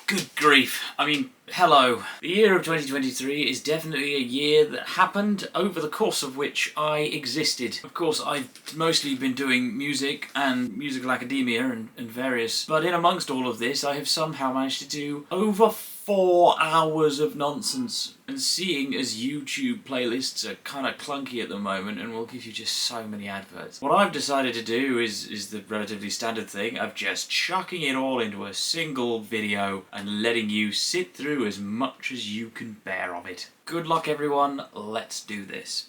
Good grief. I mean, hello. The year of 2023 is definitely a year that happened over the course of which I existed. Of course, I've mostly been doing music and musical academia and various, but in amongst all of this, I have somehow managed to do over 4 hours of nonsense. And seeing as YouTube playlists are kind of clunky at the moment and will give you just so many adverts, what I've decided to do is the relatively standard thing of just chucking it all into a single video and letting you sit through as much as you can bear of it. Good luck everyone, let's do this.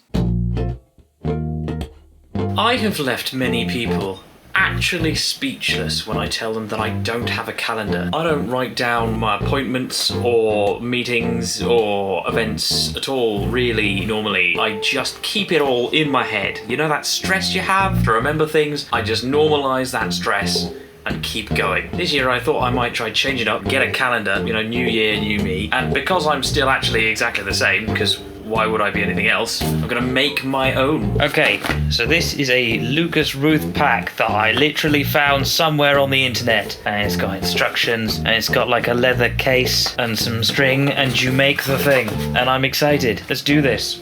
I have left many people actually speechless when I tell them that I don't have a calendar. I don't write down my appointments or meetings or events at all, really, normally. I just keep it all in my head. You know that stress you have to remember things? I just normalise that stress and keep going. This year I thought I might try change it up, get a calendar, you know, new year, new me. And because I'm still actually exactly the same, because why would I be anything else? I'm gonna make my own. Okay, so this is a Lucas Ruth pack that I literally found somewhere on the internet. And it's got instructions, and it's got like a leather case and some string, and you make the thing. And I'm excited. Let's do this.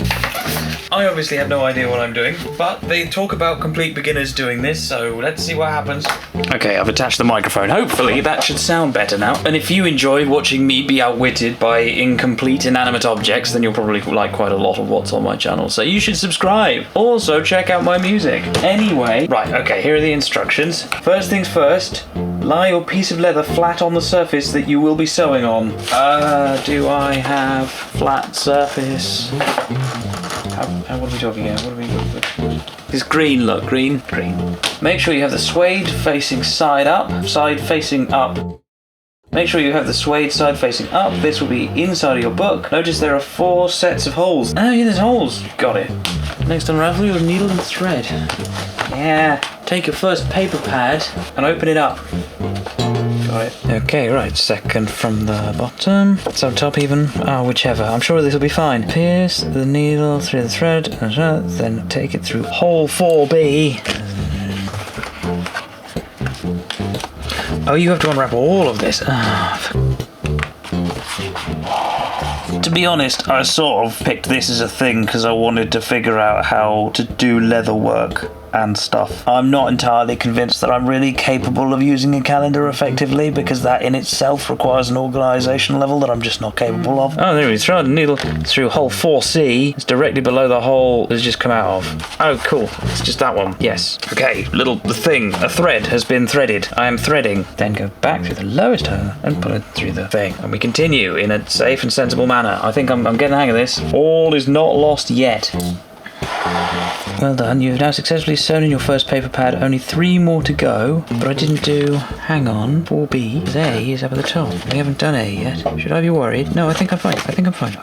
I obviously have no idea what I'm doing, but they talk about complete beginners doing this, so let's see what happens. Okay, I've attached the microphone. Hopefully that should sound better now. And if you enjoy watching me be outwitted by incomplete inanimate objects, then you'll probably like quite a lot of what's on my channel, so you should subscribe. Also, check out my music. Anyway, right, okay, here are the instructions. First things first, lie your piece of leather flat on the surface that you will be sewing on. Do I have flat surface? What are we talking here? What are we... This green, look, green. Make sure you have the suede facing side facing up. Make sure you have the suede side facing up. This will be inside of your book. Notice there are 4 sets of holes. Oh yeah, there's holes. Got it. Next, unravel your needle and thread. Yeah. Take your first paper pad and open it up. Got it. Okay, right. Second from the bottom. It's up top even. Whichever. I'm sure this will be fine. Pierce the needle through the thread. Then take it through hole 4B. Oh, you have to unwrap all of this. To be honest, I sort of picked this as a thing because I wanted to figure out how to do leather work and stuff. I'm not entirely convinced that I'm really capable of using a calendar effectively, because that in itself requires an organisation level that I'm just not capable of. Oh, there we go. Throw the needle through hole 4C. It's directly below the hole it's just come out of. Oh, cool. It's just that one. Yes. Okay, a thread has been threaded. I am threading. Then go back through the lowest hole and put it through the thing. And we continue in a safe and sensible manner. I think I'm getting the hang of this. All is not lost yet. Well done, you have now successfully sewn in your first paper pad. Only 3 more to go, but I didn't do, hang on, 4B. A is up at the top. We haven't done A yet. Should I be worried? No, I think I'm fine.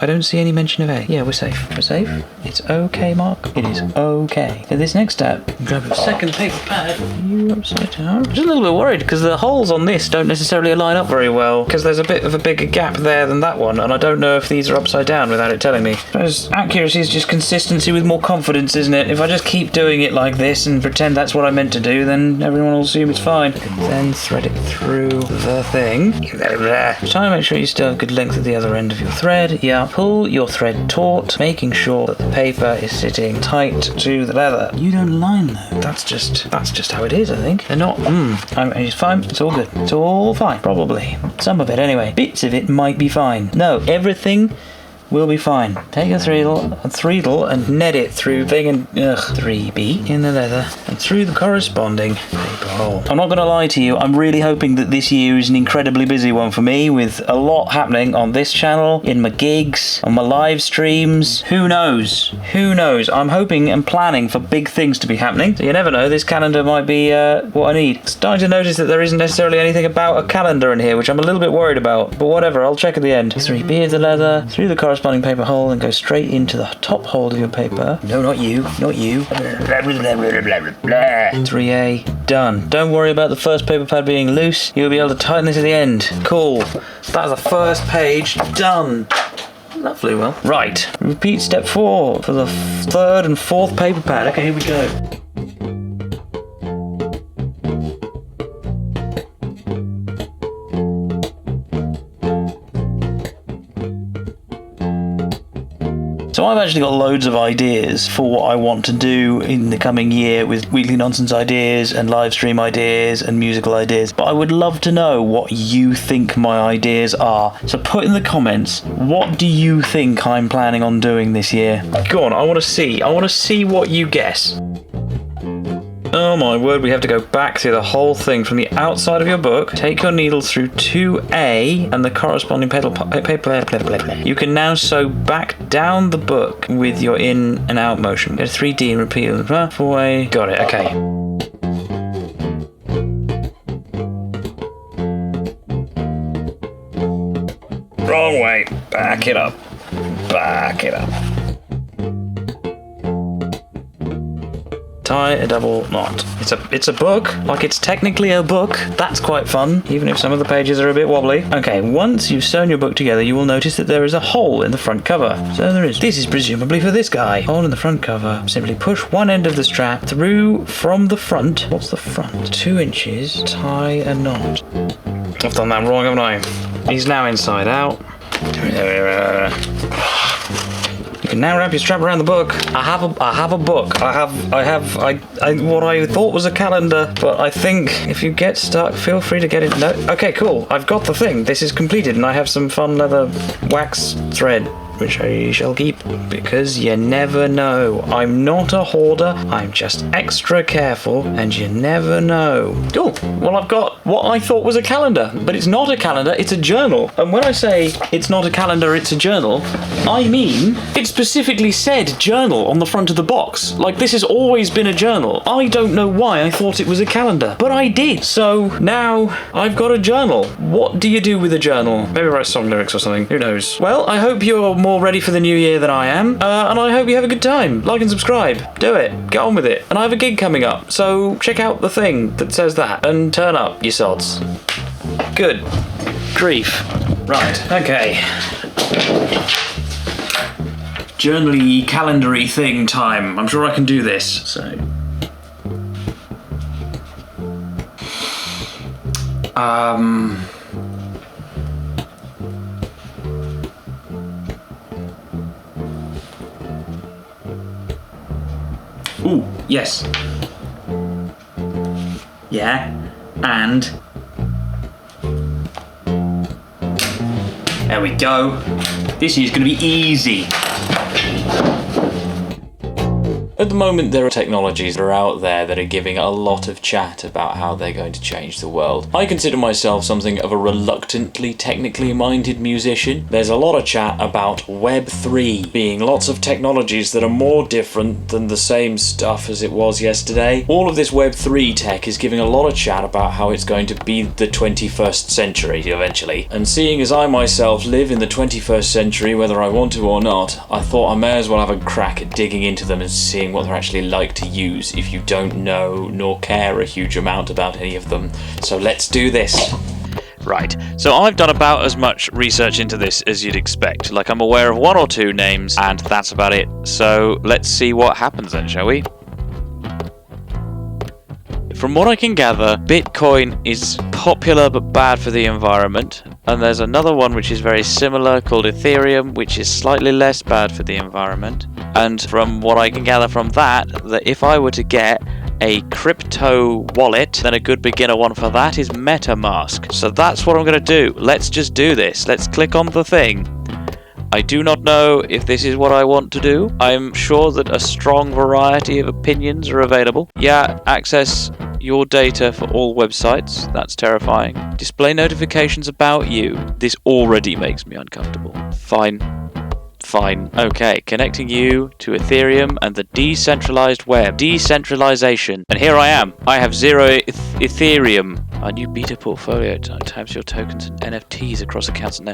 I don't see any mention of A. Yeah, we're safe. It's okay, Mark. It is okay. For this next step, grab your second paper pad. You upside down. I'm just a little bit worried because the holes on this don't necessarily line up very well, because there's a bit of a bigger gap there than that one, and I don't know if these are upside down without it telling me. Because accuracy is just consistency with more confidence, isn't it? If I just keep doing it like this and pretend that's what I meant to do, then everyone will assume it's fine. Then thread it through the thing. Try and make sure you still have good length at the other end of your thread. Yeah. Pull your thread taut, making sure that the paper is sitting tight to the leather. You don't line though. That's just how it is, I think. They're not. It's fine. It's all good. It's all fine. Probably. Some of it anyway. Bits of it might be fine. No, everything will be fine. Take a threadle and net it through thing and 3B in the leather and through the corresponding paper hole. I'm not going to lie to you, I'm really hoping that this year is an incredibly busy one for me, with a lot happening on this channel, in my gigs, on my live streams. Who knows? I'm hoping and planning for big things to be happening. So you never know, this calendar might be what I need. Starting to notice that there isn't necessarily anything about a calendar in here, which I'm a little bit worried about. But whatever, I'll check at the end. 3B of the leather, through the corresponding paper hole, and go straight into the top hole of your paper. No, not you. 3A, done. Don't worry about the first paper pad being loose. You'll be able to tighten this at the end. Cool. That's the first page done. Lovely, well. Right. Repeat step 4 for the 3rd and 4th paper pad. Okay, here we go. So I've actually got loads of ideas for what I want to do in the coming year with Weekly Nonsense ideas and live stream ideas and musical ideas, but I would love to know what you think my ideas are. So put in the comments, what do you think I'm planning on doing this year? Go on, I want to see what you guess. Oh my word, we have to go back through the whole thing from the outside of your book. Take your needle through 2A and the corresponding paper. You can now sew back down the book with your in and out motion. Go to 3D and repeat it. 4A. Got it, okay. Wrong way. Back it up. Back it up. Tie a double knot. It's a book. Like, it's technically a book. That's quite fun, even if some of the pages are a bit wobbly. Okay, once you've sewn your book together, you will notice that there is a hole in the front cover. So there is. This is presumably for this guy. Hole in the front cover. Simply push one end of the strap through from the front. What's the front? 2 inches. Tie a knot. I've done that wrong, haven't I? He's now inside out. You can now wrap your strap around the book. I have a book. I what I thought was a calendar, but I think if you get stuck, feel free to get it. No, okay, cool. I've got the thing. This is completed, and I have some fun leather wax thread, which I shall keep, because you never know. I'm not a hoarder, I'm just extra careful, and you never know. Cool, well, I've got what I thought was a calendar, but it's not a calendar, it's a journal. And when I say it's not a calendar, it's a journal, I mean it specifically said journal on the front of the box. Like, this has always been a journal. I don't know why I thought it was a calendar, but I did. So now I've got a journal. What do you do with a journal? Maybe write song lyrics or something, who knows? Well, I hope you're more ready for the new year than I am, and I hope you have a good time. Like and subscribe. Do it. Get on with it. And I have a gig coming up, so check out the thing that says that, and turn up, you sods. Good grief. Right, okay. Journal-y, calendar-y thing time. I'm sure I can do this, so... Ooh, yes. Yeah, and... There we go. This is going to be easy. At the moment, there are technologies that are out there that are giving a lot of chat about how they're going to change the world. I consider myself something of a reluctantly technically minded musician. There's a lot of chat about Web 3 being lots of technologies that are more different than the same stuff as it was yesterday. All of this Web 3 tech is giving a lot of chat about how it's going to be the 21st century eventually. And seeing as I myself live in the 21st century, whether I want to or not, I thought I may as well have a crack at digging into them and seeing what they're actually like to use if you don't know nor care a huge amount about any of them. So let's do this. Right, so I've done about as much research into this as you'd expect. Like, I'm aware of 1 or 2 names, and that's about it. So let's see what happens then, shall we? From what I can gather, Bitcoin is popular but bad for the environment, and there's another one which is very similar called Ethereum, which is slightly less bad for the environment. And from what I can gather from that if I were to get a crypto wallet, then a good beginner one for that is MetaMask. So that's what I'm going to do. Let's just do this. Let's click on the thing. I do not know if this is what I want to do. I'm sure that a strong variety of opinions are available. Yeah, access your data for all websites. That's terrifying. Display notifications about you. This already makes me uncomfortable. Fine. Okay, connecting you to Ethereum and the decentralized web. Decentralization. And here I am. I have 0 Ethereum. Our new beta portfolio tabs your tokens and NFTs across accounts and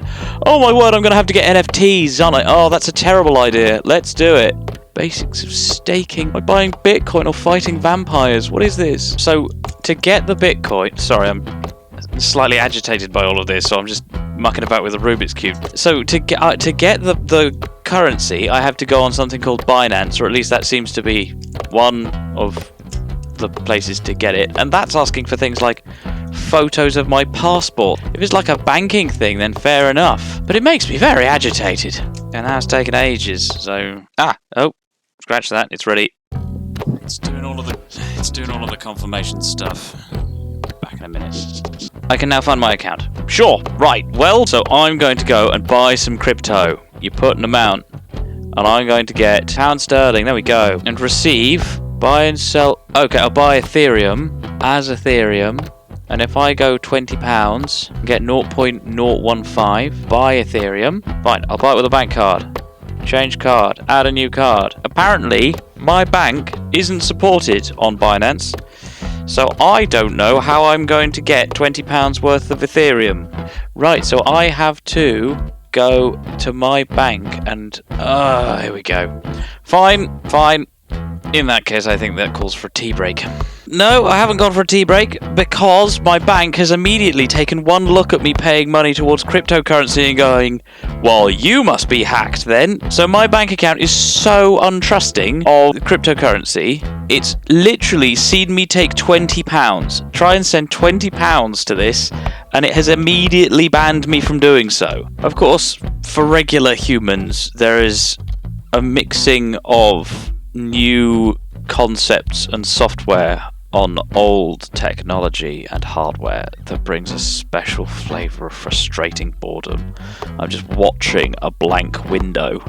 oh my word, I'm going to have to get NFTs, aren't I? Oh, that's a terrible idea. Let's do it. Basics of staking. By buying Bitcoin or fighting vampires. What is this? So, to get the Bitcoin... Sorry, I'm slightly agitated by all of this, so I'm just mucking about with a Rubik's Cube. So, to get the currency, I have to go on something called Binance, or at least that seems to be one of the places to get it. And that's asking for things like photos of my passport. If it's like a banking thing, then fair enough. But it makes me very agitated. And that's taken ages, so... Oh, scratch that, it's ready. It's doing all of the confirmation stuff. Back in a minute. I can now find my account. Sure, right, well, so I'm going to go and buy some crypto. You put an amount, and I'm going to get pound sterling, there we go, and receive, buy and sell, okay, I'll buy Ethereum as Ethereum, and if I go £20, get 0.015, buy Ethereum, fine, I'll buy it with a bank card. Change card, add a new card. Apparently, my bank isn't supported on Binance, so I don't know how I'm going to get £20 worth of Ethereum. Right, so I have to go to my bank and... here we go. Fine. In that case, I think that calls for a tea break. No, I haven't gone for a tea break because my bank has immediately taken one look at me paying money towards cryptocurrency and going, well, you must be hacked then. So my bank account is so untrusting of cryptocurrency, it's literally seen me take £20, try and send £20 to this, and it has immediately banned me from doing so. Of course, for regular humans, there is a mixing of new concepts and software on old technology and hardware that brings a special flavour of frustrating boredom. I'm just watching a blank window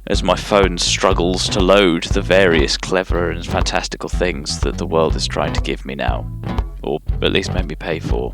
as my phone struggles to load the various clever and fantastical things that the world is trying to give me now, or at least make me pay for.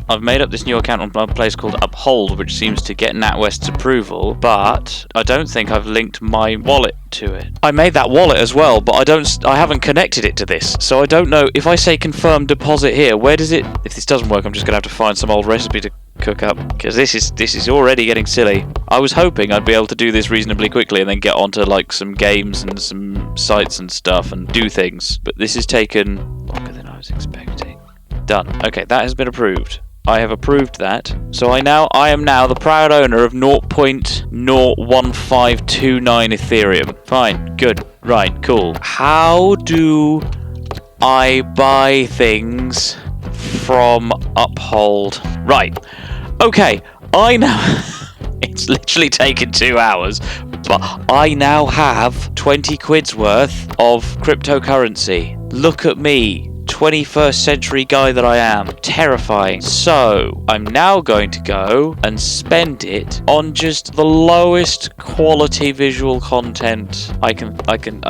I've made up this new account on a place called Uphold, which seems to get NatWest's approval, but I don't think I've linked my wallet to it. I made that wallet as well, but I haven't connected it to this, so I don't know if I say confirm deposit here, where does it... If this doesn't work, I'm just gonna have to find some old recipe to cook up, because this is already getting silly. I was hoping I'd be able to do this reasonably quickly and then get onto like some games and some sites and stuff and do things, but this has taken longer than I was expecting. Done. Okay, that has been approved. I have approved that. So I am now the proud owner of 0.01529 Ethereum. Fine, good, right, cool. How do I buy things from Uphold? Right. Okay, I know it's literally taken 2 hours, but I now have 20 quid's worth of cryptocurrency. Look at me. 21st century guy that I am. Terrifying. So, I'm now going to go and spend it on just the lowest quality visual content I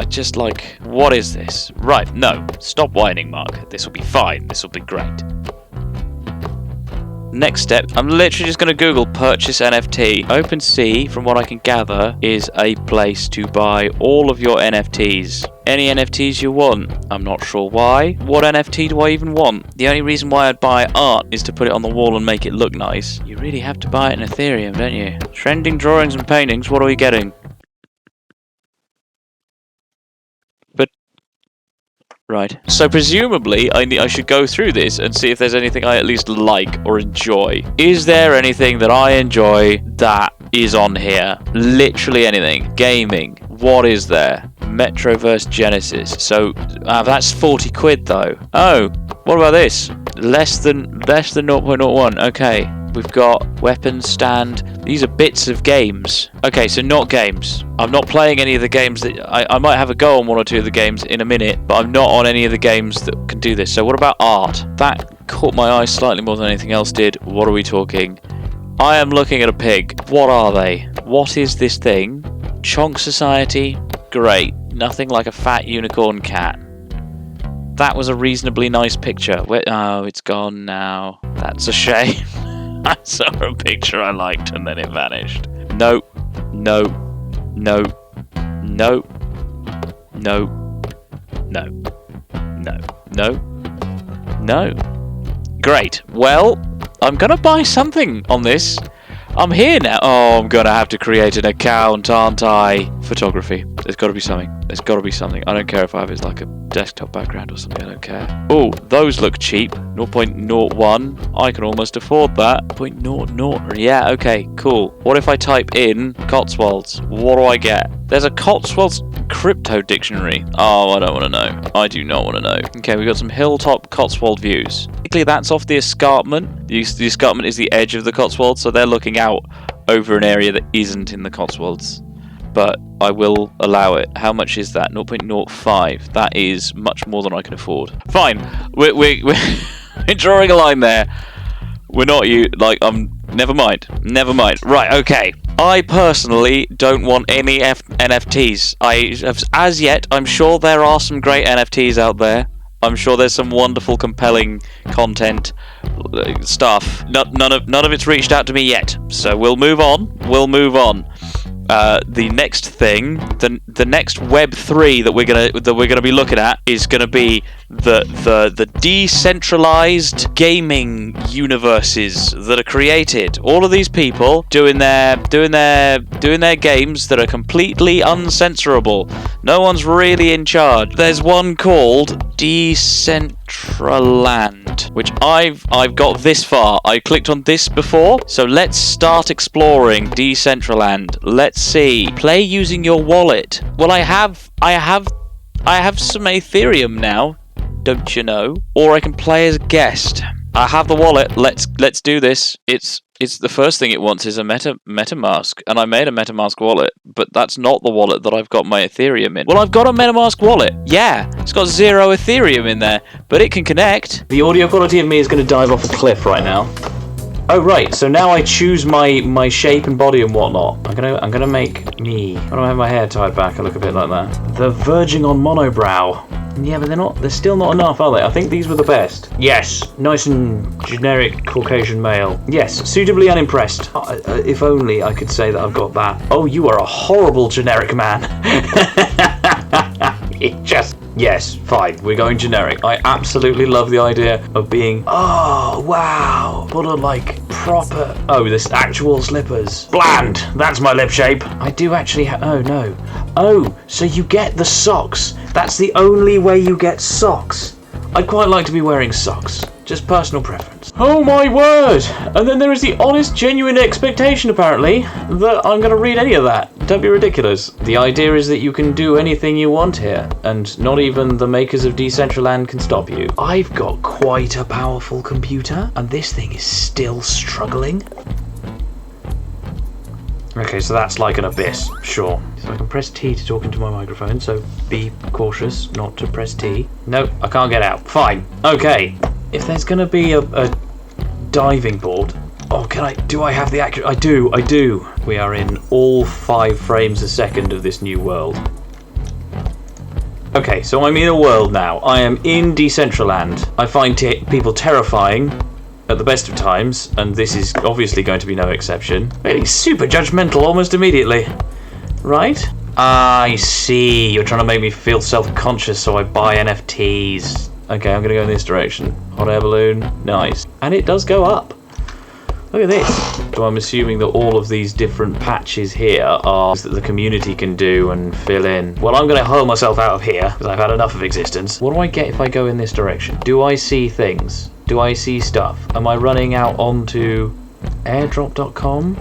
just like, what is this? Right, no. Stop whining, Mark. This will be fine. This will be great. Next step, I'm literally just going to Google purchase NFT. OpenSea, from what I can gather, is a place to buy all of your NFTs. Any NFTs you want. I'm not sure why. What NFT do I even want? The only reason why I'd buy art is to put it on the wall and make it look nice. You really have to buy it in Ethereum, don't you? Trending drawings and paintings, what are we getting? Right. So presumably, I should go through this and see if there's anything I at least like or enjoy. Is there anything that I enjoy that is on here? Literally anything. Gaming. What is there? Metroverse Genesis. So that's 40 quid though. Oh, what about this? Less than 0.01. Okay. We've got weapons stand. These are bits of games. Okay, so not games. I'm not playing any of the games that... I might have a go on one or two of the games in a minute, but I'm not on any of the games that can do this. So what about art? That caught my eye slightly more than anything else did. What are we talking? I am looking at a pig. What are they? What is this thing? Chonk Society? Great. Nothing like a fat unicorn cat. That was a reasonably nice picture. Oh, it's gone now. That's a shame. I saw a picture I liked and then it vanished. No. Great. Well, I'm gonna buy something on this. I'm here now. Oh, I'm gonna have to create an account, aren't I? Photography. There's gotta be something. There's gotta be something. I don't care if I have it like a desktop background or something. I don't care. Oh, those look cheap. 0.01. I can almost afford that. 0.00. Yeah, okay, cool. What if I type in Cotswolds? What do I get? There's a Cotswolds crypto dictionary. Oh, I don't want to know. I do not want to know. Okay, we got some hilltop Cotswold views. technically that's off the escarpment. The escarpment is the edge of the Cotswolds, so they're looking out over an area that isn't in the Cotswolds. But I will allow it. How much is that? 0.05. That is much more than I can afford. Fine. We're drawing a line there. We're not never mind. Right, okay. I personally don't want any NFTs. As yet, I'm sure there are some great NFTs out there. I'm sure there's some wonderful, compelling content stuff. None of it's reached out to me yet. So we'll move on. The next thing, the next Web3 that we're gonna be looking at is gonna be the decentralized gaming universes that are created. All of these people doing their games that are completely uncensorable. No one's really in charge. There's one called Decentraland, which I've got this far. I clicked on this before, so let's start exploring Decentraland. Let's see. Play using your wallet. Well, I have some Ethereum now, don't you know? Or I can play as a guest. I have the wallet. Let's do this. It's the first thing it wants is a MetaMask, and I made a MetaMask wallet, but that's not the wallet that I've got my Ethereum in. Well, I've got a MetaMask wallet. Yeah, it's got 0 Ethereum in there, but it can connect. The audio quality of me is going to dive off a cliff right now. Oh right, so now I choose my shape and body and whatnot. I'm gonna make me. Why do I have my hair tied back? I look a bit like that. The verging on monobrow. Yeah, but they're still not enough, are they? I think these were the best. Yes, nice and generic Caucasian male. Yes, suitably unimpressed. If only I could say that I've got that. Oh, you are a horrible generic man. Yes, fine, we're going generic. I absolutely love the idea of being, oh, wow, full of proper, this actual slippers. Bland, that's my lip shape. I do actually oh no. Oh, so you get the socks. That's the only way you get socks. I'd quite like to be wearing socks. Just personal preference. Oh my word! And then there is the honest, genuine expectation, apparently, that I'm going to read any of that. Don't be ridiculous. The idea is that you can do anything you want here, and not even the makers of Decentraland can stop you. I've got quite a powerful computer, and this thing is still struggling. Okay, so that's like an abyss, sure. So I can press T to talk into my microphone, so be cautious not to press T. Nope, I can't get out. Fine. Okay. If there's gonna be a diving board, do I have the accurate? I do. We are in all 5 frames a second of this new world. Okay, so I'm in a world now. I am in Decentraland. I find people terrifying at the best of times, and this is obviously going to be no exception. Really super judgmental almost immediately. Right? I see. You're trying to make me feel self-conscious, so I buy NFTs. Okay, I'm going to go in this direction. Hot air balloon. Nice. And it does go up. Look at this. So I'm assuming that all of these different patches here are that the community can do and fill in. Well, I'm going to hurl myself out of here, because I've had enough of existence. What do I get if I go in this direction? Do I see things? Do I see stuff? Am I running out onto airdrop.com?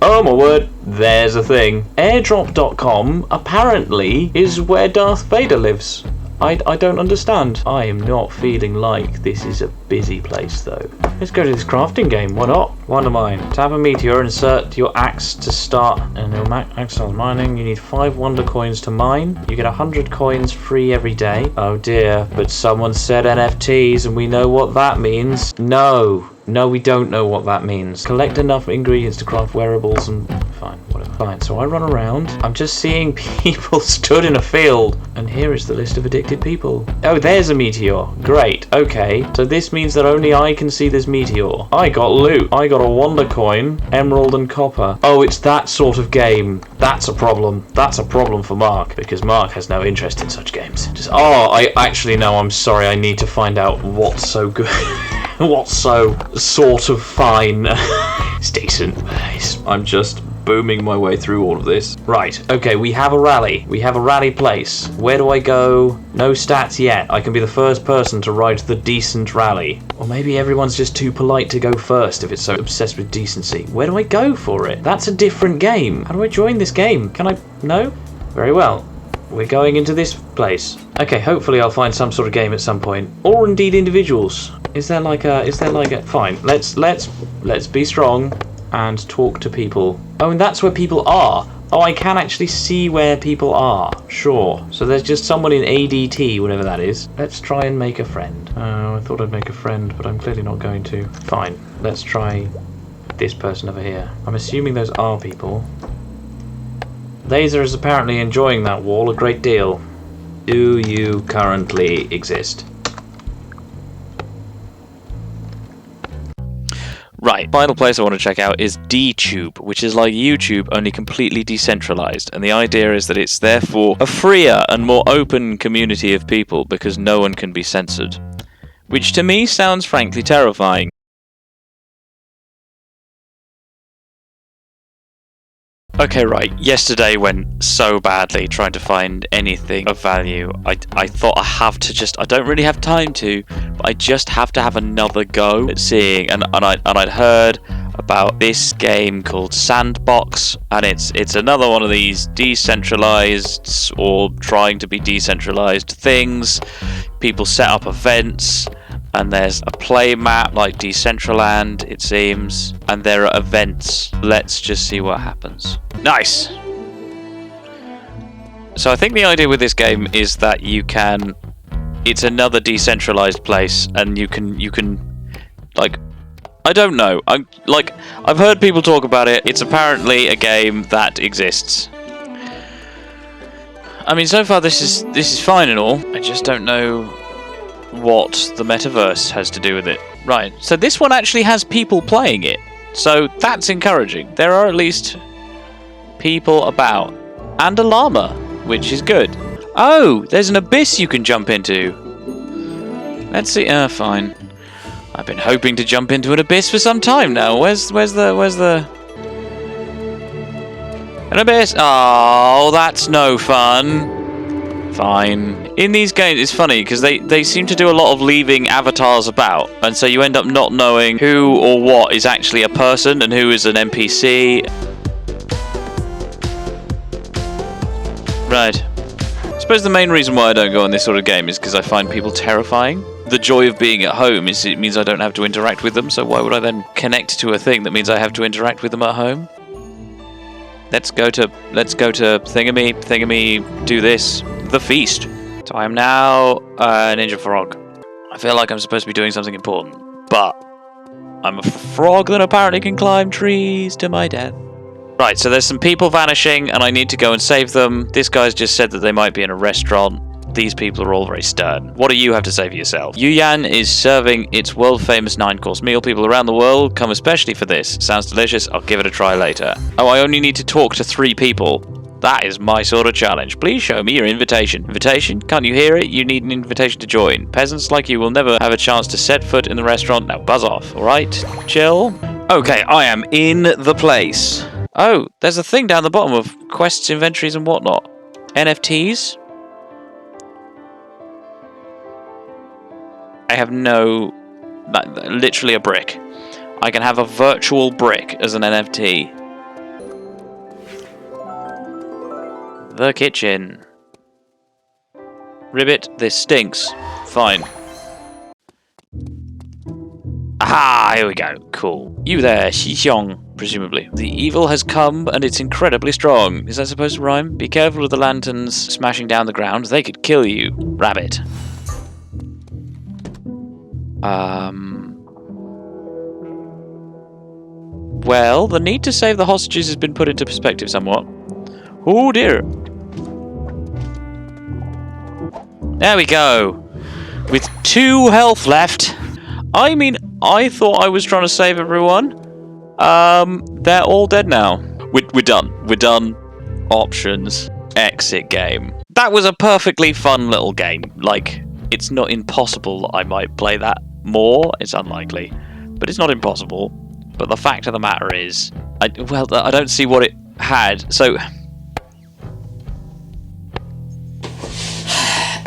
Oh my word, there's a thing. Airdrop.com apparently is where Darth Vader lives. I don't understand. I am not feeling like this is a busy place though. Let's go to this crafting game, why not? Wonder mine. Tap a meteor, insert your axe to start. And your axe starts mining. You need 5 wonder coins to mine. You get 100 coins free every day. Oh dear, but someone said NFTs and we know what that means. No, we don't know what that means. Collect enough ingredients to craft wearables and... Fine, whatever. Fine, so I run around. I'm just seeing people stood in a field. And here is the list of addicted people. Oh, there's a meteor. Great, okay. So this means that only I can see this meteor. I got loot. I got a wonder coin, emerald and copper. Oh, it's that sort of game. That's a problem. That's a problem for Mark, because Mark has no interest in such games. I actually know, I'm sorry, I need to find out what's so good. What's so sort of fine. It's decent. I'm just booming my way through all of this. Right, okay, we have a rally. We have a rally place. Where do I go? No stats yet. I can be the first person to ride the decent rally. Or maybe everyone's just too polite to go first if it's so obsessed with decency. Where do I go for it? That's a different game. How do I join this game? Can I... No? Very well. We're going into this place. Okay, hopefully I'll find some sort of game at some point, or indeed individuals. Is there like a? Fine. Let's be strong and talk to people. Oh, and that's where people are. Oh, I can actually see where people are. Sure. So there's just someone in ADT, whatever that is. Let's try and make a friend. Oh, I thought I'd make a friend, but I'm clearly not going to. Fine. Let's try this person over here. I'm assuming those are people. Laser is apparently enjoying that wall a great deal. Do you currently exist? Right, final place I want to check out is DTube, which is like YouTube, only completely decentralized. And the idea is that it's therefore a freer and more open community of people because no one can be censored. Which to me sounds frankly terrifying. Okay, right, yesterday went so badly trying to find anything of value. I thought I don't really have time to, but I just have to have another go at seeing, and I'd heard about this game called Sandbox, and it's another one of these decentralized or trying to be decentralized things. People set up events, and there's a play map like Decentraland, it seems, and there are events. Let's just see what happens. Nice! So I think the idea with this game is that it's another decentralized place, and you can, like, I don't know. I've heard people talk about it. It's apparently a game that exists. I mean, so far this is fine and all. I just don't know what the metaverse has to do with it. Right, so this one actually has people playing it, so that's encouraging. There are at least people about, and a llama, which is good. Oh, there's an abyss you can jump into. Let's see. Fine. I've been hoping to jump into an abyss for some time now. Where's the an abyss? Oh, that's no fun. Fine. In these games, it's funny because they seem to do a lot of leaving avatars about, and so you end up not knowing who or what is actually a person and who is an NPC. Right. I suppose the main reason why I don't go on this sort of game is because I find people terrifying. The joy of being at home is it means I don't have to interact with them, so why would I then connect to a thing that means I have to interact with them at home? Let's go to thingammy, do this. The feast. So I am now a ninja frog. I feel like I'm supposed to be doing something important, but I'm a frog that apparently can climb trees to my death. Right, so there's some people vanishing, and I need to go and save them. This guy's just said that they might be in a restaurant. These people are all very stern. What do you have to say for yourself? Yuyan is serving its world-famous 9-course meal. People around the world come especially for this. Sounds delicious. I'll give it a try later. Oh, I only need to talk to 3 people. That is my sort of challenge. Please show me your invitation. Invitation? Can't you hear it? You need an invitation to join. Peasants like you will never have a chance to set foot in the restaurant. Now buzz off, alright? Chill. Okay, I am in the place. Oh, there's a thing down the bottom of quests, inventories and whatnot. NFTs? I have literally a brick. I can have a virtual brick as an NFT. The kitchen. Ribbit, this stinks. Fine. Aha, here we go. Cool. You there, Xixiong, presumably. The evil has come and it's incredibly strong. Is that supposed to rhyme? Be careful of the lanterns smashing down the ground. They could kill you. Rabbit. Well, the need to save the hostages has been put into perspective somewhat. Oh dear. There we go. With 2 health left. I mean, I thought I was trying to save everyone. They're all dead now. We're done. We're done. Options. Exit game. That was a perfectly fun little game. Like, it's not impossible that I might play that more. It's unlikely. But it's not impossible. But the fact of the matter is, I don't see what it had. So,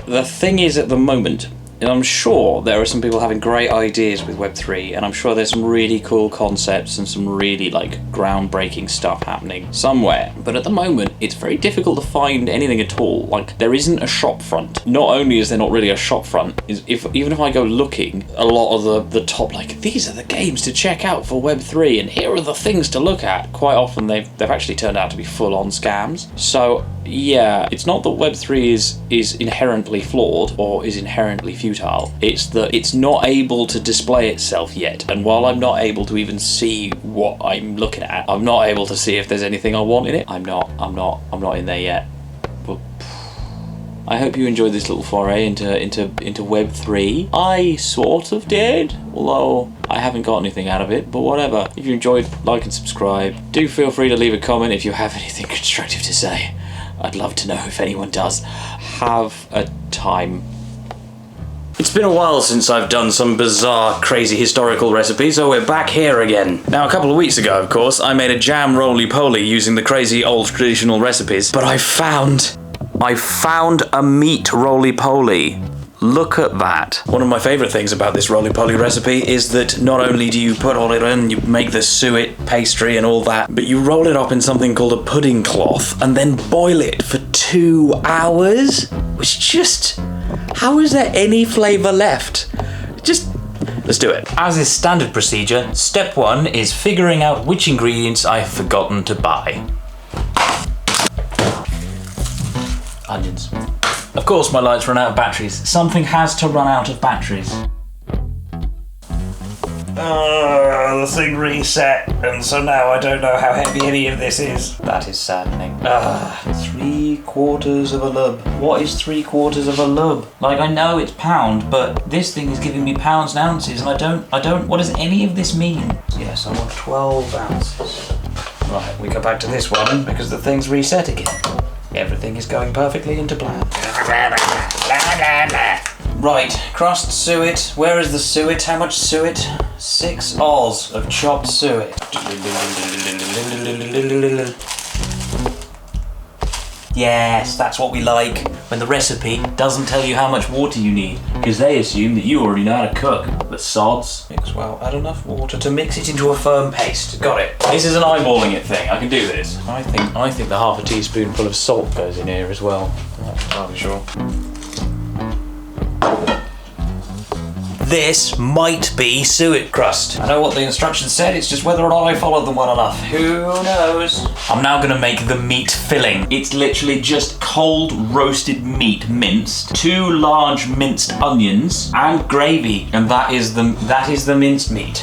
the thing is, at the moment, And I'm sure there are some people having great ideas with Web3, and I'm sure there's some really cool concepts and some really like groundbreaking stuff happening somewhere. But at the moment, it's very difficult to find anything at all. Like, there isn't a shop front. Not only is there not really a shop front, even if I go looking, a lot of the top, like, these are the games to check out for Web3, and here are the things to look at. Quite often they've actually turned out to be full-on scams. So yeah, it's not that Web3 is inherently flawed or is inherently futile. It's that it's not able to display itself yet. And while I'm not able to even see what I'm looking at, I'm not able to see if there's anything I want in it. I'm not in there yet. But I hope you enjoyed this little foray into Web3. I sort of did, although I haven't got anything out of it, but whatever. If you enjoyed, like and subscribe. Do feel free to leave a comment if you have anything constructive to say. I'd love to know if anyone does. Have a time. It's been a while since I've done some bizarre, crazy historical recipe, so we're back here again. Now, a couple of weeks ago, of course, I made a jam roly-poly using the crazy old traditional recipes, but I found a meat roly-poly. Look at that. One of my favourite things about this roly-poly recipe is that not only do you put all it in, you make the suet pastry and all that, but you roll it up in something called a pudding cloth and then boil it for 2 hours? Which just... how is there any flavour left? Just... let's do it. As is standard procedure, step 1 is figuring out which ingredients I have forgotten to buy. Onions. Of course my lights run out of batteries. Something has to run out of batteries. The thing reset, and so now I don't know how heavy any of this is. That is saddening. 3/4 of a lub. What is 3/4 of a lub? Like, I know it's pound, but this thing is giving me pounds and ounces, and I don't, what does any of this mean? Yes, I want 12 ounces. Right, we go back to this one, because the thing's reset again. Everything is going perfectly into plan. Right, crust suet. Where is the suet? How much suet? 6 oz of chopped suet. Yes, that's what we like. When the recipe doesn't tell you how much water you need, because they assume that you already know how to cook. But sods. Mix well, add enough water to mix it into a firm paste. Got it. This is an eyeballing it thing. I can do this. I think the half a teaspoonful of salt goes in here as well. I'm sure. This might be suet crust. I know what the instructions said, it's just whether or not I followed them well enough. Who knows? I'm now gonna make the meat filling. It's literally just cold roasted meat minced, 2 large minced onions, and gravy. And that is the minced meat.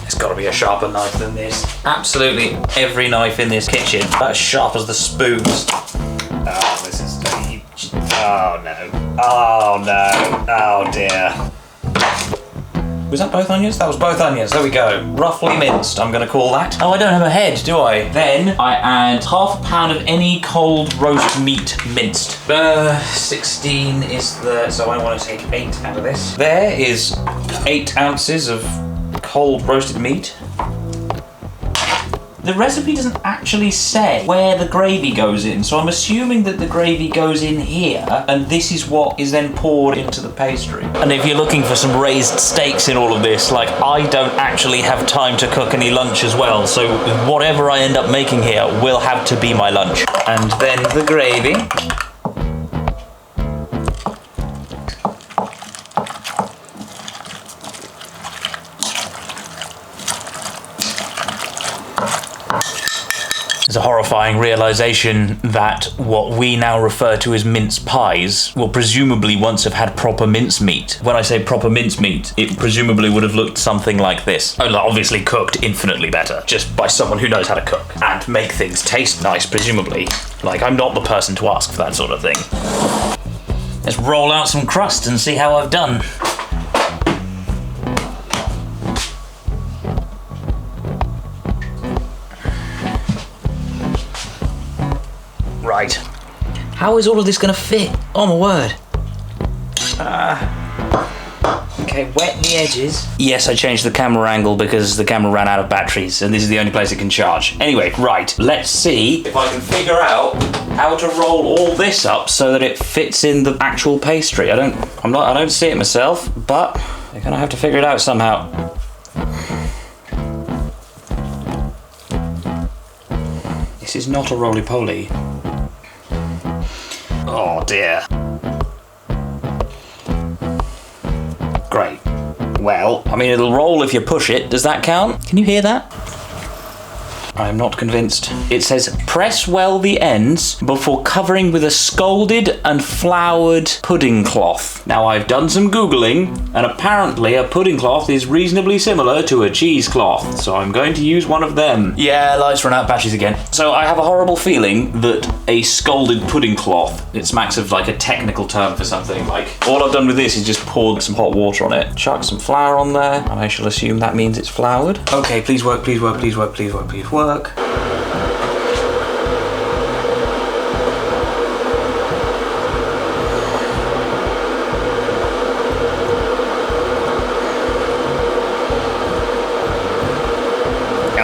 There's gotta be a sharper knife than this. Absolutely every knife in this kitchen, about as sharp as the spoons. Oh, this is... oh no. Oh no. Oh dear. Was that both onions? That was both onions. There we go. Roughly minced, I'm gonna call that. Oh, I don't have a head, do I? Then I add ½ pound of any cold roast meat minced. 16 is the... so I want to take 8 out of this. There is 8 ounces of cold roasted meat. The recipe doesn't actually say where the gravy goes in, so I'm assuming that the gravy goes in here, and this is what is then poured into the pastry. And if you're looking for some raised steaks in all of this, like, I don't actually have time to cook any lunch as well, so whatever I end up making here will have to be my lunch. And then the gravy. It's a horrifying realization that what we now refer to as mince pies will presumably once have had proper mincemeat. When I say proper mincemeat, it presumably would have looked something like this. Obviously cooked infinitely better, just by someone who knows how to cook and make things taste nice, presumably. Like, I'm not the person to ask for that sort of thing. Let's roll out some crust and see how I've done. Right. How is all of this gonna fit? Oh my word. Okay, Okay, wet the edges. Yes, I changed the camera angle because the camera ran out of batteries, and this is the only place it can charge. Anyway, right, let's see if I can figure out how to roll all this up so that it fits in the actual pastry. I don't see it myself, but I'm gonna have to figure it out somehow. This is not a roly-poly. Oh dear. Great. Well, I mean, it'll roll if you push it. Does that count? Can you hear that? I am not convinced. It says, press well the ends before covering with a scalded and floured pudding cloth. Now, I've done some Googling, and apparently a pudding cloth is reasonably similar to a cheesecloth, so I'm going to use one of them. Yeah, lights run out of batteries again. So I have a horrible feeling that a scalded pudding cloth, it smacks of like a technical term for something, like, all I've done with this is just poured some hot water on it, chuck some flour on there, and I shall assume that means it's floured. Okay, please work, please work, please work, please work, please work. And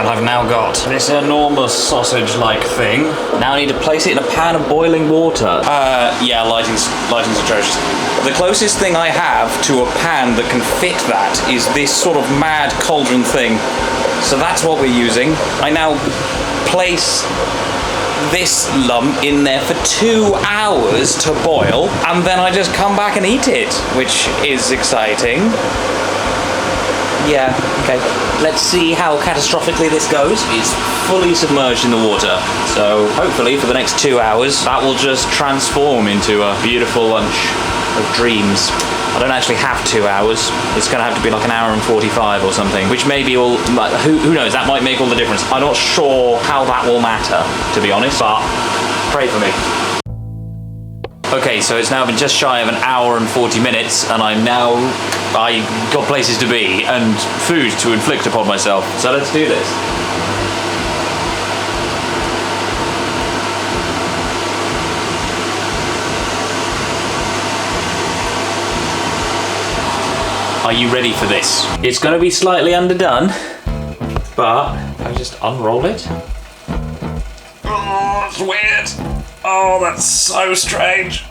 I've now got this enormous sausage-like thing. Now I need to place it in a pan of boiling water. Yeah, lighting's atrocious. The closest thing I have to a pan that can fit that is this sort of mad cauldron thing. So that's what we're using. I now place this lump in there for 2 hours to boil, and then I just come back and eat it, which is exciting. Yeah, okay. Let's see how catastrophically this goes. It's fully submerged in the water, so hopefully for the next 2 hours that will just transform into a beautiful lunch of dreams. I don't actually have 2 hours. It's going to have to be like 1 hour and 45 or something, which maybe will, who knows, that might make all the difference. I'm not sure how that will matter, to be honest, but pray for me. Okay, so it's now been just shy of 1 hour and 40 minutes, and I got places to be and food to inflict upon myself. So let's do this. Are you ready for this? It's going to be slightly underdone, but I just unroll it. Oh, that's weird. Oh, that's so strange.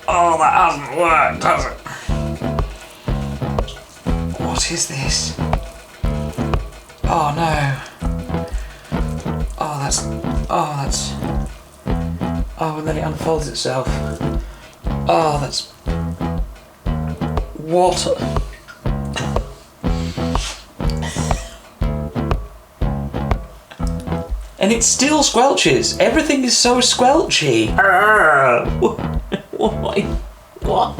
Oh, that hasn't worked, has it? What is this? Oh no. Oh, and then it unfolds itself. Oh, that's... What? And it still squelches. Everything is so squelchy. Why? What?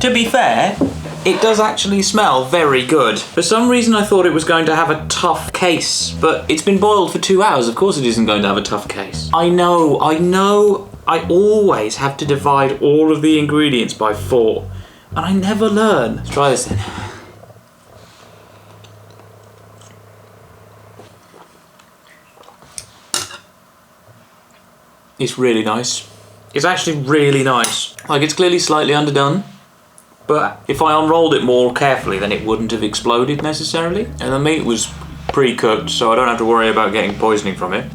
To be fair, it does actually smell very good. For some reason I thought it was going to have a tough case, but it's been boiled for 2 hours. Of course it isn't going to have a tough case. I know. I always have to divide all of the ingredients by 4, and I never learn. Let's try this then. It's really nice. It's actually really nice. Like, it's clearly slightly underdone, but if I unrolled it more carefully, then it wouldn't have exploded necessarily. And the meat was pre-cooked, so I don't have to worry about getting poisoning from it.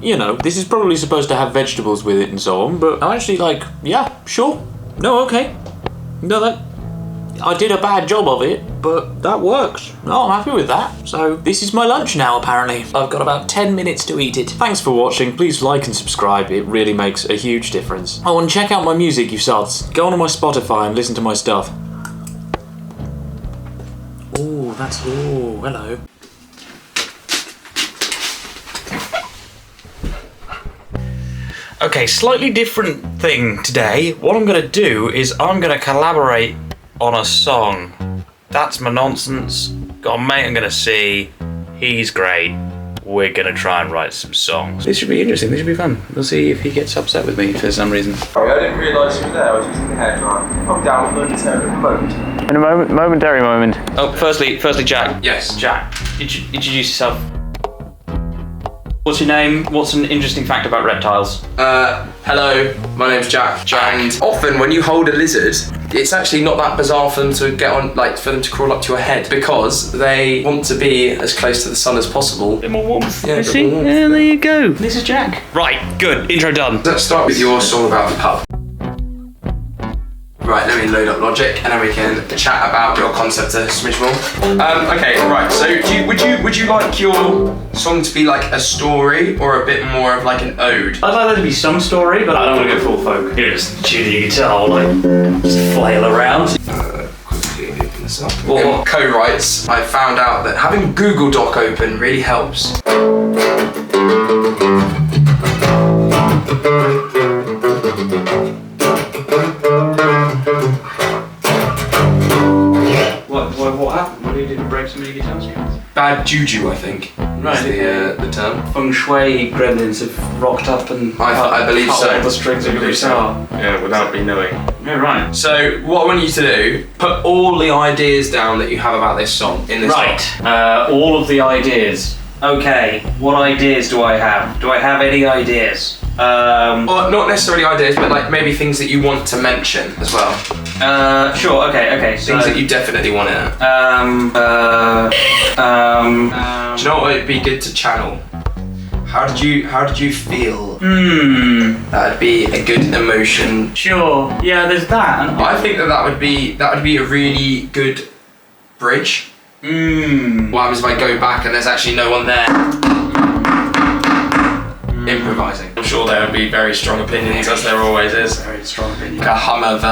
You know, this is probably supposed to have vegetables with it and so on, but I'm actually like, yeah, sure. No, okay. No, I did a bad job of it, but that works. No, I'm happy with that. So this is my lunch now, apparently. I've got about 10 minutes to eat it. Thanks for watching. Please like and subscribe. It really makes a huge difference. Oh, and check out my music, you sods. Go onto my Spotify and listen to my stuff. Oh, hello. Okay, slightly different thing today. What I'm gonna do is I'm gonna collaborate on a song. That's my nonsense. Got a mate I'm gonna see. He's great. We're gonna try and write some songs. This should be interesting. This should be fun. We'll see if he gets upset with me for some reason. Sorry, I didn't realise you were there. I was using the hairdryer. I'm down momentarily at the moment. In a momentary moment. Oh, firstly, Jack. Yes. Jack, introduce yourself. What's your name? What's an interesting fact about reptiles? Hello, my name's Jack. And often when you hold a lizard, it's actually not that bizarre for them to get on, like for them to crawl up to your head, because they want to be as close to the sun as possible. A bit more warmth. Yeah, You see? warmth, Yeah, there you go. This is Jack. Right, good. Intro done. Let's start with your song about the pub. Right, let me load up Logic, and then we can chat about your concept a smidge more. Okay, right. So, would you like your song to be like a story or a bit more of like an ode? I'd like there to be some story, but I don't want to go full folk. You're just tuning your guitar, like, just flail around. Quickly open this up. In co-writes, I found out that having Google Doc open really helps. What happened? What did you break so many guitar strings? Bad juju, I think. Right. Is the term. Feng Shui gremlins have rocked up and I believe cut so. all the strings of your guitar. Yeah, without me knowing. Yeah, right. So what I want you to do, put all the ideas down that you have about this song in this song. All of the ideas. Okay, what ideas do I have? Do I have any ideas? Well, not necessarily ideas, but like maybe things that you want to mention as well. Sure, okay, so... Things that you definitely want in it. Do you know what would be good to channel? How did you feel? That'd be a good emotion. Sure, yeah, there's that. I think that would be a really good bridge. What happens if I go back and there's actually no one there? Improvising. I'm sure there would be very strong opinions, as there always is. Very strong opinion. Like a hum of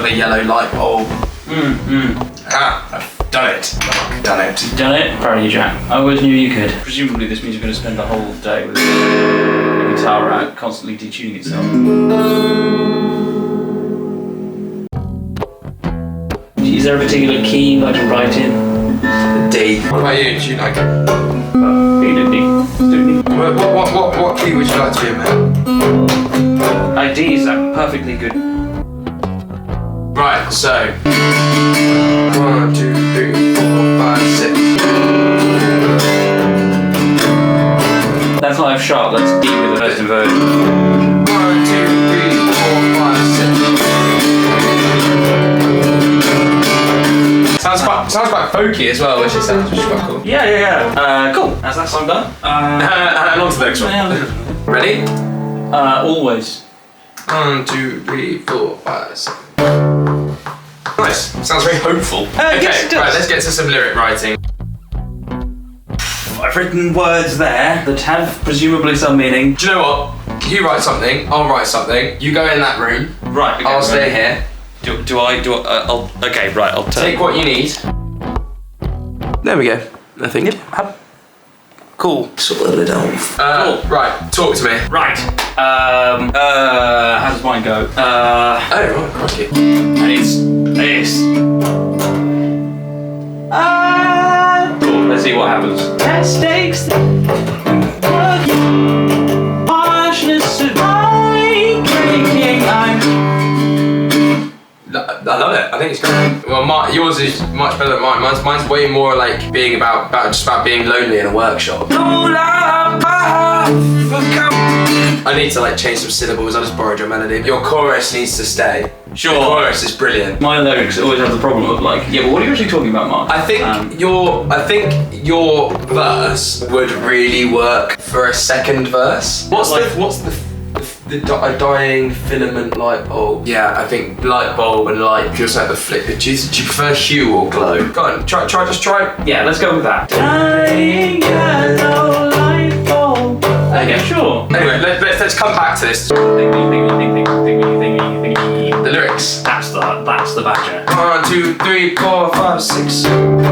a yellow light bulb. I've done it. Done it. Done it? Proud of you, Jack. I always knew you could. Presumably this means you're going to spend the whole day with the guitar out, constantly detuning itself. Is there a particular key you'd like to write in? D. What about you? Do you like it? What key would you like to be in, man? Ideas are perfectly good. Right, so 1, 2, 3, 4, 5, 6. That's not F sharp, that's D with the first inversion. 1, 2, 3, 4, 5, 6. Sounds quite folky as well, which is quite cool. Yeah. Cool. That's that song done. And on to the next one. Ready? Always. 1, 2, 3, 4, 5, 6. Nice. Sounds very hopeful. Yes, it does. Right, let's get to some lyric writing. I've written words there that have presumably some meaning. Do you know what? You write something, I'll write something. You go in that room. Right. Okay, I'll stay here. Okay, right, I'll Take what you need. There we go. I think. Cool. Sorted it off. Cool. Right, talk to me. Right. How does mine go? Oh, right, crikey. And it's this. Cool, let's see what happens. That stakes harshness of my drinking. I love it. I think it's great. Well, yours is much better than mine. Mine's way more like being about being lonely in a workshop. I need to like change some syllables. I just borrowed your melody. Your chorus needs to stay. Sure. The chorus is brilliant. My lyrics always have the problem of like, yeah, but what are you actually talking about, Mark? I think your verse would really work for a second verse. What's the dying filament light bulb? Yeah, I think light bulb and light feels like the flick. Do you prefer hue or glow? Go on, try. Yeah, let's go with that. Dying yellow light bulb. Okay, sure. Anyway, let's come back to this. The lyrics. That's the badger. 1, 2, 3, 4, 5, 6. Flickering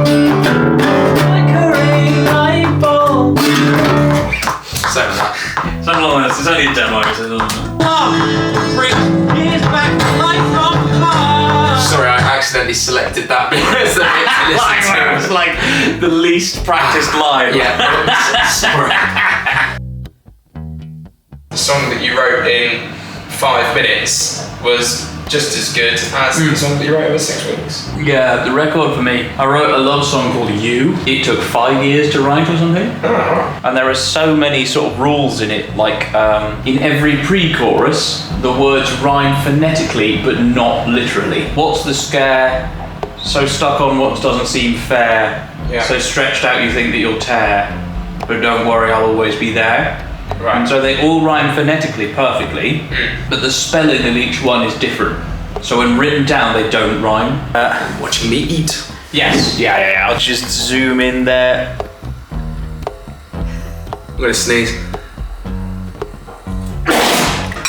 light bulb. Something like that. Something like this. It's only a demo, so it doesn't matter. Sorry, I accidentally selected that as the bit to listen to. It's like the least practiced line. Yeah. Sorry. The song that you wrote in 5 minutes was just as good as the song that you wrote over 6 weeks. Yeah, the record for me, I wrote a love song called You. It took 5 years to write or something. Oh. And there are so many sort of rules in it, like in every pre-chorus, the words rhyme phonetically but not literally. What's the scare? So stuck on what doesn't seem fair. Yeah. So stretched out you think that you'll tear, but don't worry, I'll always be there. Right. And so they all rhyme phonetically perfectly, but the spelling of each one is different. So when written down, they don't rhyme. Watching me eat. Yes, yeah. I'll just zoom in there. I'm gonna sneeze.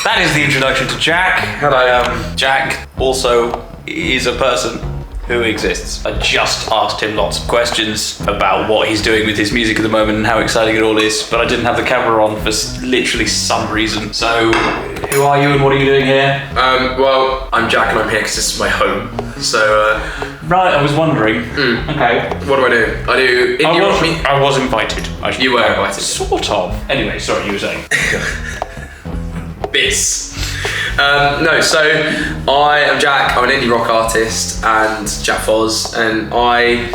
That is the introduction to Jack. Hello. Jack also is a person who exists. I just asked him lots of questions about what he's doing with his music at the moment and how exciting it all is, but I didn't have the camera on for literally some reason. So, who are you and what are you doing here? Well, I'm Jack and I'm here because this is my home. So, Right, I was wondering. Okay. what do? I do indie rock music. I was invited. You were invited. Sort of. Anyway, sorry, you were saying. This. No, so I am Jack. I'm an indie rock artist and Jack Foz, and I'm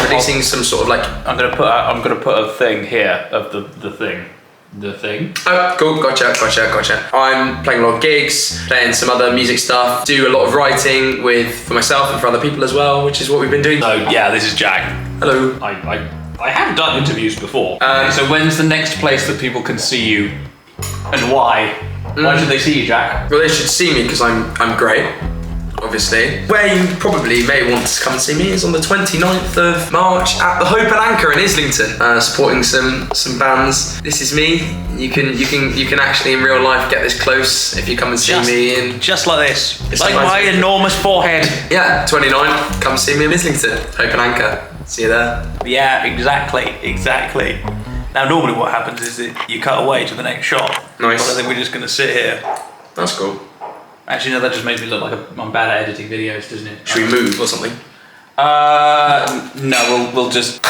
releasing some sort of like. I'm gonna put a thing here of the thing. The thing. Oh, cool. Gotcha. I'm playing a lot of gigs, playing some other music stuff, do a lot of writing for myself and for other people as well, which is what we've been doing. So yeah, this is Jack. Hello. I have done interviews before. Um, So when's the next place that people can see you, and why? Why should they see you, Jack? Well, they should see me because I'm great, obviously. Where you probably may want to come and see me is on the 29th of March at the Hope and Anchor in Islington, supporting some bands. This is me. You can actually in real life get this close if you come and see me. And Just like this, It's like like my my- enormous forehead. yeah, 29. Come see me in Islington. Hope and Anchor. See you there. Yeah, exactly. Now, normally what happens is that you cut away to the next shot. Nice. But I think we're just gonna sit here. That's cool. Actually, no, that just makes me look like I'm bad at editing videos, doesn't it? Should we move or something? No, we'll just.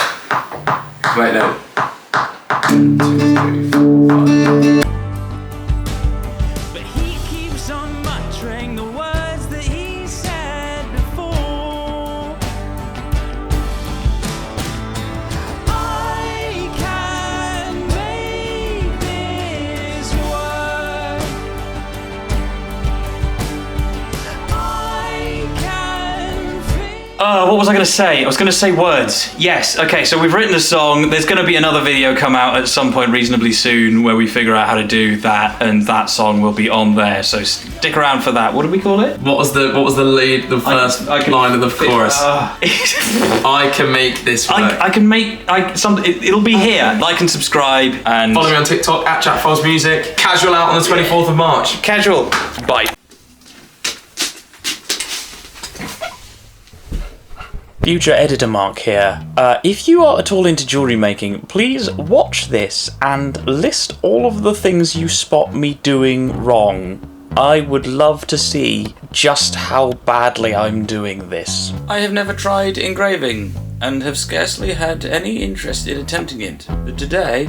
Wait, no. But he keeps on muttering the words that he said before. I can make this work. I can feel. What was I going to say? I was going to say words. Yes. Okay, so we've written a song. There's going to be another video come out at some point reasonably soon where we figure out how to do that, and that song will be on there. So stick around for that. What did we call it? What was the lead? The first I can- line of the chorus. I I can make this work. can make it'll be here. Like and subscribe and Follow me on TikTok at Jack Foz Music. Casual out on the 24th of March. casual. Bye. Future editor Mark here. If you are at all into jewellery making, please watch this and list all of the things you spot me doing wrong. I would love to see just how badly I'm doing this. I have never tried engraving and have scarcely had any interest in attempting it, but today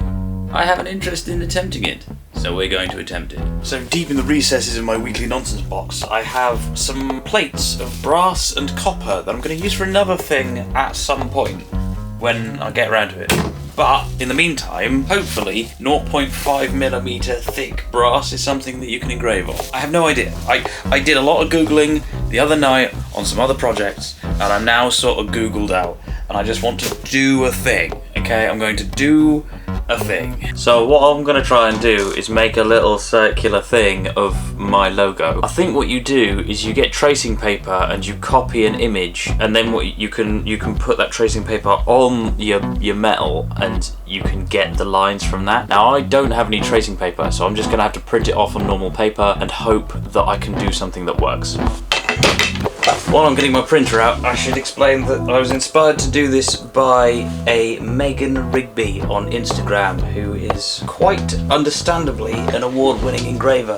I have an interest in attempting it. So we're going to attempt it. So deep in the recesses of my weekly nonsense box, I have some plates of brass and copper that I'm going to use for another thing at some point when I get around to it. But in the meantime, hopefully 0.5mm thick brass is something that you can engrave on. I have no idea. I did a lot of Googling the other night on some other projects, and I'm now sort of Googled out, and I just want to do a thing, okay? I'm going to do a thing. So what I'm going to try and do is make a little circular thing of my logo. I think what you do is you get tracing paper and you copy an image, and then what you can put that tracing paper on your metal, and you can get the lines from that. Now I don't have any tracing paper, so I'm just going to have to print it off on normal paper and hope that I can do something that works. While I'm getting my printer out, I should explain that I was inspired to do this by a Megan Rigby on Instagram, who is quite understandably an award-winning engraver,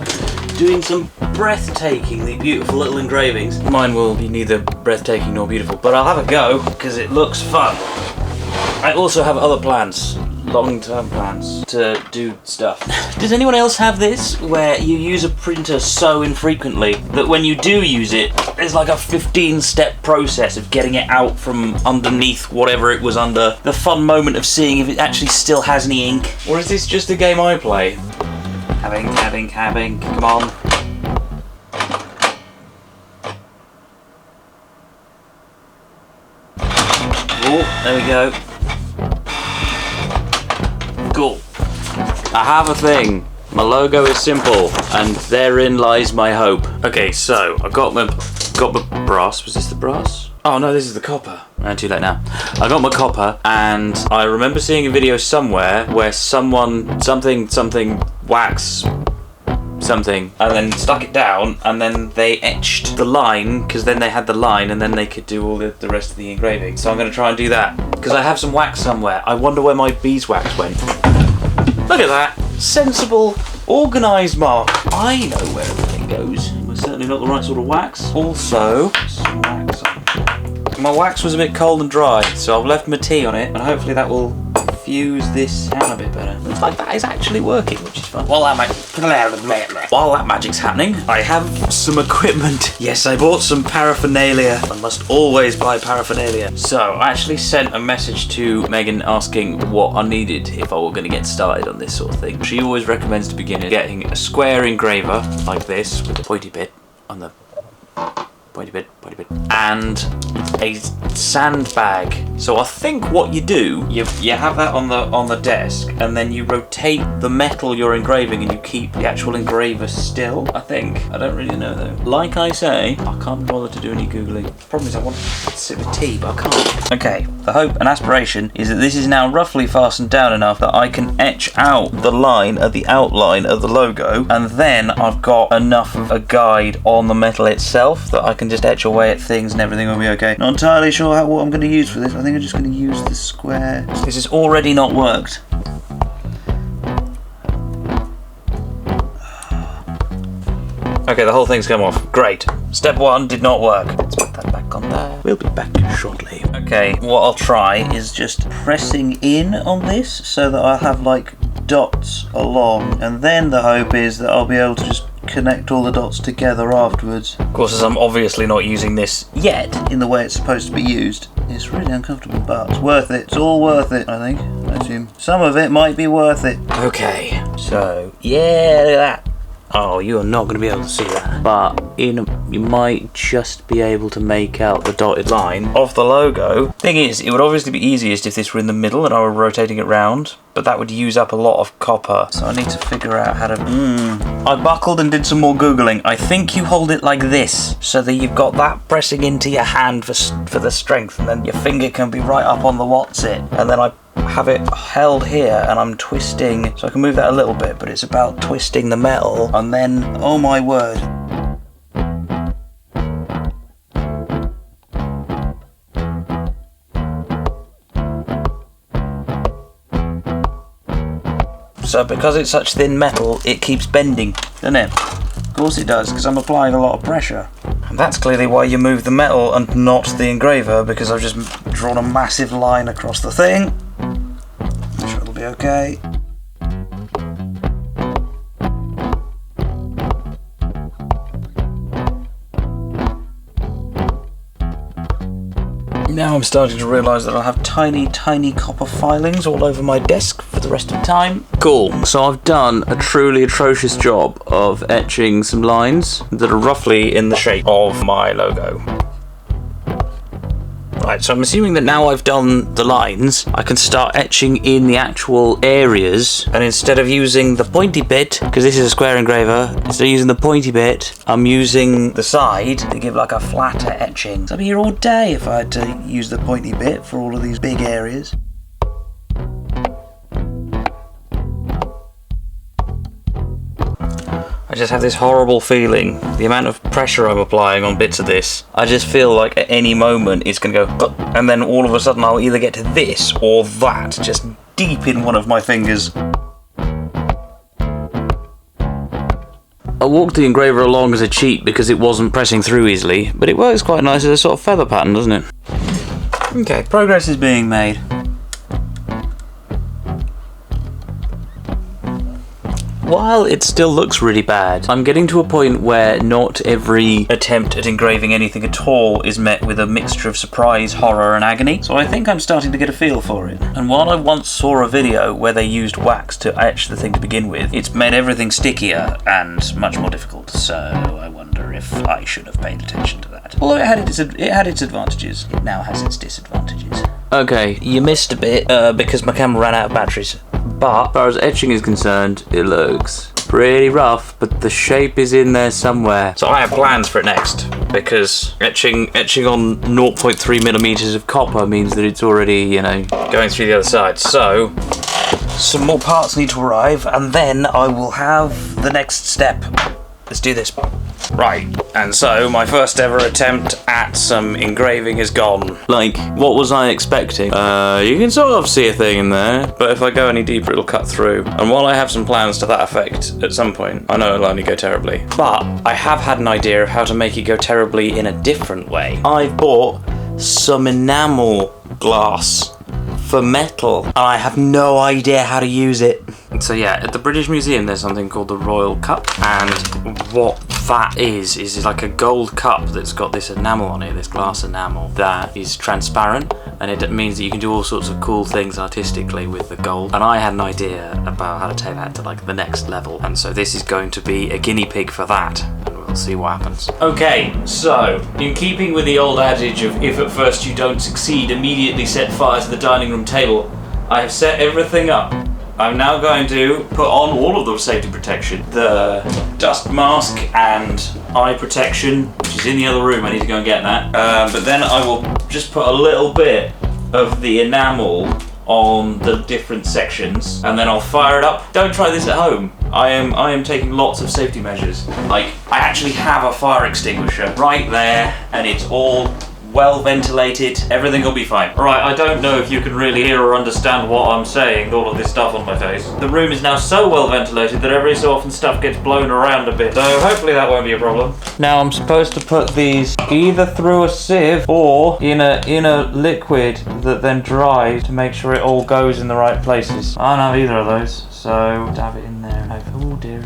doing some breathtakingly beautiful little engravings. Mine will be neither breathtaking nor beautiful, but I'll have a go because it looks fun. I also have other plans, long-term plans to do stuff. Does anyone else have this, where you use a printer so infrequently that when you do use it, there's like a 15-step process of getting it out from underneath whatever it was under, the fun moment of seeing if it actually still has any ink? Or is this just a game I play? Having, come on. Oh, there we go. Cool. I have a thing. My logo is simple, and therein lies my hope. Okay, so I got my brass. Was this the brass? Oh no, this is the copper. Too late now. I got my copper, and I remember seeing a video somewhere where someone something wax something, and then stuck it down, and then they etched the line, because then they had the line, and then they could do all the rest of the engraving. So I'm going to try and do that, because I have some wax somewhere. I wonder where my beeswax went. Look at that. Sensible, organised mark. I know where everything goes. We're certainly not the right sort of wax. Also, some wax on. My wax was a bit cold and dry, so I've left my tea on it, and hopefully that will fuse this down a bit better. Looks like that is actually working, which is fun. While that magic's happening, I have some equipment. Yes, I bought some paraphernalia. I must always buy paraphernalia. So I actually sent a message to Megan asking what I needed if I were going to get started on this sort of thing. She always recommends to begin getting a square engraver like this with a pointy bit on the pointy bit, and a sandbag. So I think what you do, you have that on the desk, and then you rotate the metal you're engraving, and you keep the actual engraver still. I think. I don't really know though. Like I say, I can't bother to do any googling. Problem is, I want to sip a tea, but I can't. Okay, the hope and aspiration is that this is now roughly fastened down enough that I can etch out the line at the outline of the logo, and then I've got enough of a guide on the metal itself that I can just etch away at things and everything will be okay. Not entirely sure what I'm going to use for this. I think I'm just going to use the square. This has already not worked. Okay, the whole thing's come off. Great. Step 1 did not work. Let's put that back on there. We'll be back shortly. Okay, what I'll try is just pressing in on this so that I'll have like dots along, and then the hope is that I'll be able to just connect all the dots together afterwards. Of course, as I'm obviously not using this yet in the way it's supposed to be used, it's really uncomfortable, but it's worth it. It's all worth it, I think. I assume some of it might be worth it. Okay, so yeah, look at that. Oh, you are not going to be able to see that, but you might just be able to make out the dotted line of the logo. Thing is, it would obviously be easiest if this were in the middle and I were rotating it round, but that would use up a lot of copper, so I need to figure out how to... I buckled and did some more googling. I think you hold it like this, so that you've got that pressing into your hand for the strength, and then your finger can be right up on the what's it, and then I have it held here and I'm twisting, so I can move that a little bit, but it's about twisting the metal, and then, oh my word. So because it's such thin metal, it keeps bending, doesn't it? Of course it does, because I'm applying a lot of pressure. And that's clearly why you move the metal and not the engraver, because I've just drawn a massive line across the thing. I'm sure it'll be okay. Now I'm starting to realise that I'll have tiny, tiny copper filings all over my desk for the rest of the time. Cool. So I've done a truly atrocious job of etching some lines that are roughly in the shape of my logo. Right, so I'm assuming that now I've done the lines, I can start etching in the actual areas, and instead of using the pointy bit, because this is a square engraver, instead of using the pointy bit, I'm using the side to give like a flatter etching. So I'd be here all day if I had to use the pointy bit for all of these big areas. I just have this horrible feeling, the amount of pressure I'm applying on bits of this, I just feel like at any moment it's going to go, and then all of a sudden I'll either get to this or that, just deep in one of my fingers. I walked the engraver along as a cheat because it wasn't pressing through easily, but it works quite nice as a sort of feather pattern, doesn't it? Okay, progress is being made. while it still looks really bad, I'm getting to a point where not every attempt at engraving anything at all is met with a mixture of surprise, horror and agony, so I think I'm starting to get a feel for it. And while I once saw a video where they used wax to etch the thing to begin with, it's made everything stickier and much more difficult, so I wonder if I should have paid attention to that. Although it had its advantages, it now has its disadvantages. Okay, you missed a bit because my camera ran out of batteries. But as far as etching is concerned, it looks pretty rough, but the shape is in there somewhere. So I have plans for it next, because etching on 0.3 millimeters of copper means that it's already, you know, going through the other side. So some more parts need to arrive, and then I will have the next step. Let's do this. Right, and so my first ever attempt at some engraving is gone. Like, what was I expecting? You can sort of see a thing in there, but if I go any deeper it'll cut through. And while I have some plans to that effect at some point, I know it'll only go terribly. But I have had an idea of how to make it go terribly in a different way. I've bought some enamel glass for metal, and I have no idea how to use it. So yeah, at the British Museum there's something called the Royal Cup, and what that is like a gold cup that's got this enamel on it, this glass enamel that is transparent, and it means that you can do all sorts of cool things artistically with the gold. And I had an idea about how to take that to like the next level, and so this is going to be a guinea pig for that. We'll see what happens. Okay, so in keeping with the old adage of if at first you don't succeed, immediately set fire to the dining room table, I have set everything up. I'm now going to put on all of the safety protection, the dust mask and eye protection, which is in the other room. I need to go and get that. But then I will just put a little bit of the enamel on the different sections, and then I'll fire it up. Don't try this at home. I am taking lots of safety measures. Like, I actually have a fire extinguisher right there, and it's all well ventilated. Everything will be fine. Alright, I don't know if you can really hear or understand what I'm saying with all of this stuff on my face. The room is now so well ventilated that every so often stuff gets blown around a bit, so hopefully that won't be a problem. Now I'm supposed to put these either through a sieve or in a liquid that then dries to make sure it all goes in the right places. I don't have either of those, so dab it in there and hope. Oh dear.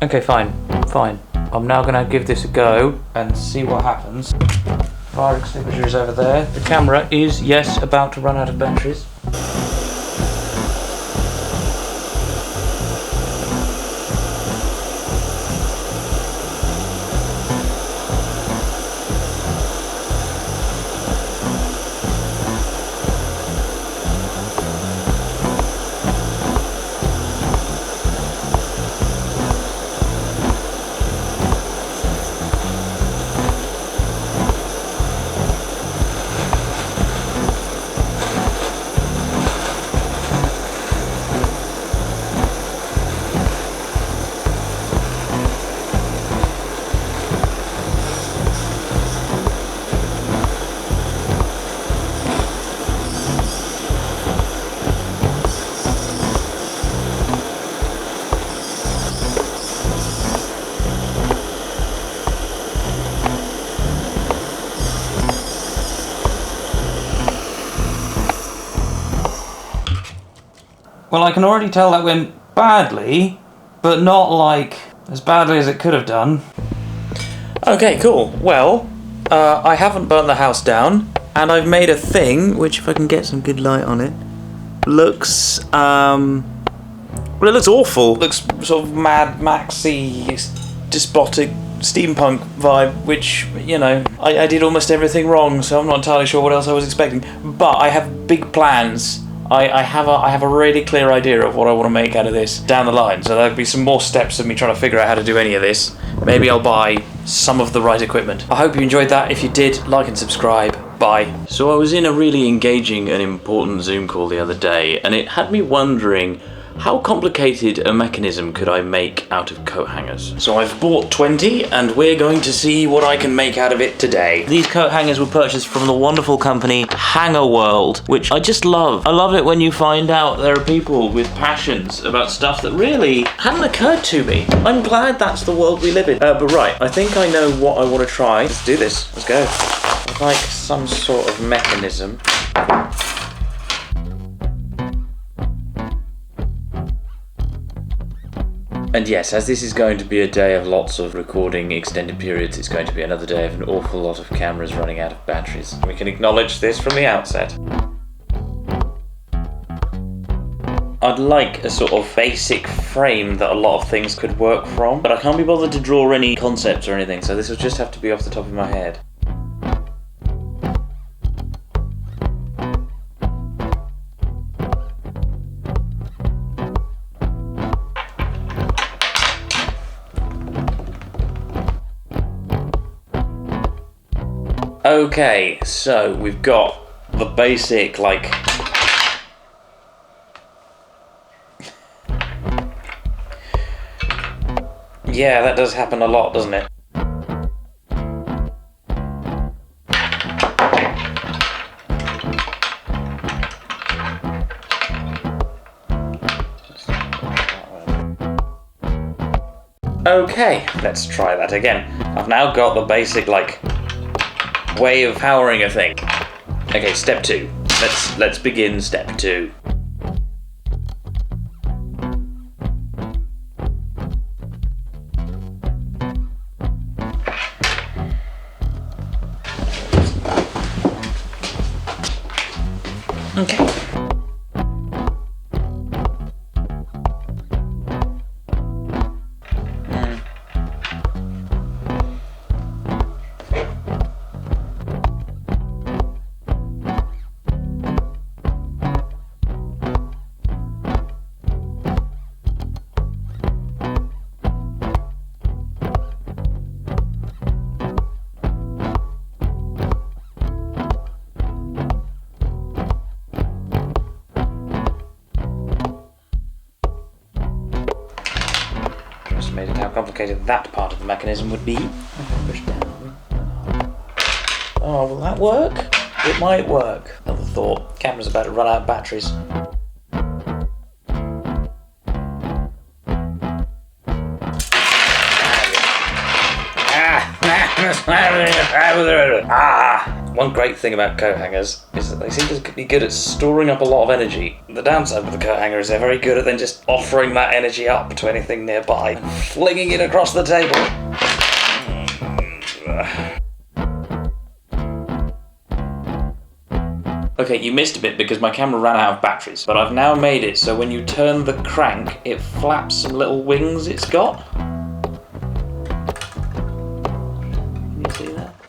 Okay, fine. I'm now gonna give this a go and see what happens. Fire extinguisher is over there. The camera is, yes, about to run out of batteries. Well, I can already tell that went badly, but not like as badly as it could have done. Okay, cool. Well, I haven't burnt the house down, and I've made a thing, which if I can get some good light on it, looks, well, it looks awful. It looks sort of Mad Maxy, despotic steampunk vibe, which, you know, I did almost everything wrong, so I'm not entirely sure what else I was expecting. But I have big plans. I have a really clear idea of what I want to make out of this down the line, so there'll be some more steps of me trying to figure out how to do any of this. Maybe I'll buy some of the right equipment. I hope you enjoyed that. If you did, like and subscribe. Bye. So I was in a really engaging and important Zoom call the other day, and it had me wondering How complicated a mechanism could I make out of coat hangers? So I've bought 20 and we're going to see what I can make out of it today. These coat hangers were purchased from the wonderful company Hanger World, which I just love. I love it when you find out there are people with passions about stuff that really hadn't occurred to me. I'm glad that's the world we live in. But right, I think I know what I want to try. Let's do this. Let's go. I'd like some sort of mechanism. And yes, as this is going to be a day of lots of recording extended periods, it's going to be another day of an awful lot of cameras running out of batteries. We can acknowledge this from the outset. I'd like a sort of basic frame that a lot of things could work from, but I can't be bothered to draw any concepts or anything, so this will just have to be off the top of my head. Okay, so we've got the basic, like... Yeah, that does happen a lot, doesn't it? Okay, let's try that again. I've now got the basic, like... way of powering a thing. Okay, step 2. Let's begin step 2. Okay. Estimated how complicated that part of the mechanism would be. Push down. Oh, will that work? It might work. Another thought. Camera's about to run out of batteries. One great thing about coat hangers is that they seem to be good at storing up a lot of energy. The downside with the coat hanger is they're very good at then just offering that energy up to anything nearby and flinging it across the table. Okay, you missed a bit because my camera ran out of batteries, but I've now made it so when you turn the crank, it flaps some little wings it's got.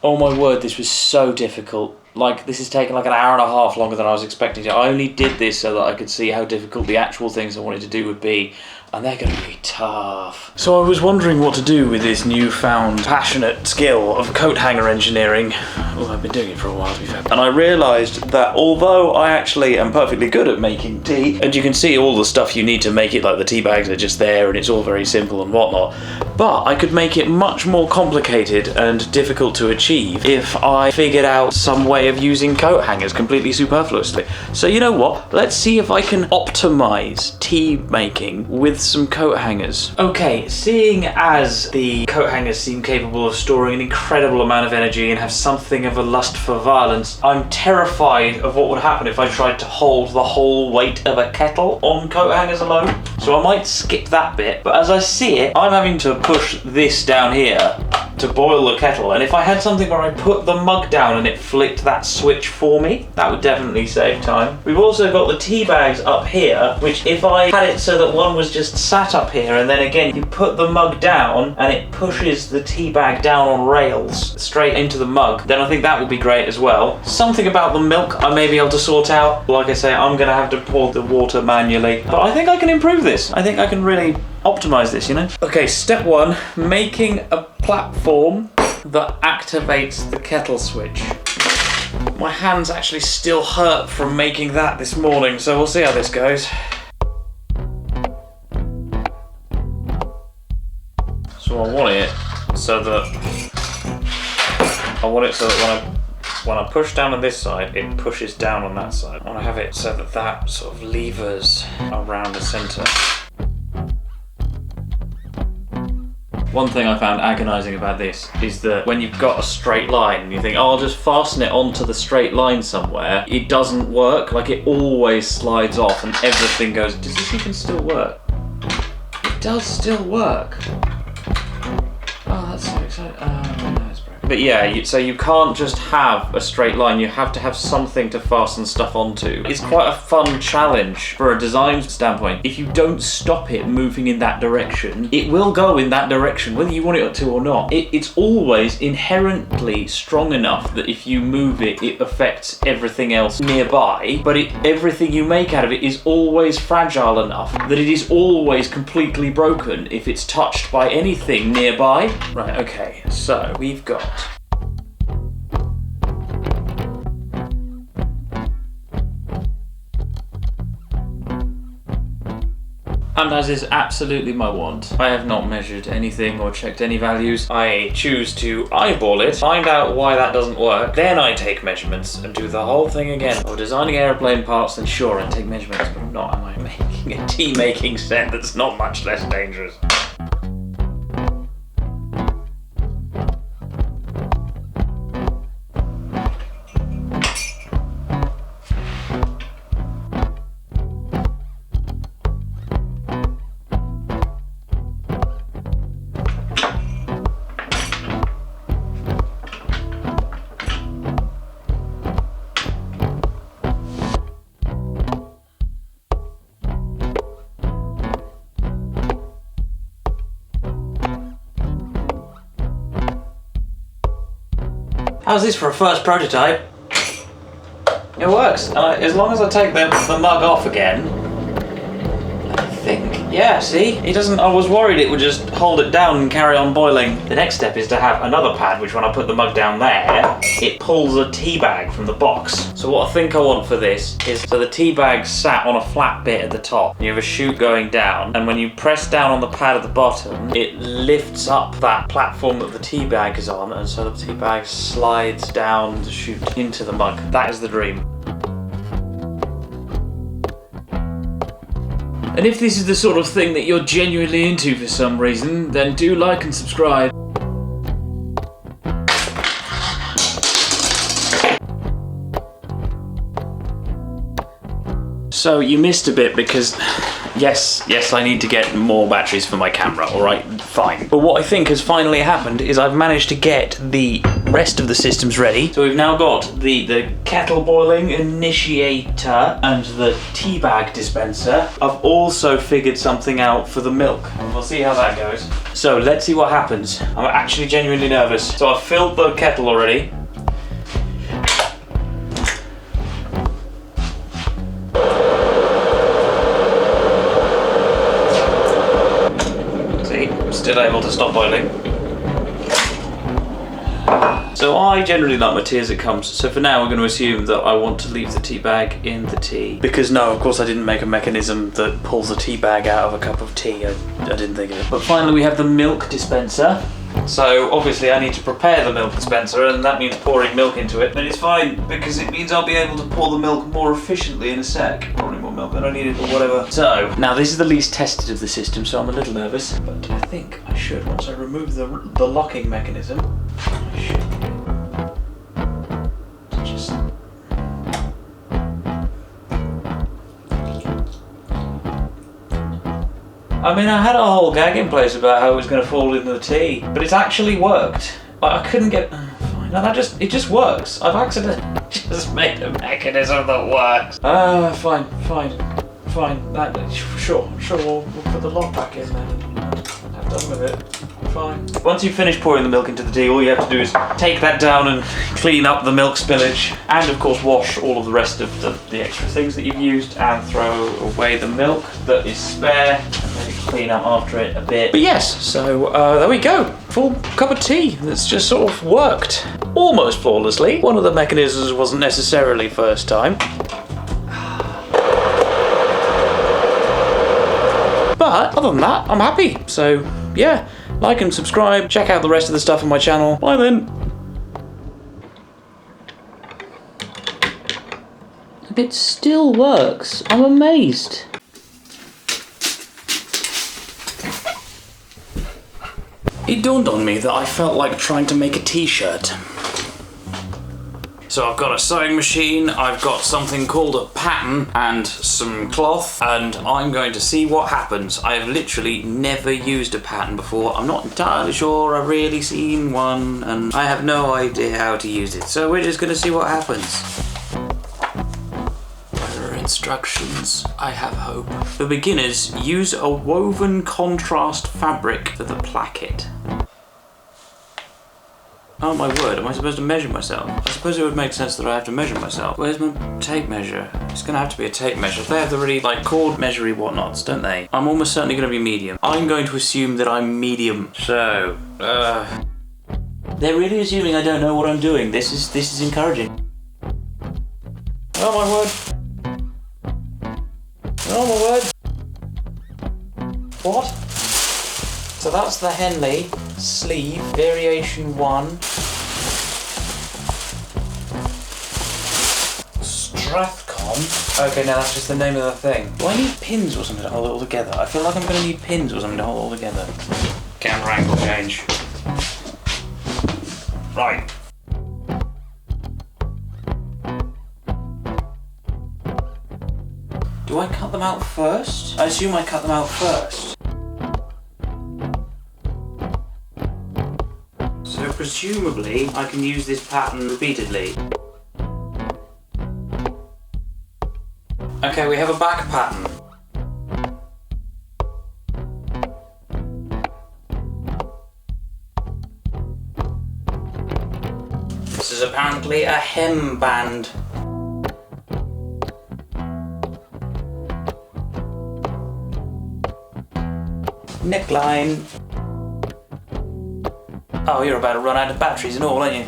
Oh my word, this was so difficult. Like, this has taken like an hour and a half longer than I was expecting to. I only did this so that I could see how difficult the actual things I wanted to do would be. And they're going to be tough. So I was wondering what to do with this newfound passionate skill of coat hanger engineering. Well, I've been doing it for a while, to be fair. And I realised that although I actually am perfectly good at making tea, and you can see all the stuff you need to make it, like the tea bags are just there and it's all very simple and whatnot, but I could make it much more complicated and difficult to achieve if I figured out some way of using coat hangers completely superfluously. So you know what? Let's see if I can optimise tea making with some coat hangers. Okay, seeing as the coat hangers seem capable of storing an incredible amount of energy and have something of a lust for violence, I'm terrified of what would happen if I tried to hold the whole weight of a kettle on coat hangers alone. So I might skip that bit, but as I see it, I'm having to push this down here to boil the kettle, and if I had something where I put the mug down and it flicked that switch for me, that would definitely save time. We've also got the tea bags up here, which if I had it so that one was just sat up here and then again you put the mug down and it pushes the tea bag down on rails straight into the mug, then I think that would be great as well. Something about the milk I may be able to sort out. Like I say, I'm gonna have to pour the water manually, but I think I can improve this. I think I can really optimize this, you know? Okay, step 1, making a platform that activates the kettle switch. My hands actually still hurt from making that this morning, so we'll see how this goes. So I want it so that when I push down on this side, it pushes down on that side. I want to have it so that that sort of levers around the centre. One thing I found agonising about this is that when you've got a straight line and you think, oh, I'll just fasten it onto the straight line somewhere, it doesn't work. Like, it always slides off and everything goes, does this even still work? It does still work. Oh, that's so exciting. Oh, no, it's broken. But yeah, so you can't just have a straight line, you have to have something to fasten stuff onto. It's quite a fun challenge for a design standpoint. If you don't stop it moving in that direction, it will go in that direction, whether you want it to or not. It's always inherently strong enough that if you move it, it affects everything else nearby, but everything you make out of it is always fragile enough that it is always completely broken if it's touched by anything nearby. Right, okay, so we've got and as is absolutely my want, I have not measured anything or checked any values. I choose to eyeball it, find out why that doesn't work, then I take measurements and do the whole thing again. If I were designing aeroplane parts, then sure, I'd take measurements, but I'm not. Am I making a tea-making set that's not much less dangerous? How's this for a first prototype? It works. As long as I take the mug off again, I think, yeah, see? It doesn't, I was worried it would just hold it down and carry on boiling. The next step is to have another pad, which when I put the mug down there, it pulls a tea bag from the box. So what I think I want for this is, so the tea bag sat on a flat bit at the top. You have a chute going down, and when you press down on the pad at the bottom, it lifts up that platform that the tea bag is on, and so the tea bag slides down the chute into the mug. That is the dream. And if this is the sort of thing that you're genuinely into for some reason, then do like and subscribe. So you missed a bit because, yes, I need to get more batteries for my camera, alright, fine. But what I think has finally happened is I've managed to get the rest of the systems ready. So we've now got the kettle boiling initiator and the tea bag dispenser. I've also figured something out for the milk, and we'll see how that goes. So let's see what happens. I'm actually genuinely nervous. So I've filled the kettle already. Still able to stop boiling. So I generally like my tea as it comes, so for now we're going to assume that I want to leave the tea bag in the tea. Because no, of course I didn't make a mechanism that pulls the tea bag out of a cup of tea, I didn't think of it. But finally we have the milk dispenser. So obviously I need to prepare the milk dispenser, and that means pouring milk into it. But it's fine, because it means I'll be able to pour the milk more efficiently in a sec. Probably more milk than I needed or whatever. So, now this is the least tested of the system, so I'm a little nervous. But I think I should, once I remove the locking mechanism, I should be able to just... I mean, I had a whole gag in place about how it was going to fall into the tea, but it's actually worked. I couldn't get... fine. No, it just works. I've accidentally just made a mechanism that works. Fine. Sure, we'll put the lock back in then and have done with it. Fine. Once you've finished pouring the milk into the tea, all you have to do is take that down and clean up the milk spillage, and of course wash all of the rest of the extra things that you've used, and throw away the milk that is spare, and maybe clean up after it a bit. But yes, so there we go. Full cup of tea that's just sort of worked almost flawlessly. One of the mechanisms wasn't necessarily first time. But other than that, I'm happy. So yeah, like and subscribe. Check out the rest of the stuff on my channel. Bye then. It still works. I'm amazed. It dawned on me that I felt like trying to make a t-shirt. So I've got a sewing machine, I've got something called a pattern and some cloth, and I'm going to see what happens. I have literally never used a pattern before. I'm not entirely sure I've really seen one, and I have no idea how to use it. So we're just going to see what happens. There are instructions. I have hope. For beginners, use a woven contrast fabric for the placket. Oh my word, am I supposed to measure myself? I suppose it would make sense that I have to measure myself. Where's my tape measure? It's gonna have to be a tape measure. They have the really, like, cord measuring whatnots, don't they? I'm almost certainly gonna be medium. I'm going to assume that I'm medium. So, they're really assuming I don't know what I'm doing. This is encouraging. Oh my word. Oh my word. What? So that's the Henley sleeve, variation 1. Strathcon. Okay, now that's just the name of the thing. Do I need pins or something to hold it all together? I feel like I'm going to need pins or something to hold it all together. Camera angle change. Right. Do I cut them out first? I assume I cut them out first. So presumably, I can use this pattern repeatedly. Okay, we have a back pattern. This is apparently a hemband. Neckline. Oh, you're about to run out of batteries and all, aren't you?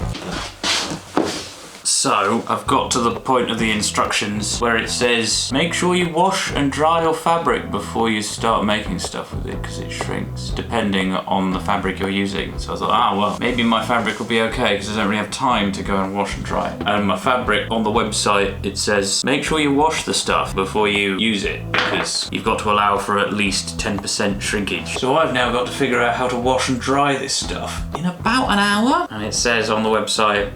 So, I've got to the point of the instructions where it says, make sure you wash and dry your fabric before you start making stuff with it, because it shrinks, depending on the fabric you're using. So I thought, well, maybe my fabric will be okay, because I don't really have time to go and wash and dry it. And my fabric, on the website, it says, make sure you wash the stuff before you use it, because you've got to allow for at least 10% shrinkage. So I've now got to figure out how to wash and dry this stuff in about an hour. And it says on the website,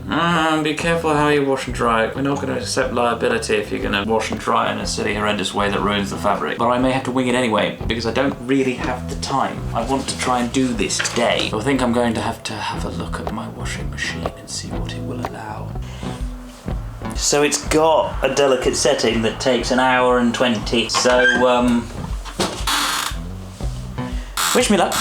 be careful how you wash and dry it. We're not going to accept liability if you're going to wash and dry it in a silly, horrendous way that ruins the fabric. But I may have to wing it anyway, because I don't really have the time. I want to try and do this today. So I think I'm going to have a look at my washing machine and see what it will allow. So it's got a delicate setting that takes an hour and 20. So, wish me luck.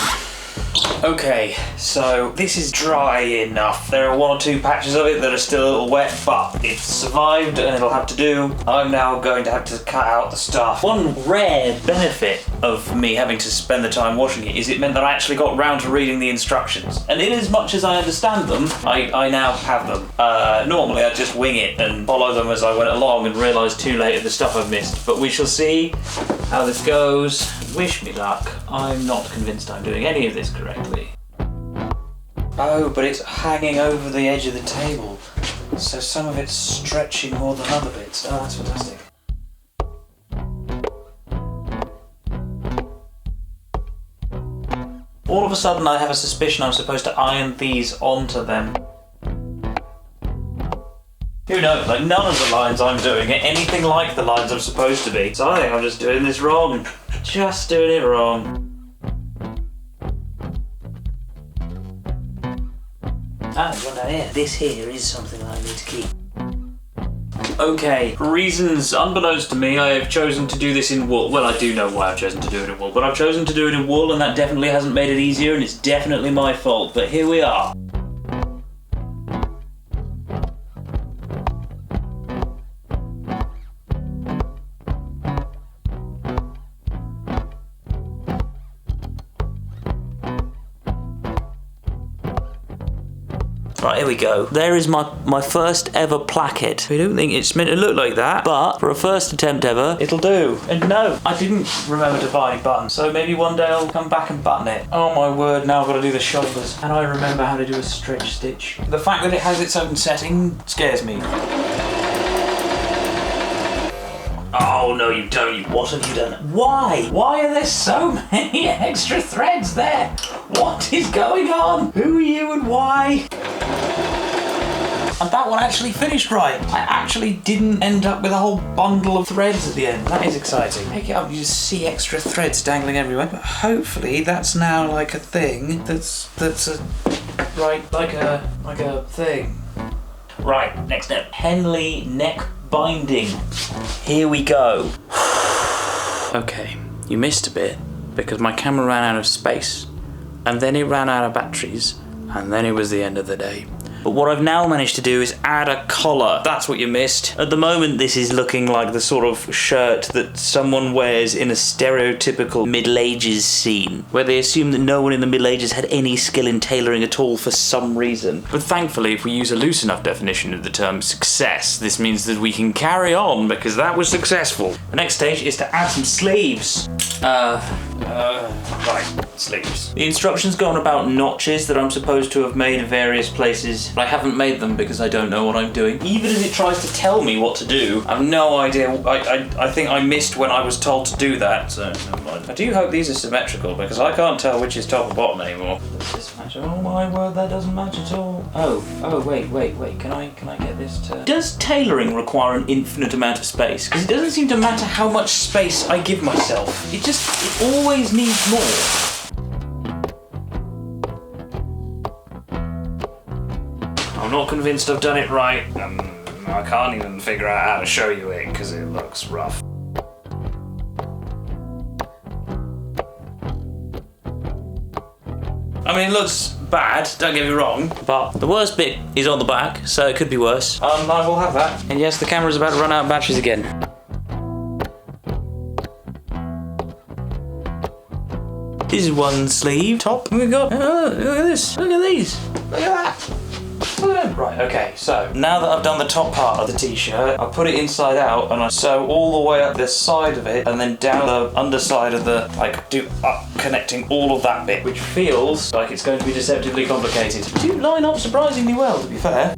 Okay, so this is dry enough. There are 1 or 2 patches of it that are still a little wet, but it's survived and it'll have to do. I'm now going to have to cut out the stuff. One rare benefit of me having to spend the time washing it is it meant that I actually got round to reading the instructions. And in as much as I understand them, I now have them. Normally I'd just wing it and follow them as I went along and realise too late the stuff I've missed. But we shall see how this goes. Wish me luck. I'm not convinced I'm doing any of this correctly. Oh, but it's hanging over the edge of the table. So some of it's stretching more than other bits. Oh, that's fantastic. All of a sudden I have a suspicion I'm supposed to iron these onto them. Who knows, like none of the lines I'm doing are anything like the lines I'm supposed to be. So I think I'm just doing this wrong. Just doing it wrong. Ah, there's one down here. This here is something that I need to keep. Okay, for reasons unbeknownst to me, I have chosen to do this in wool. Well, I do know why I've chosen to do it in wool, but I've chosen to do it in wool, and that definitely hasn't made it easier, and it's definitely my fault, but here we are. Right, here we go. There is my first ever placket. I don't think it's meant to look like that, but for a first attempt ever, it'll do. And no, I didn't remember to buy any buttons, so maybe one day I'll come back and button it. Oh my word, now I've got to do the shoulders. And I remember how to do a stretch stitch. The fact that it has its own setting scares me. Oh no, you don't. What have you done? Why? Why are there so many extra threads there? What is going on? Who are you and why? And that one actually finished right. I actually didn't end up with a whole bundle of threads at the end. That is exciting. Pick it up, you just see extra threads dangling everywhere. But hopefully that's now like a thing that's a right, like a thing. Right, next step. Henley neck binding. Here we go. Okay, you missed a bit because my camera ran out of space, and then it ran out of batteries, and then it was the end of the day. But what I've now managed to do is add a collar. That's what you missed. At the moment, this is looking like the sort of shirt that someone wears in a stereotypical Middle Ages scene, where they assume that no one in the Middle Ages had any skill in tailoring at all for some reason. But thankfully, if we use a loose enough definition of the term success, this means that we can carry on because that was successful. The next stage is to add some sleeves. Right, sleeves. The instructions go on about notches that I'm supposed to have made in various places, but I haven't made them because I don't know what I'm doing. Even as it tries to tell me what to do, I have no idea. I think I missed when I was told to do that, so never mind. I do hope these are symmetrical because I can't tell which is top or bottom anymore. Does this match? Oh my word, that doesn't match at all. Oh, wait. Can I get this to... Does tailoring require an infinite amount of space? Because it doesn't seem to matter how much space I give myself. It always needs more. I'm not convinced I've done it right. I can't even figure out how to show you it because it looks rough. I mean, it looks bad, don't get me wrong, but the worst bit is on the back, so it could be worse. I will have that. And yes, the camera's about to run out of batteries again. This is one sleeve top. Oh my god, look at this, look at these, look at that. Look at them. Right, okay, so now that I've done the top part of the t-shirt, I put it inside out and I sew all the way up the side of it and then down the underside of the, connecting all of that bit, which feels like it's going to be deceptively complicated. They do line up surprisingly well, to be fair.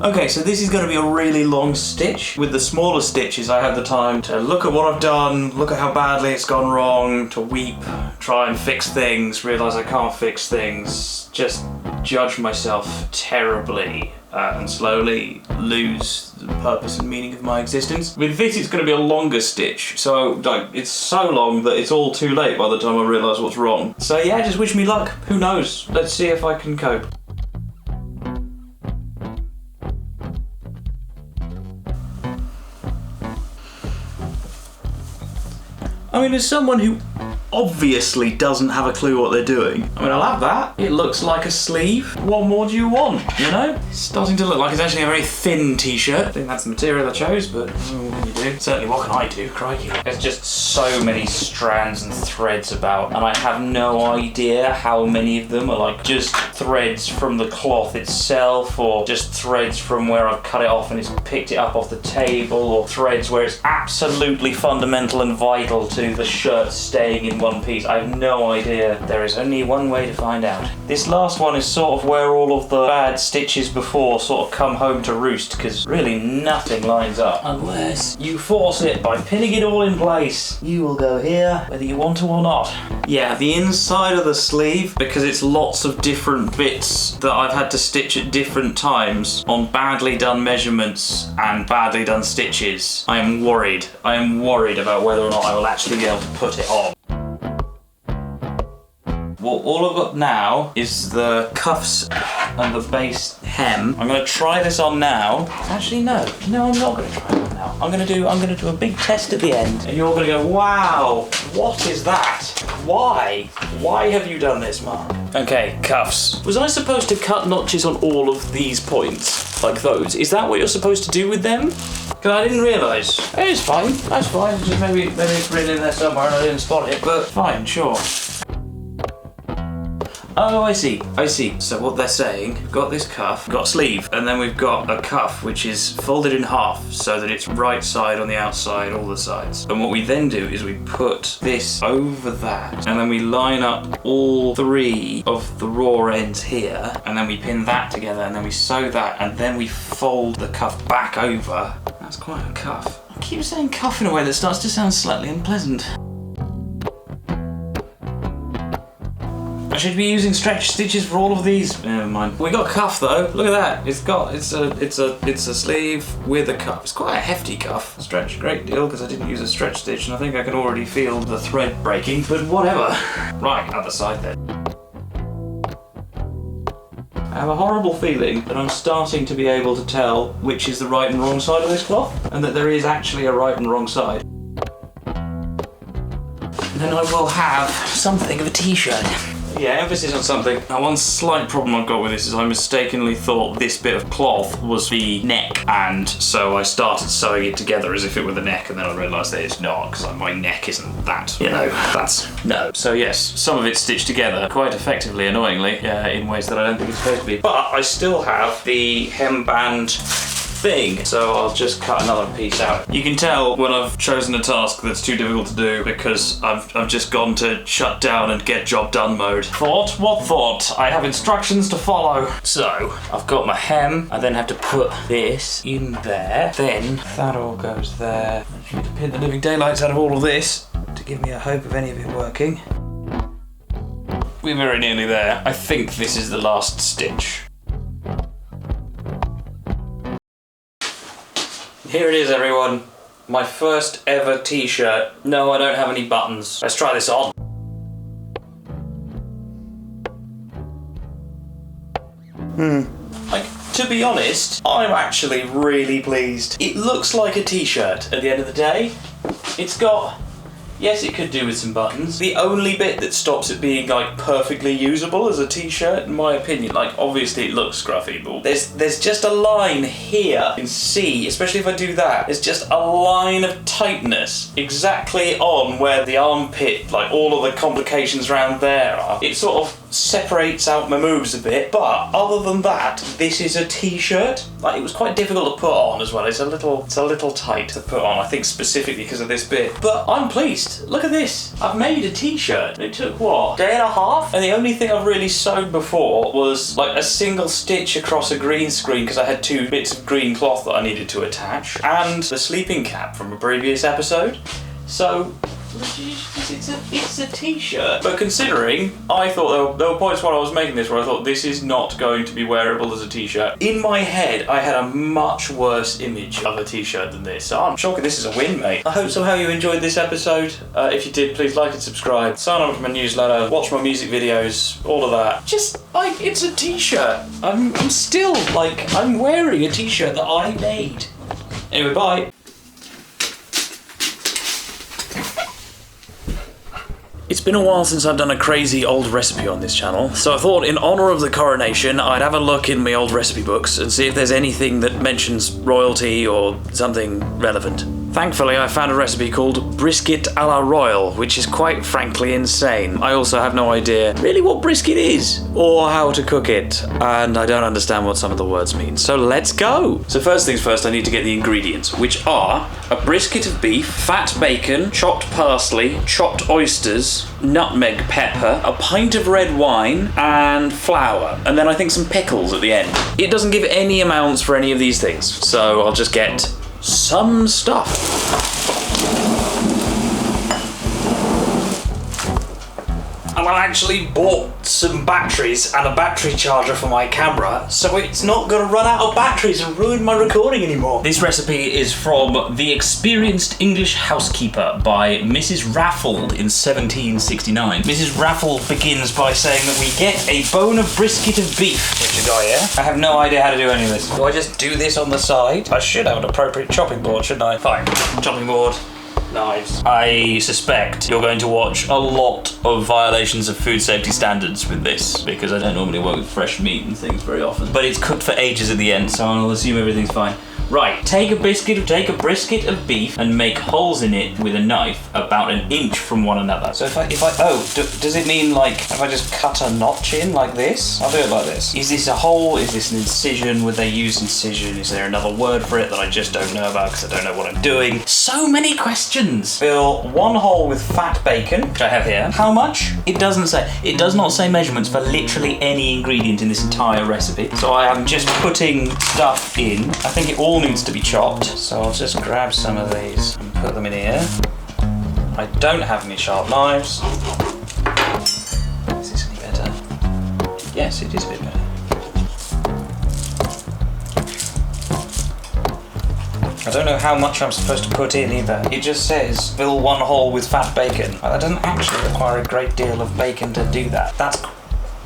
Okay, so this is going to be a really long stitch. With the smaller stitches, I had the time to look at what I've done, look at how badly it's gone wrong, to weep, try and fix things, realise I can't fix things, just judge myself terribly, and slowly lose the purpose and meaning of my existence. With this, it's going to be a longer stitch, so it's so long that it's all too late by the time I realise what's wrong. So yeah, just wish me luck. Who knows? Let's see if I can cope. I mean, as someone who obviously doesn't have a clue what they're doing, I mean, I'll have that. It looks like a sleeve. What more do you want, you know? It's starting to look like it's actually a very thin t-shirt. I think that's the material I chose, but what can you do? Certainly, what can I do? Crikey. There's just so many strands and threads about, and I have no idea how many of them are like just threads from the cloth itself, or just threads from where I've cut it off and it's picked it up off the table, or threads where it's absolutely fundamental and vital to the shirt staying in one piece. I have no idea. There is only one way to find out. This last one is sort of where all of the bad stitches before sort of come home to roost, because really nothing lines up unless you force it by pinning it all in place. You will go here whether you want to or not. Yeah, the inside of the sleeve, because it's lots of different bits that I've had to stitch at different times on badly done measurements and badly done stitches. I am worried. I am worried about whether or not I will actually be able to put it on. Well, all I've got now is the cuffs and the base hem. I'm gonna try this on now. Actually, no, I'm not gonna try it on now. I'm gonna do a big test at the end, and you're gonna go, wow, what is that? Why? Why have you done this, Mark? Okay, cuffs. Was I supposed to cut notches on all of these points? Like those? Is that what you're supposed to do with them? Because I didn't realise. It's fine, that's fine. Just maybe it's written in there somewhere and I didn't spot it, but fine, sure. Oh, I see. So what they're saying, we've got this cuff, we've got a sleeve, and then we've got a cuff which is folded in half so that it's right side on the outside, all the sides. And what we then do is we put this over that, and then we line up all 3 of the raw ends here, and then we pin that together, and then we sew that, and then we fold the cuff back over. That's quite a cuff. I keep saying cuff in a way that starts to sound slightly unpleasant. I should be using stretch stitches for all of these. Never mind. We got a cuff though. Look at that. It's a sleeve with a cuff. It's quite a hefty cuff. Stretch a great deal because I didn't use a stretch stitch, and I think I can already feel the thread breaking. But whatever. Right, other side then. I have a horrible feeling that I'm starting to be able to tell which is the right and wrong side of this cloth, and that there is actually a right and wrong side. And then I will have something of a t-shirt. Yeah, emphasis on something. Now, one slight problem I've got with this is I mistakenly thought this bit of cloth was the neck, and so I started sewing it together as if it were the neck, and then I realised that it's not, because my neck isn't that, you know, that's, no. So yes, some of it's stitched together quite effectively, annoyingly, in ways that I don't think it's supposed to be. But I still have the hemband thing, so I'll just cut another piece out. You can tell when I've chosen a task that's too difficult to do because I've just gone to shut down and get job done mode. Thought? What thought? I have instructions to follow. So, I've got my hem, I then have to put this in there, then that all goes there. I need to pin the living daylights out of all of this to give me a hope of any of it working. We're very nearly there. I think this is the last stitch. Here it is, everyone. My first ever t-shirt. No, I don't have any buttons. Let's try this on. Like, to be honest, I'm actually really pleased. It looks like a t-shirt at the end of the day. It's got... Yes, it could do with some buttons. The only bit that stops it being, like, perfectly usable as a t-shirt, in my opinion, like, obviously it looks scruffy, but there's just a line here. You can see, especially if I do that, there's just a line of tightness exactly on where the armpit, like, all of the complications around there are. It sort of separates out my moves a bit, but other than that, this is a t-shirt. Like, it was quite difficult to put on as well. It's a little tight to put on, I think specifically because of this bit. But I'm pleased. Look at this. I've made a t-shirt. It took, what, day and a half? And the only thing I've really sewed before was like a single stitch across a green screen because I had 2 bits of green cloth that I needed to attach, and the sleeping cap from a previous episode. So it's a t-shirt. But considering, I thought there were points while I was making this where I thought this is not going to be wearable as a t-shirt. In my head, I had a much worse image of a t-shirt than this. So I'm shocking this is a win, mate. I hope somehow you enjoyed this episode. If you did, please like and subscribe. Sign up to my newsletter, watch my music videos, all of that. Just, like, it's a t-shirt. I'm still, like, I'm wearing a t-shirt that I made. Anyway, bye. It's been a while since I've done a crazy old recipe on this channel, so I thought in honour of the coronation I'd have a look in my old recipe books and see if there's anything that mentions royalty or something relevant. Thankfully, I found a recipe called brisket à la royal, which is quite frankly insane. I also have no idea really what brisket is or how to cook it, and I don't understand what some of the words mean. So let's go! So first things first, I need to get the ingredients, which are a brisket of beef, fat bacon, chopped parsley, chopped oysters, nutmeg pepper, a pint of red wine, and flour. And then I think some pickles at the end. It doesn't give any amounts for any of these things, so I'll just get some stuff. And I actually bought some batteries and a battery charger for my camera, so it's not gonna run out of batteries and ruin my recording anymore. This recipe is from The Experienced English Housekeeper by Mrs. Raffald in 1769. Mrs. Raffald begins by saying that we get a bone of brisket of beef, which you got here. I have no idea how to do any of this. Do I just do this on the side? I should have an appropriate chopping board, shouldn't I? Fine. Chopping board. Knives. I suspect you're going to watch a lot of violations of food safety standards with this, because I don't normally work with fresh meat and things very often. But it's cooked for ages at the end, so I'll assume everything's fine. Right, take a brisket of beef and make holes in it with a knife about an inch from one another. So does it mean like if I just cut a notch in like this? I'll do it like this. Is this a hole? Is this an incision? Would they use incision? Is there another word for it that I just don't know about because I don't know what I'm doing? So many questions. Fill one hole with fat bacon, which I have here. How much? It doesn't say. It does not say measurements for literally any ingredient in this entire recipe. So I am just putting stuff in. I think it all needs to be chopped. So I'll just grab some of these and put them in here. I don't have any sharp knives. Is this any better? Yes, it is a bit better. I don't know how much I'm supposed to put in either. It just says fill one hole with fat bacon. That doesn't actually require a great deal of bacon to do that. That's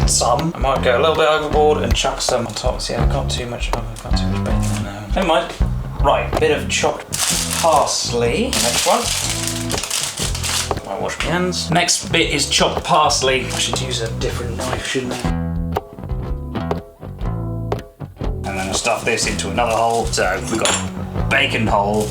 some. I might go a little bit overboard and chuck some on top. See, I've got too much bacon in now. Never mind. Right, bit of chopped parsley. Next one. I wash my hands. Next bit is chopped parsley. I should use a different knife, shouldn't I? And then I'll stuff this into another hole. So we've got bacon hole,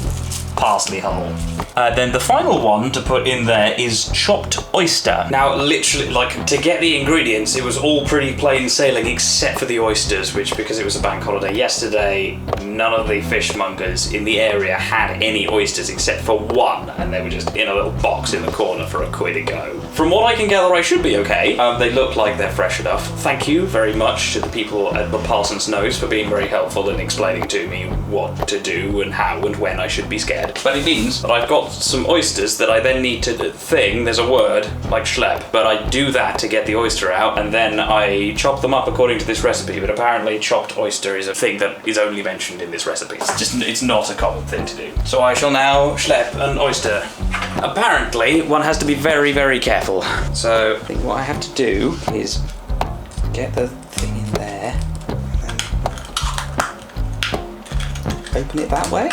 parsley hole. Then the final one to put in there is chopped oyster. Now, literally, like, to get the ingredients, it was all pretty plain sailing except for the oysters, which, because it was a bank holiday yesterday, none of the fishmongers in the area had any oysters except for one, and they were just in a little box in the corner for £1 a go. From what I can gather, I should be okay. They look like they're fresh enough. Thank you very much to the people at the Parsons Nose for being very helpful in explaining to me what to do and how and when I should be scared. But it means that I've got some oysters that I then need to there's a word like schlepp, but I do that to get the oyster out, and then I chop them up according to this recipe. But apparently chopped oyster is a thing that is only mentioned in this recipe. It's not a common thing to do. So I shall now schlepp an oyster. Apparently one has to be very, very careful. So I think what I have to do is get the thing in there and then open it that way.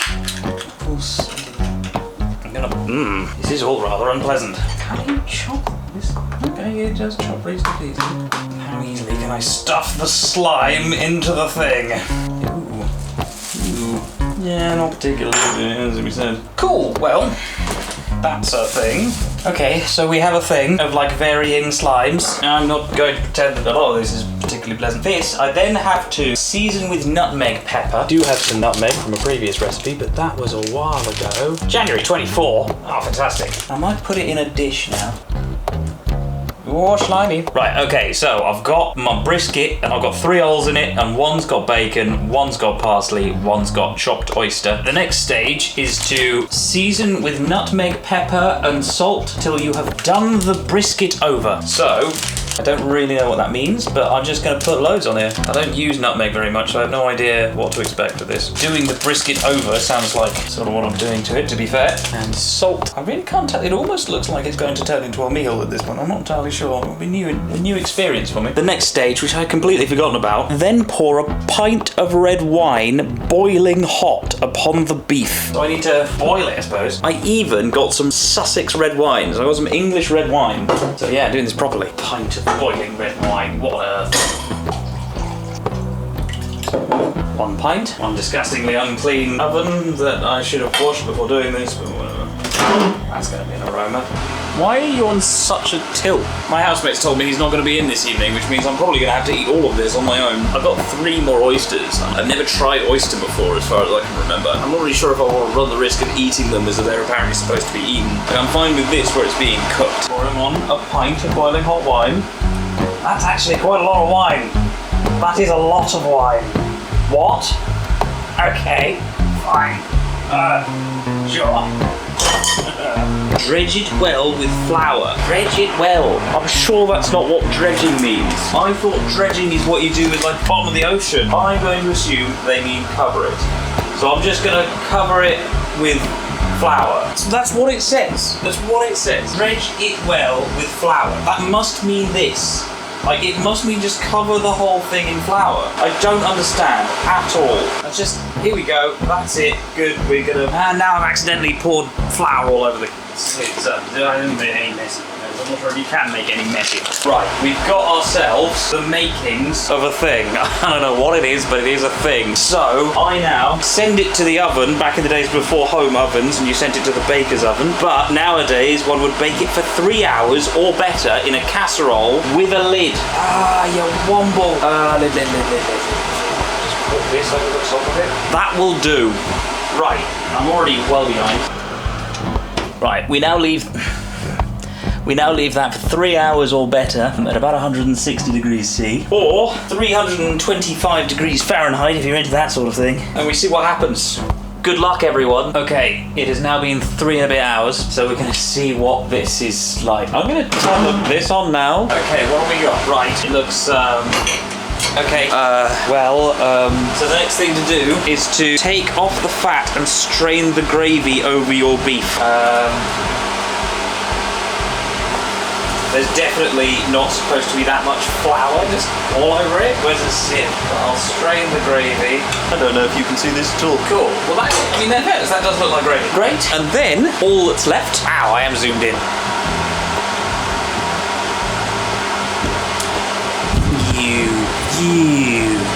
This is all rather unpleasant. How do you chop this? Okay, you just chop reasonably easily. How easily can I stuff the slime into the thing? Ooh. Yeah, not particularly, as we said. Cool, well, that's a thing. Okay, so we have a thing of like varying slimes. I'm not going to pretend that a lot of this is particularly pleasant. This, I then have to season with nutmeg pepper. I do have some nutmeg from a previous recipe, but that was a while ago. January 24. Oh, fantastic. I might put it in a dish now. Oh, slimy. Right, okay, so I've got my brisket, and I've got 3 holes in it, and one's got bacon, one's got parsley, one's got chopped oyster. The next stage is to season with nutmeg, pepper, and salt till you have done the brisket over. So, I don't really know what that means, but I'm just going to put loads on here. I don't use nutmeg very much, so I have no idea what to expect with this. Doing the brisket over sounds like sort of what I'm doing to it, to be fair. And salt. I really can't tell. It almost looks like it's going to turn into a meal at this point. I'm not entirely sure. It will be a new experience for me. The next stage, which I had completely forgotten about, then pour a pint of red wine boiling hot upon the beef. So I need to boil it, I suppose. I even got some Sussex red wine. So I got some English red wine. So yeah, doing this properly. Pint of boiling red wine. What on earth? 1 pint. One disgustingly unclean oven that I should have washed before doing this, but whatever. That's going to be an aroma. Why are you on such a tilt? My housemate's told me he's not going to be in this evening, which means I'm probably going to have to eat all of this on my own. I've got 3 more oysters. I've never tried oyster before, as far as I can remember. I'm not really sure if I want to run the risk of eating them as they're apparently supposed to be eaten. But I'm fine with this where it's being cooked. Pouring on a pint of boiling hot wine. That's actually quite a lot of wine. That is a lot of wine. What? Okay, fine. Sure. Dredge it well with flour. Dredge it well. I'm sure that's not what dredging means. I thought dredging is what you do with like the bottom of the ocean. I'm going to assume they mean cover it. So I'm just going to cover it with flour. So that's what it says. That's what it says. Dredge it well with flour. That must mean this. Like, it must mean just cover the whole thing in flour. I don't understand at all. That's just, here we go, that's it, good, we're gonna... And now I've accidentally poured flour all over the... I didn't do any messy. because I'm not sure if you can make any messy. Right, we've got ourselves the makings of a thing. I don't know what it is, but it is a thing. So I now send it to the oven. Back in the days before home ovens, and you sent it to the baker's oven. But nowadays, one would bake it for 3 hours or better in a casserole with a lid. Ah, you womble. Lid. Just put this over the top of it. That will do. Right, I'm already well behind. Right, we now leave that for 3 hours or better at about 160 degrees C or 325 degrees Fahrenheit if you're into that sort of thing, and we see what happens. Good luck, everyone. Okay, it has now been 3 and a bit hours, so we're going to see what this is like. I'm going to turn this on now. Okay, what have we got? Right, it looks okay, so the next thing to do is to take off the fat and strain the gravy over your beef. There's definitely not supposed to be that much flour just all over it. Where's the sieve? I'll strain the gravy. I don't know if you can see this at all. Cool. Well, that does look like gravy. Great. And then, all that's left... Ow, I am zoomed in.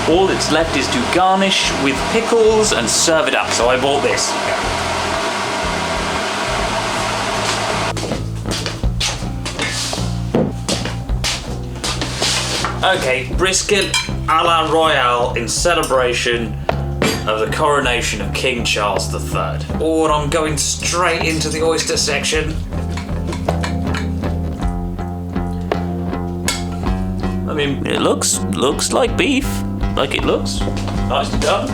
All that's left is to garnish with pickles and serve it up. So I bought this. Okay, brisket a la Royale in celebration of the coronation of King Charles III. Oh, and I'm going straight into the oyster section. I mean, it looks like beef. Like it looks. Nicely done.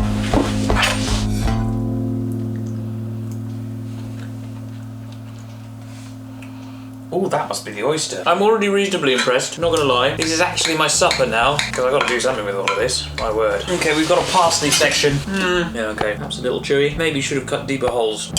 Oh, that must be the oyster. I'm already reasonably impressed, not gonna lie. This is actually my supper now, because I've got to do something with all of this. My word. Okay, we've got a parsley section. Yeah, okay. Perhaps a little chewy. Maybe you should have cut deeper holes.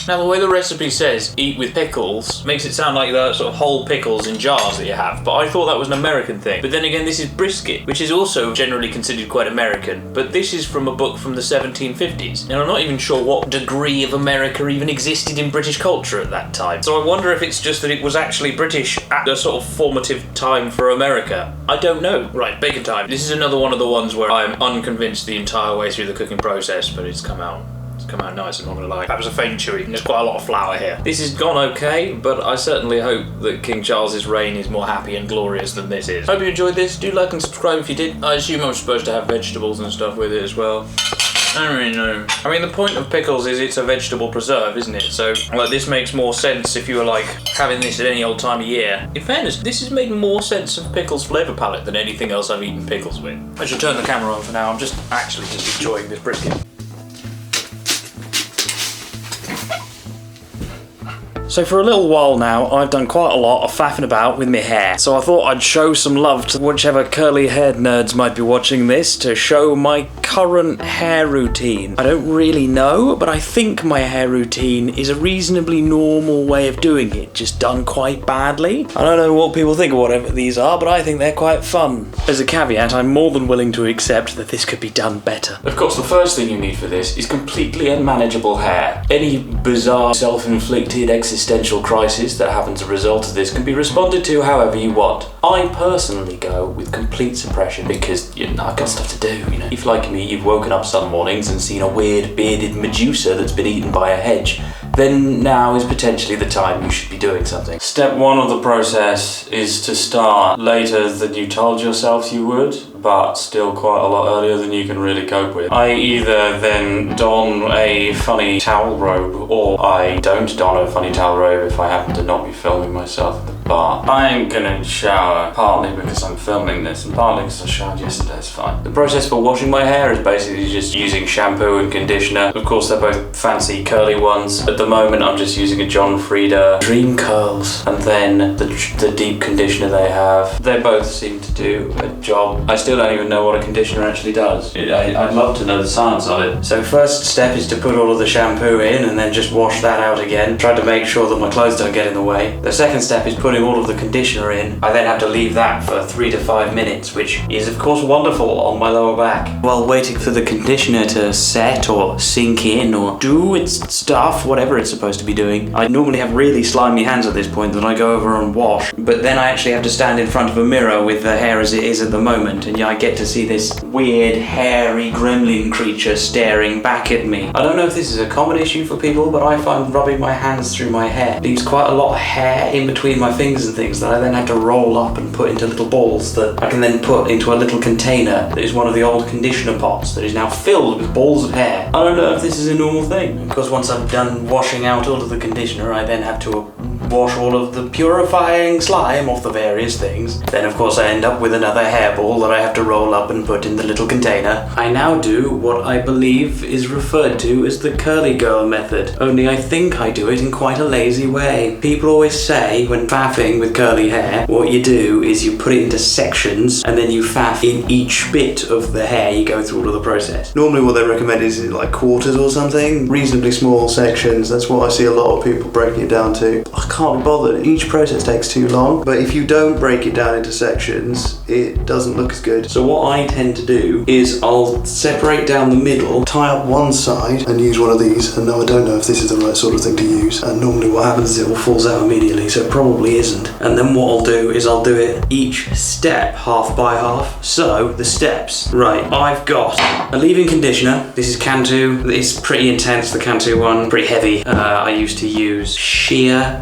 Now, the way the recipe says, eat with pickles, makes it sound like the sort of whole pickles in jars that you have, but I thought that was an American thing. But then again, this is brisket, which is also generally considered quite American, but this is from a book from the 1750s, and I'm not even sure what degree of America even existed in British culture at that time. So I wonder if it's just that it was actually British at a sort of formative time for America. I don't know. Right, bacon time. This is another one of the ones where I'm unconvinced the entire way through the cooking process, but it's come out nice, I'm not gonna lie. That was a faint chewy, and there's quite a lot of flour here. This has gone okay, but I certainly hope that King Charles's reign is more happy and glorious than this is. Hope you enjoyed this. Do like and subscribe if you did. I assume I'm supposed to have vegetables and stuff with it as well. I don't really know. I mean, the point of pickles is it's a vegetable preserve, isn't it? So, like, this makes more sense if you were, like, having this at any old time of year. In fairness, this has made more sense of pickles' flavour palette than anything else I've eaten pickles with. I should turn the camera on for now. I'm just enjoying this brisket. So for a little while now, I've done quite a lot of faffing about with my hair. So I thought I'd show some love to whichever curly-haired nerds might be watching this to show my current hair routine. I don't really know, but I think my hair routine is a reasonably normal way of doing it, just done quite badly. I don't know what people think of whatever these are, but I think they're quite fun. As a caveat, I'm more than willing to accept that this could be done better. Of course, the first thing you need for this is completely unmanageable hair. Any bizarre, self-inflicted existential crisis that happens as a result of this can be responded to however you want. I personally go with complete suppression because, you know, I've got stuff to do, you know. If, like me, you've woken up some mornings and seen a weird bearded Medusa that's been eaten by a hedge, then now is potentially the time you should be doing something. Step one of the process is to start later than you told yourself you would, but still quite a lot earlier than you can really cope with. I either then don a funny towel robe, or I don't don a funny towel robe if I happen to not be filming myself at the bar. I ain't gonna shower, partly because I'm filming this, and partly because I showered yesterday, it's fine. The process for washing my hair is basically just using shampoo and conditioner. Of course, they're both fancy curly ones. At the moment, I'm just using a John Frieda Dream Curls, and then the deep conditioner they have. They both seem to do a job. I still don't even know what a conditioner actually does. I'd love to know the science of it. So first step is to put all of the shampoo in and then just wash that out again. Try to make sure that my clothes don't get in the way. The second step is putting putting all of the conditioner in, I then have to leave that for 3 to 5 minutes, which is of course wonderful on my lower back. While waiting for the conditioner to set or sink in or do its stuff, whatever it's supposed to be doing, I normally have really slimy hands at this point that I go over and wash. But then I actually have to stand in front of a mirror with the hair as it is at the moment, and I get to see this weird, hairy gremlin creature staring back at me. I don't know if this is a common issue for people, but I find rubbing my hands through my hair leaves quite a lot of hair in between my fingers and things that I then have to roll up and put into little balls that I can then put into a little container that is one of the old conditioner pots that is now filled with balls of hair. I don't know if this is a normal thing, because once I'm done washing out all of the conditioner, I then have to wash all of the purifying slime off the various things. Then of course I end up with another hairball that I have to roll up and put in the little container. I now do what I believe is referred to as the curly girl method, only I think I do it in quite a lazy way. People always say when faffing with curly hair, what you do is you put it into sections and then you faff in each bit of the hair. You go through all of the process. Normally what they recommend is like quarters or something, reasonably small sections. That's what I see a lot of people breaking it down to. I can't be bothered. Each process takes too long, but if you don't break it down into sections, it doesn't look as good. So what I tend to do is I'll separate down the middle, tie up one side and use one of these, and no, I don't know if this is the right sort of thing to use, and normally what happens is it all falls out immediately, so it probably isn't. And then what I'll do is I'll do it each step half by half. So the steps, right, I've got a leave-in conditioner. This is Cantu. It's pretty intense, the Cantu one, pretty heavy. I used to use Sheer,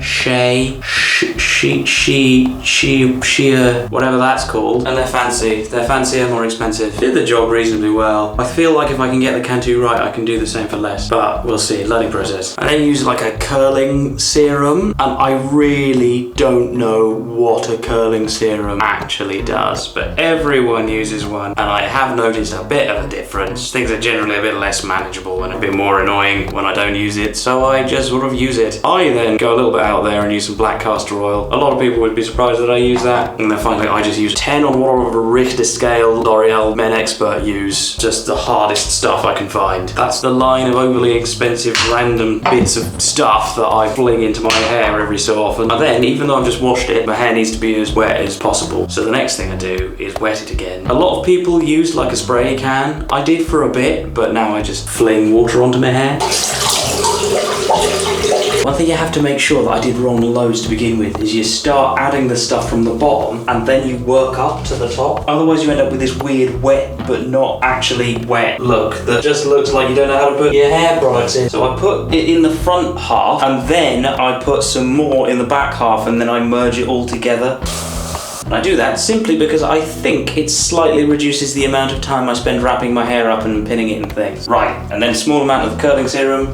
whatever that's called, and they're fancy. They're fancier, more expensive. Did the job reasonably well. I feel like if I can get the Cantu right, I can do the same for less, but we'll see. Learning process. I then use like a curling serum, and I really don't know what a curling serum actually does, but everyone uses one, and I have noticed a bit of a difference. Things are generally a bit less manageable and a bit more annoying when I don't use it, so I just sort of use it. I then go a little bit out there and use some black castor oil. A lot of people would be surprised that I use that, and then finally I just use 10 on whatever Richter scale L'Oreal Men Expert use. Just the hardest stuff I can find. That's the line of overly expensive random bits of stuff that I fling into my hair every so often. And then, even though I've just washed it, my hair needs to be as wet as possible. So the next thing I do is wet it again. A lot of people use like a spray can. I did for a bit, but now I just fling water onto my hair. One thing you have to make sure that I did wrong loads to begin with is you start adding the stuff from the bottom and then you work up to the top. Otherwise you end up with this weird wet but not actually wet look that just looks like you don't know how to put your hair products in. So I put it in the front half and then I put some more in the back half and then I merge it all together. And I do that simply because I think it slightly reduces the amount of time I spend wrapping my hair up and pinning it in things. Right, and then a small amount of curling serum.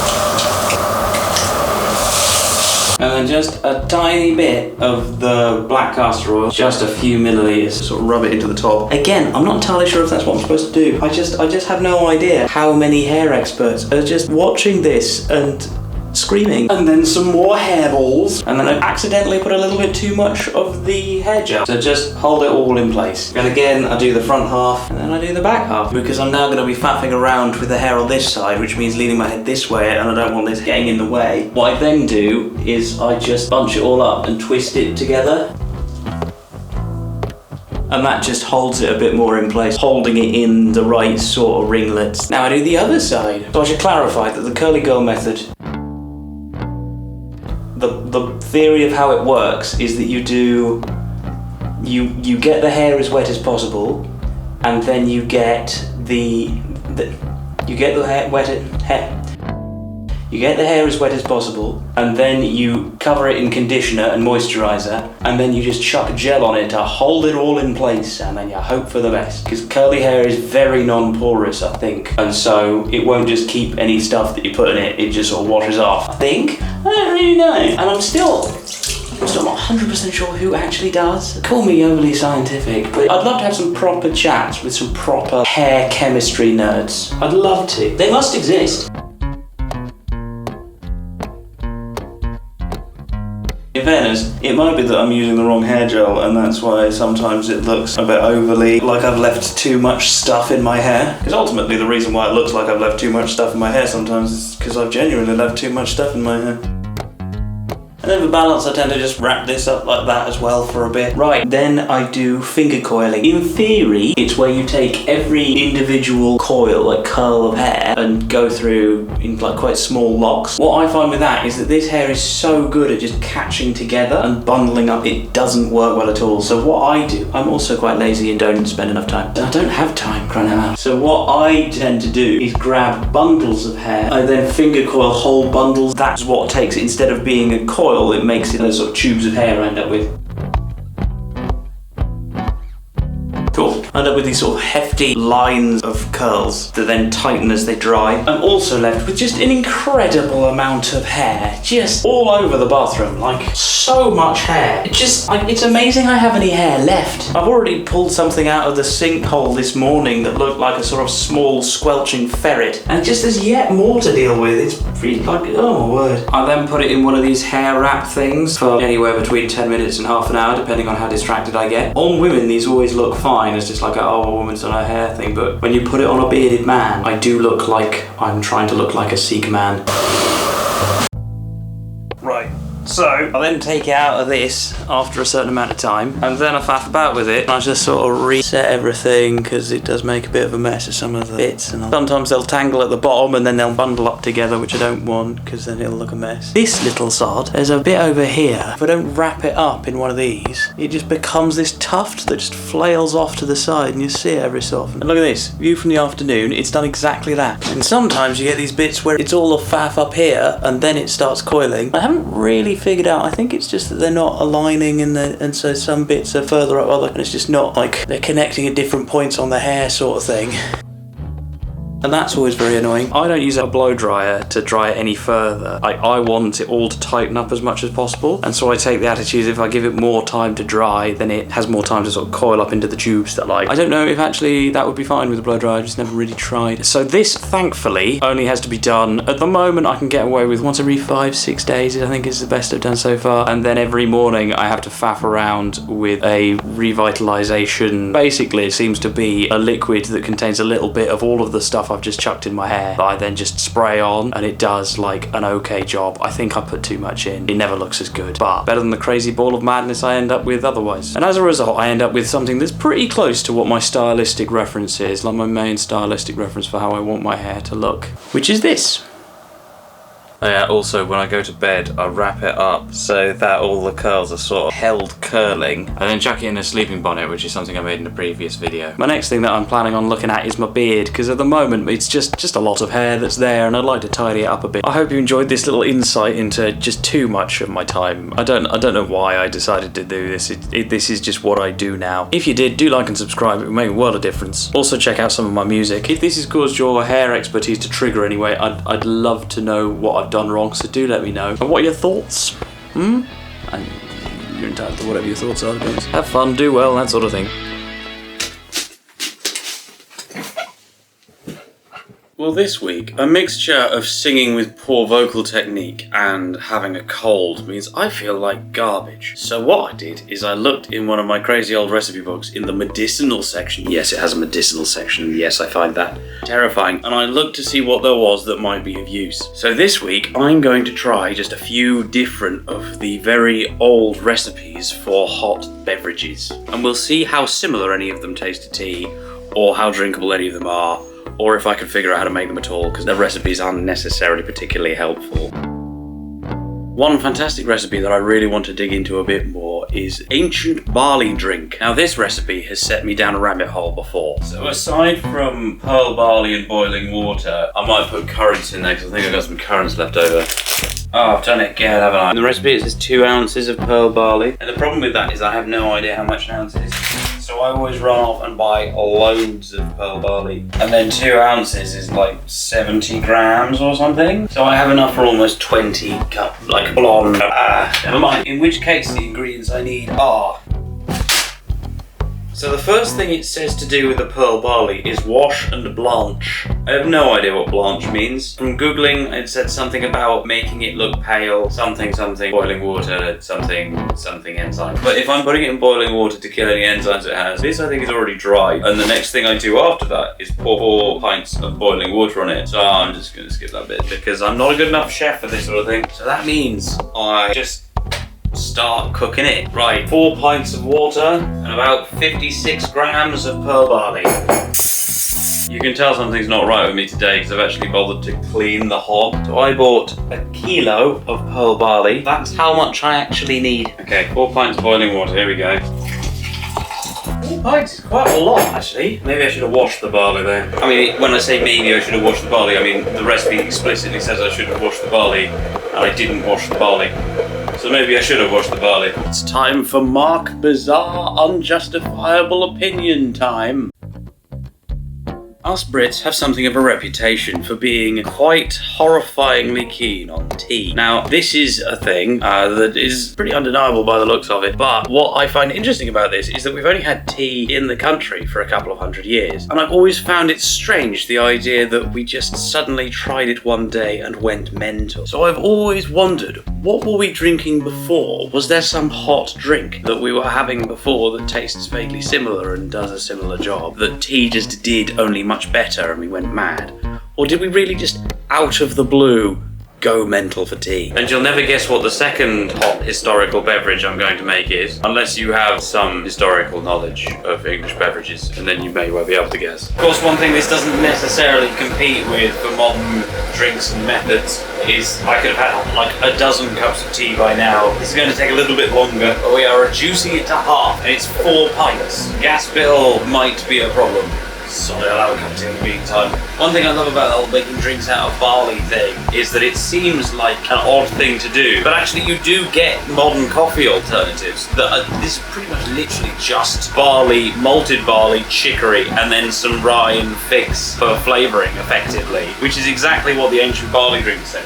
And then just a tiny bit of the black castor oil, just a few milliliters, sort of rub it into the top. Again, I'm not entirely sure if that's what I'm supposed to do. I just have no idea how many hair experts are just watching this and screaming. And then some more hairballs. And then I accidentally put a little bit too much of the hair gel. So just hold it all in place. And again, I do the front half and then I do the back half, because I'm now going to be faffing around with the hair on this side, which means leaning my head this way, and I don't want this getting in the way. What I then do is I just bunch it all up and twist it together. And that just holds it a bit more in place, holding it in the right sort of ringlets. Now I do the other side. So I should clarify that the curly girl method, the theory of how it works is that you get the hair as wet as possible, and then you get the hair as wet as possible, and then you cover it in conditioner and moisturizer, and then you just chuck gel on it to hold it all in place, and then you hope for the best. Because curly hair is very non-porous, I think, and so it won't just keep any stuff that you put in it, it just sort of washes off. I think? I don't really know. And I'm still not 100% sure who actually does. Call me overly scientific, but I'd love to have some proper chats with some proper hair chemistry nerds. I'd love to. They must exist. In fairness, it might be that I'm using the wrong hair gel, and that's why sometimes it looks a bit overly like I've left too much stuff in my hair. Because ultimately the reason why it looks like I've left too much stuff in my hair sometimes is because I've genuinely left too much stuff in my hair. And then for balance, I tend to just wrap this up like that as well for a bit. Right, then I do finger coiling. In theory, it's where you take every individual coil, like curl of hair, and go through in like quite small locks. What I find with that is that this hair is so good at just catching together and bundling up, it doesn't work well at all. So what I do, I'm also quite lazy and don't spend enough time. I don't have time, crying out loud. So what I tend to do is grab bundles of hair. I then finger coil whole bundles. That's what takes it, instead of being a coil, it makes it those sort of tubes of hair I end up with. Cool. I end up with these sort of hefty lines of curls that then tighten as they dry. I'm also left with just an incredible amount of hair, just all over the bathroom, like so much hair. It's amazing I have any hair left. I've already pulled something out of the sinkhole this morning that looked like a sort of small squelching ferret, and just there's yet more to deal with. It's pretty like, oh my word. I then put it in one of these hair wrap things for anywhere between 10 minutes and half an hour, depending on how distracted I get. On women, these always look fine. It's just like a woman's done her hair thing, but when you put it on a bearded man, I do look like I'm trying to look like a Sikh man. Right. So, I then take it out of this after a certain amount of time, and then I faff about with it, and I just sort of reset everything, because it does make a bit of a mess of some of the bits, and sometimes they'll tangle at the bottom, and then they'll bundle up together, which I don't want, because then it'll look a mess. This little sod, there's a bit over here. If I don't wrap it up in one of these, it just becomes this tuft that just flails off to the side, and you see it every so often. And look at this, view from the afternoon, it's done exactly that. And sometimes you get these bits where it's all a faff up here, and then it starts coiling. I haven't really figured out. I think it's just that they're not aligning, and so some bits are further up, and it's just not like they're connecting at different points on the hair sort of thing. And that's always very annoying. I don't use a blow dryer to dry it any further. I want it all to tighten up as much as possible, and so I take the attitude if I give it more time to dry, then it has more time to sort of coil up into the tubes that I don't know if actually that would be fine with a blow dryer. I just never really tried. So this, thankfully, only has to be done. At the moment, I can get away with once every 5-6 days, I think is the best I've done so far. And then every morning I have to faff around with a revitalization. Basically, it seems to be a liquid that contains a little bit of all of the stuff I've just chucked in my hair that I then just spray on, and it does like an okay job. I think I put too much in. It never looks as good, but better than the crazy ball of madness I end up with otherwise. And as a result, I end up with something that's pretty close to what my stylistic reference is, like my main stylistic reference for how I want my hair to look, which is this. Also, when I go to bed, I wrap it up so that all the curls are sort of held curling, and then chuck it in a sleeping bonnet, which is something I made in a previous video. My next thing that I'm planning on looking at is my beard, because at the moment it's just a lot of hair that's there, and I'd like to tidy it up a bit. I hope you enjoyed this little insight into just too much of my time. I don't know why I decided to do this. This is just what I do now. If you did, do like and subscribe. It would make a world of difference. Also, check out some of my music. If this has caused your hair expertise to trigger anyway, I'd love to know what I've done wrong, so do let me know. And what are your thoughts? And you're entitled to whatever your thoughts are, to be honest. Have fun, do well, that sort of thing. Well, this week, a mixture of singing with poor vocal technique and having a cold means I feel like garbage. So what I did is I looked in one of my crazy old recipe books in the medicinal section. Yes, it has a medicinal section. Yes, I find that terrifying. And I looked to see what there was that might be of use. So this week, I'm going to try just a few different of the very old recipes for hot beverages. And we'll see how similar any of them taste to tea, or how drinkable any of them are, or if I can figure out how to make them at all, because the recipes aren't necessarily particularly helpful. One fantastic recipe that I really want to dig into a bit more is ancient barley drink. Now this recipe has set me down a rabbit hole before. So aside from pearl barley and boiling water, I might put currants in there because I think I've got some currants left over. Oh, I've done it again, haven't I? In the recipe it says 2 ounces of pearl barley. And the problem with that is I have no idea how much an ounce is. So I always run off and buy loads of pearl barley. And then 2 ounces is like 70 grams or something. So I have enough for almost 20 cup, like blonde. Never mind. In which case the ingredients I need are... So the first thing it says to do with the pearl barley is wash and blanch. I have no idea what blanch means. From googling it said something about making it look pale, something, boiling water, something enzyme. But if I'm putting it in boiling water to kill any enzymes it has, this I think is already dry. And the next thing I do after that is pour 4 pints of boiling water on it. So I'm just going to skip that bit because I'm not a good enough chef for this sort of thing. So that means I just start cooking it. Right, 4 pints of water and about 56 grams of pearl barley. You can tell something's not right with me today because I've actually bothered to clean the hob. So I bought a kilo of pearl barley. That's how much I actually need. Okay, 4 pints of boiling water, here we go. 4 pints is quite a lot, actually. Maybe I should have washed the barley then. I mean, when I say maybe I should have washed the barley, I mean the recipe explicitly says I should have washed the barley, and I didn't wash the barley. So maybe I should have washed the barley. It's time for Mark Bizarre Unjustifiable Opinion time. Us Brits have something of a reputation for being quite horrifyingly keen on tea. Now, this is a thing that is pretty undeniable by the looks of it, but what I find interesting about this is that we've only had tea in the country for a couple of hundred years, and I've always found it strange, the idea that we just suddenly tried it one day and went mental. So I've always wondered, what were we drinking before? Was there some hot drink that we were having before that tastes vaguely similar and does a similar job, that tea just did only much better and we went mad? Or did we really just, out of the blue, go mental for tea? And you'll never guess what the second hot historical beverage I'm going to make is, unless you have some historical knowledge of English beverages, and then you may well be able to guess. Of course, one thing this doesn't necessarily compete with for modern drinks and methods is I could have had like a dozen cups of tea by now. This is going to take a little bit longer, but we are reducing it to half, and it's 4 pints. Gas bill might be a problem. Sorry, I'll have a cup of tea in the meantime. One thing I love about the whole making drinks out of barley thing is that it seems like an odd thing to do, but actually you do get modern coffee alternatives that are, this is pretty much literally just barley, malted barley, chicory, and then some rye and figs for flavouring effectively, which is exactly what the ancient barley drink said.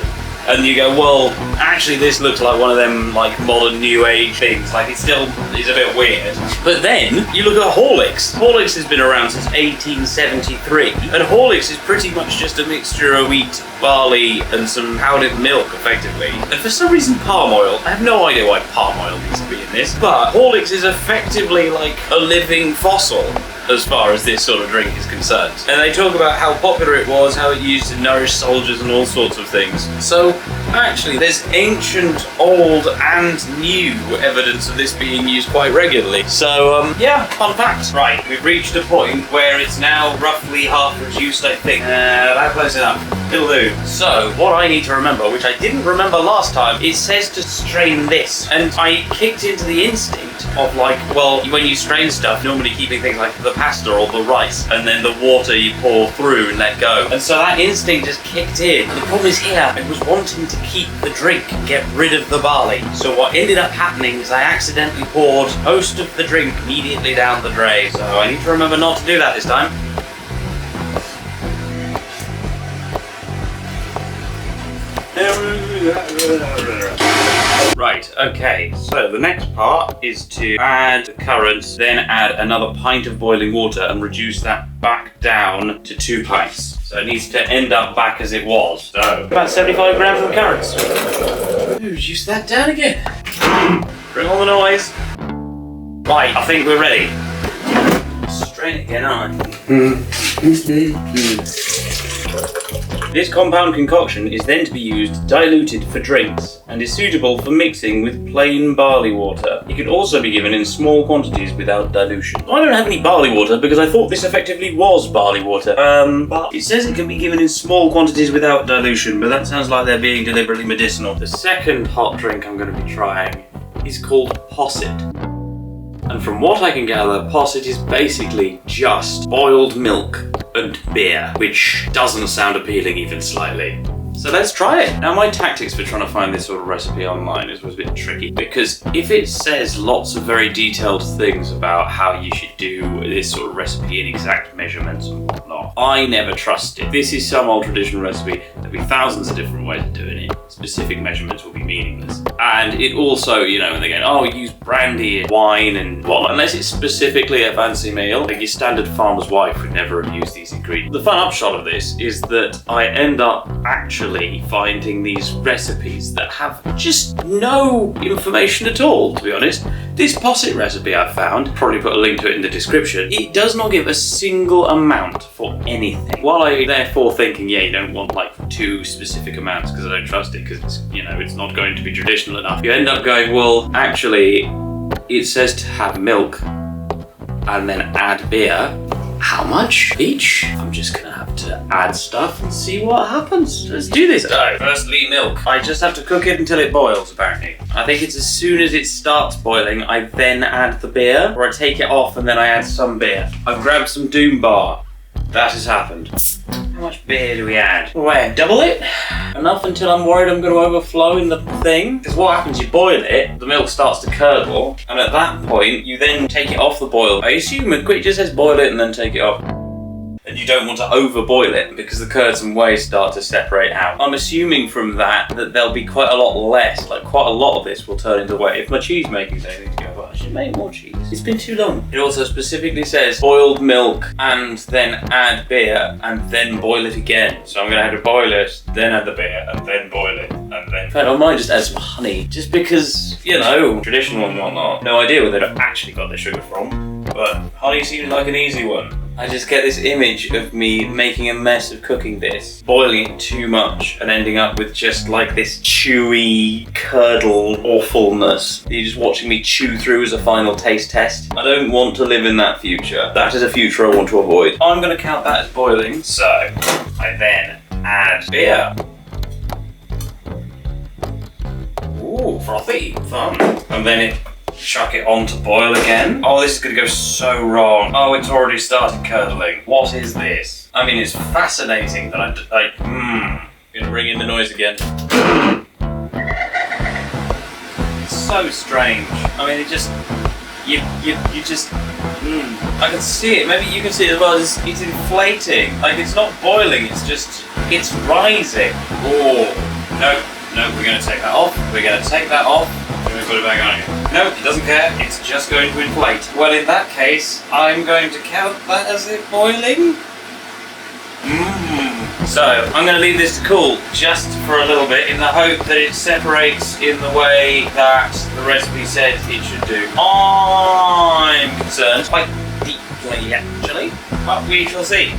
And you go, well, actually this looks like one of them like modern new age things, like it still is a bit weird. But then you look at Horlicks. Horlicks has been around since 1873, and Horlicks is pretty much just a mixture of wheat, barley, and some powdered milk effectively. And for some reason palm oil, I have no idea why palm oil needs to be in this, but Horlicks is effectively like a living fossil as far as this sort of drink is concerned. And they talk about how popular it was, how it used to nourish soldiers and all sorts of things. So actually there's ancient, old and new evidence of this being used quite regularly. So yeah, fun fact. Right, we've reached a point where it's now roughly half reduced, I think. That close enough. It'll do. So what I need to remember, which I didn't remember last time, it says to strain this. And I kicked into the instinct of like, well, when you strain stuff, normally keeping things like the pasta or the rice, and then the water you pour through and let go. And so that instinct just kicked in. The problem is here, I was wanting to keep the drink and get rid of the barley. So what ended up happening is I accidentally poured most of the drink immediately down the drain. So I need to remember not to do that this time. Right, okay, so the next part is to add the currants, then add another pint of boiling water and reduce that back down to 2 pints. So it needs to end up back as it was. So about 75 grams of currants. Reduce that down again. Bring on the noise. Right, I think we're ready. Strain it again, aren't I? This compound concoction is then to be used diluted for drinks and is suitable for mixing with plain barley water. It can also be given in small quantities without dilution. I don't have any barley water because I thought this effectively was barley water. But it says it can be given in small quantities without dilution, but that sounds like they're being deliberately medicinal. The second hot drink I'm going to be trying is called posset. And from what I can gather, posset is basically just boiled milk and beer, which doesn't sound appealing even slightly. So let's try it. Now my tactics for trying to find this sort of recipe online was a bit tricky, because if it says lots of very detailed things about how you should do this sort of recipe in exact measurements and whatnot, I never trust it. This is some old traditional recipe. There'll be thousands of different ways of doing it. Specific measurements will be meaningless. And it also, you know, when they're going, oh, use brandy and wine and whatnot, unless it's specifically a fancy meal, like your standard farmer's wife would never have used these ingredients. The fun upshot of this is that I end up actually finding these recipes that have just no information at all, to be honest. This posset recipe I found, probably put a link to it in the description, it does not give a single amount for anything. While I therefore thinking, yeah, you don't want like 2 specific amounts because I don't trust it because it's, you know, it's not going to be traditional enough. You end up going, well, actually, it says to have milk and then add beer. How much each? I'm just gonna have to add stuff and see what happens. Let's do this. So, firstly, milk. I just have to cook it until it boils, apparently. I think it's as soon as it starts boiling, I then add the beer, or I take it off and then I add some beer. I've grabbed some Doom Bar. That has happened. How much beer do we add? Well, double it? Enough until I'm worried I'm going to overflow in the thing. Because what happens, you boil it, the milk starts to curdle, and at that point, you then take it off the boil. I assume it just says boil it and then take it off. And you don't want to overboil it because the curds and whey start to separate out. I'm assuming from that there'll be quite a lot less, like quite a lot of this will turn into whey. If my cheese making's anything to go, well, I should make more cheese. It's been too long. It also specifically says boiled milk and then add beer and then boil it again. So I'm gonna have to boil it, then add the beer and then boil it and then. In fact, I might just add some honey just because, you know, traditional and whatnot. No idea where they've actually got their sugar from, but honey seems like an easy one. I just get this image of me making a mess of cooking this, boiling it too much and ending up with just like this chewy, curdled awfulness that you're just watching me chew through as a final taste test. I don't want to live in that future. That is a future I want to avoid. I'm going to count that as boiling, so I then add beer. Ooh, frothy, fun. And then chuck it on to boil again. Oh, this is gonna go so wrong. Oh, it's already started curdling. What is this? I mean, it's fascinating that Gonna bring in the noise again. It's so strange. I mean, it just, you just, I can see it. Maybe you can see it as well. It's inflating. Like, it's not boiling, it's rising. Oh, no, we're gonna take that off. We're gonna take that off. We're gonna put it back on again. No, it doesn't care. It's just going to inflate. Well, in that case, I'm going to count that as it boiling. So, I'm going to leave this to cool just for a little bit in the hope that it separates in the way that the recipe said it should do. I'm concerned quite deeply, actually, but we shall see.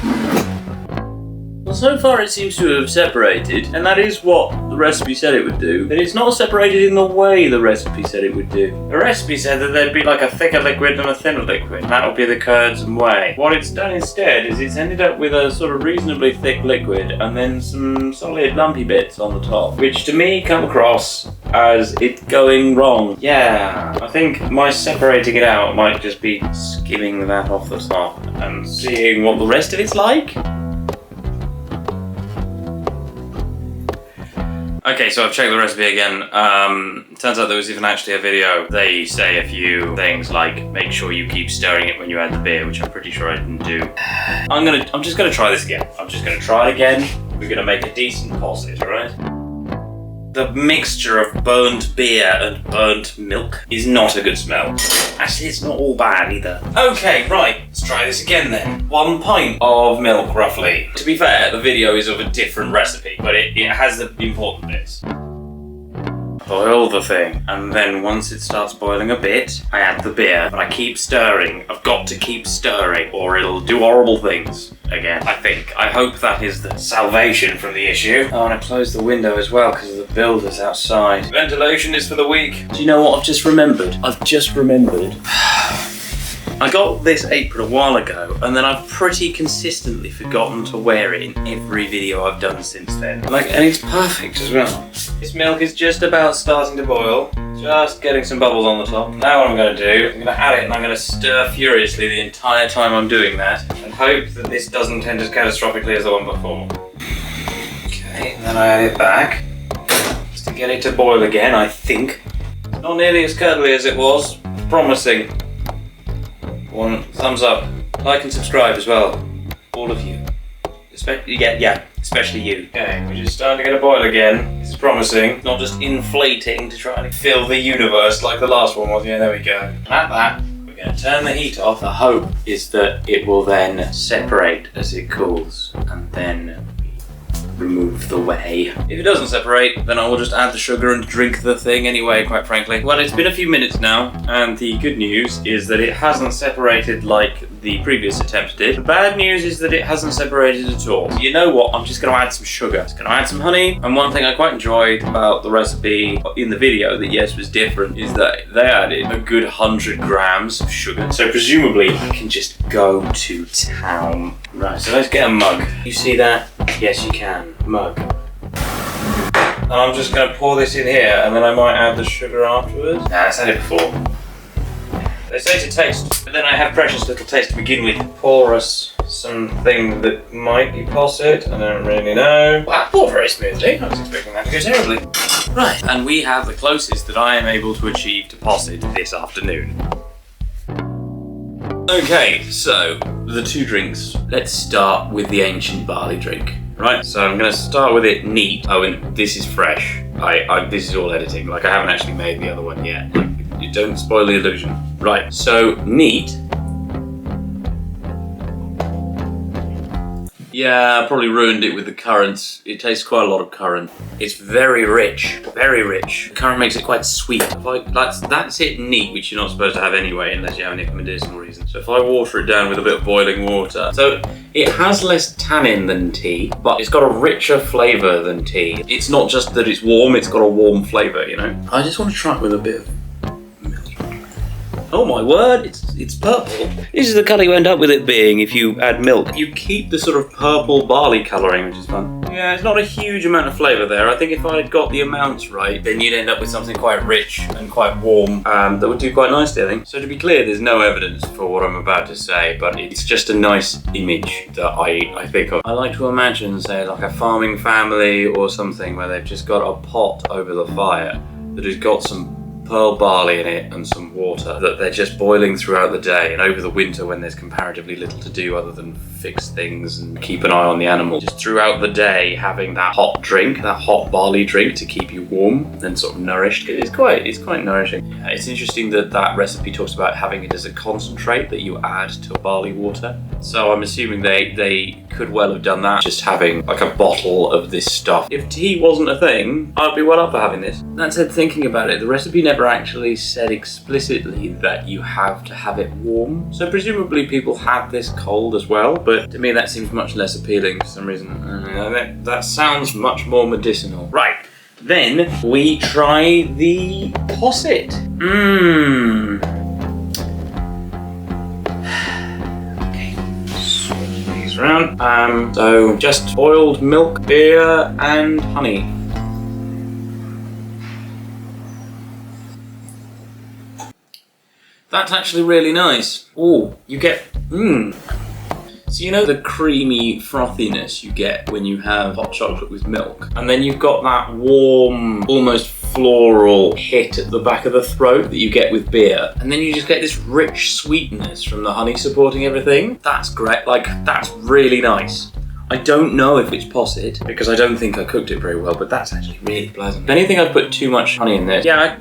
Well, so far it seems to have separated, and that is what the recipe said it would do, but it's not separated in the way the recipe said it would do. The recipe said that there'd be like a thicker liquid and a thinner liquid, and that would be the curds and whey. What it's done instead is it's ended up with a sort of reasonably thick liquid, and then some solid lumpy bits on the top, which to me come across as it going wrong. Yeah, I think my separating it out might just be skimming that off the top and seeing what the rest of it's like. Okay, so I've checked the recipe again. Turns out there was even actually a video. They say a few things like make sure you keep stirring it when you add the beer, which I'm pretty sure I didn't do. I'm just gonna try this again. I'm just gonna try it again. We're gonna make a decent posset, alright? The mixture of burnt beer and burnt milk is not a good smell. Actually, it's not all bad either. Okay, right, let's try this again then. 1 pint of milk, roughly. To be fair, the video is of a different recipe, but it has the important bits. Boil the thing, and then once it starts boiling a bit, I add the beer, but I keep stirring. I've got to keep stirring, or it'll do horrible things again, I think. I hope that is the salvation from the issue. Oh, and I closed the window as well because of the builders outside. Ventilation is for the weak. Do you know what I've just remembered? I got this apron a while ago, and then I've pretty consistently forgotten to wear it in every video I've done since then. And it's perfect as well. This milk is just about starting to boil, just getting some bubbles on the top. Now what I'm going to do, I'm going to add it and I'm going to stir furiously the entire time I'm doing that, and hope that this doesn't end as catastrophically as the one before. Okay, and then I add it back, just to get it to boil again, I think. It's not nearly as curdly as it was, promising. One thumbs up, like and subscribe as well, all of you. Especially you. Okay, we're just starting to get a boil again. This is promising, not just inflating to try and fill the universe like the last one was. Yeah, there we go. And at that, we're going to turn the heat off. The hope is that it will then separate as it cools, and then remove the whey. If it doesn't separate, then I will just add the sugar and drink the thing anyway, quite frankly. Well, it's been a few minutes now, and the good news is that it hasn't separated like the previous attempt did. The bad news is that it hasn't separated at all. So you know what? I'm just going to add some sugar. Just going to add some honey. And one thing I quite enjoyed about the recipe in the video that yes was different is that they added a good 100 grams of sugar. So presumably I can just go to town. Right, so let's get a mug. You see that? Yes, you can. Mug. And I'm just going to pour this in here and then I might add the sugar afterwards. Nah, let's add it before. They say to taste, but then I have precious little taste to begin with. Pour us something that might be posset, I don't really know. Well, that poured very smoothly, I was expecting that to go terribly. Right, and we have the closest that I am able to achieve to posset this afternoon. Okay, so the two drinks. Let's start with the ancient barley drink. Right, so I'm gonna start with it neat. Oh, and this is fresh. This is all editing. Like I haven't actually made the other one yet. Like, you don't spoil the illusion. Right, so neat. Yeah, I probably ruined it with the currants. It tastes quite a lot of currant. It's very rich, very rich. Currant makes it quite sweet. That's it neat, which you're not supposed to have anyway unless you have any medicinal reason. So if I water it down with a bit of boiling water. So it has less tannin than tea, but it's got a richer flavour than tea. It's not just that it's warm, it's got a warm flavour, you know? I just want to try it with a bit of milk. Oh my word, it's purple. This is the colour you end up with it being if you add milk. You keep the sort of purple barley colouring, which is fun. Yeah, it's not a huge amount of flavour there. I think if I had got the amounts right, then you'd end up with something quite rich and quite warm that would do quite nicely, I think. So to be clear, there's no evidence for what I'm about to say, but it's just a nice image that I think of. I like to imagine, say, like a farming family or something where they've just got a pot over the fire that has got some pearl barley in it and some water that they're just boiling throughout the day, and over the winter when there's comparatively little to do other than fix things and keep an eye on the animal, just throughout the day having that hot drink, that hot barley drink to keep you warm and sort of nourished. It's quite nourishing. Yeah, it's interesting that that recipe talks about having it as a concentrate that you add to barley water. So I'm assuming they could well have done that, just having like a bottle of this stuff. If tea wasn't a thing, I'd be well up for having this. That said, thinking about it, the recipe never actually said explicitly that you have to have it warm. So presumably people have this cold as well, but to me that seems much less appealing for some reason. That sounds much more medicinal. Right, then we try the posset. Around. So just boiled milk, beer, and honey. That's actually really nice. Oh, you get So you know the creamy frothiness you get when you have hot chocolate with milk, and then you've got that warm, almost floral hit at the back of the throat that you get with beer, and then you just get this rich sweetness from the honey supporting everything. That's great. Like, that's really nice. I don't know if it's posset because I don't think I cooked it very well, but that's actually really pleasant. If anything, I'd put too much honey in this. Yeah,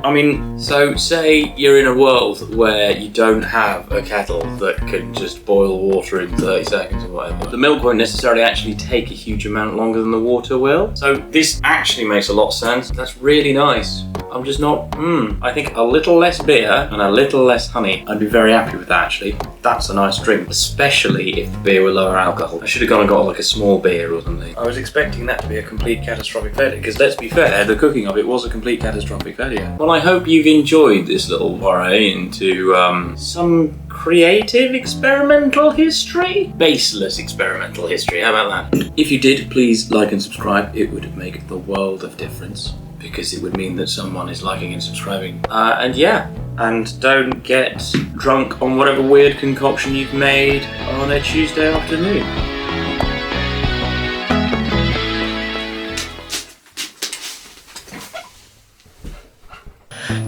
I mean, so say you're in a world where you don't have a kettle that can just boil water in 30 seconds or whatever. The milk won't necessarily actually take a huge amount longer than the water will. So this actually makes a lot of sense. That's really nice. I'm just not, I think a little less beer and a little less honey. I'd be very happy with that, actually. That's a nice drink, especially if the beer were lower alcohol. I should have gone and got like a small beer or something. I was expecting that to be a complete catastrophic failure, because let's be fair, the cooking of it was a complete catastrophic failure. Well, I hope you've enjoyed this little foray into some creative experimental history? Baseless experimental history, how about that? If you did, please like and subscribe. It would make the world of difference, because it would mean that someone is liking and subscribing. And yeah, and don't get drunk on whatever weird concoction you've made on a Tuesday afternoon.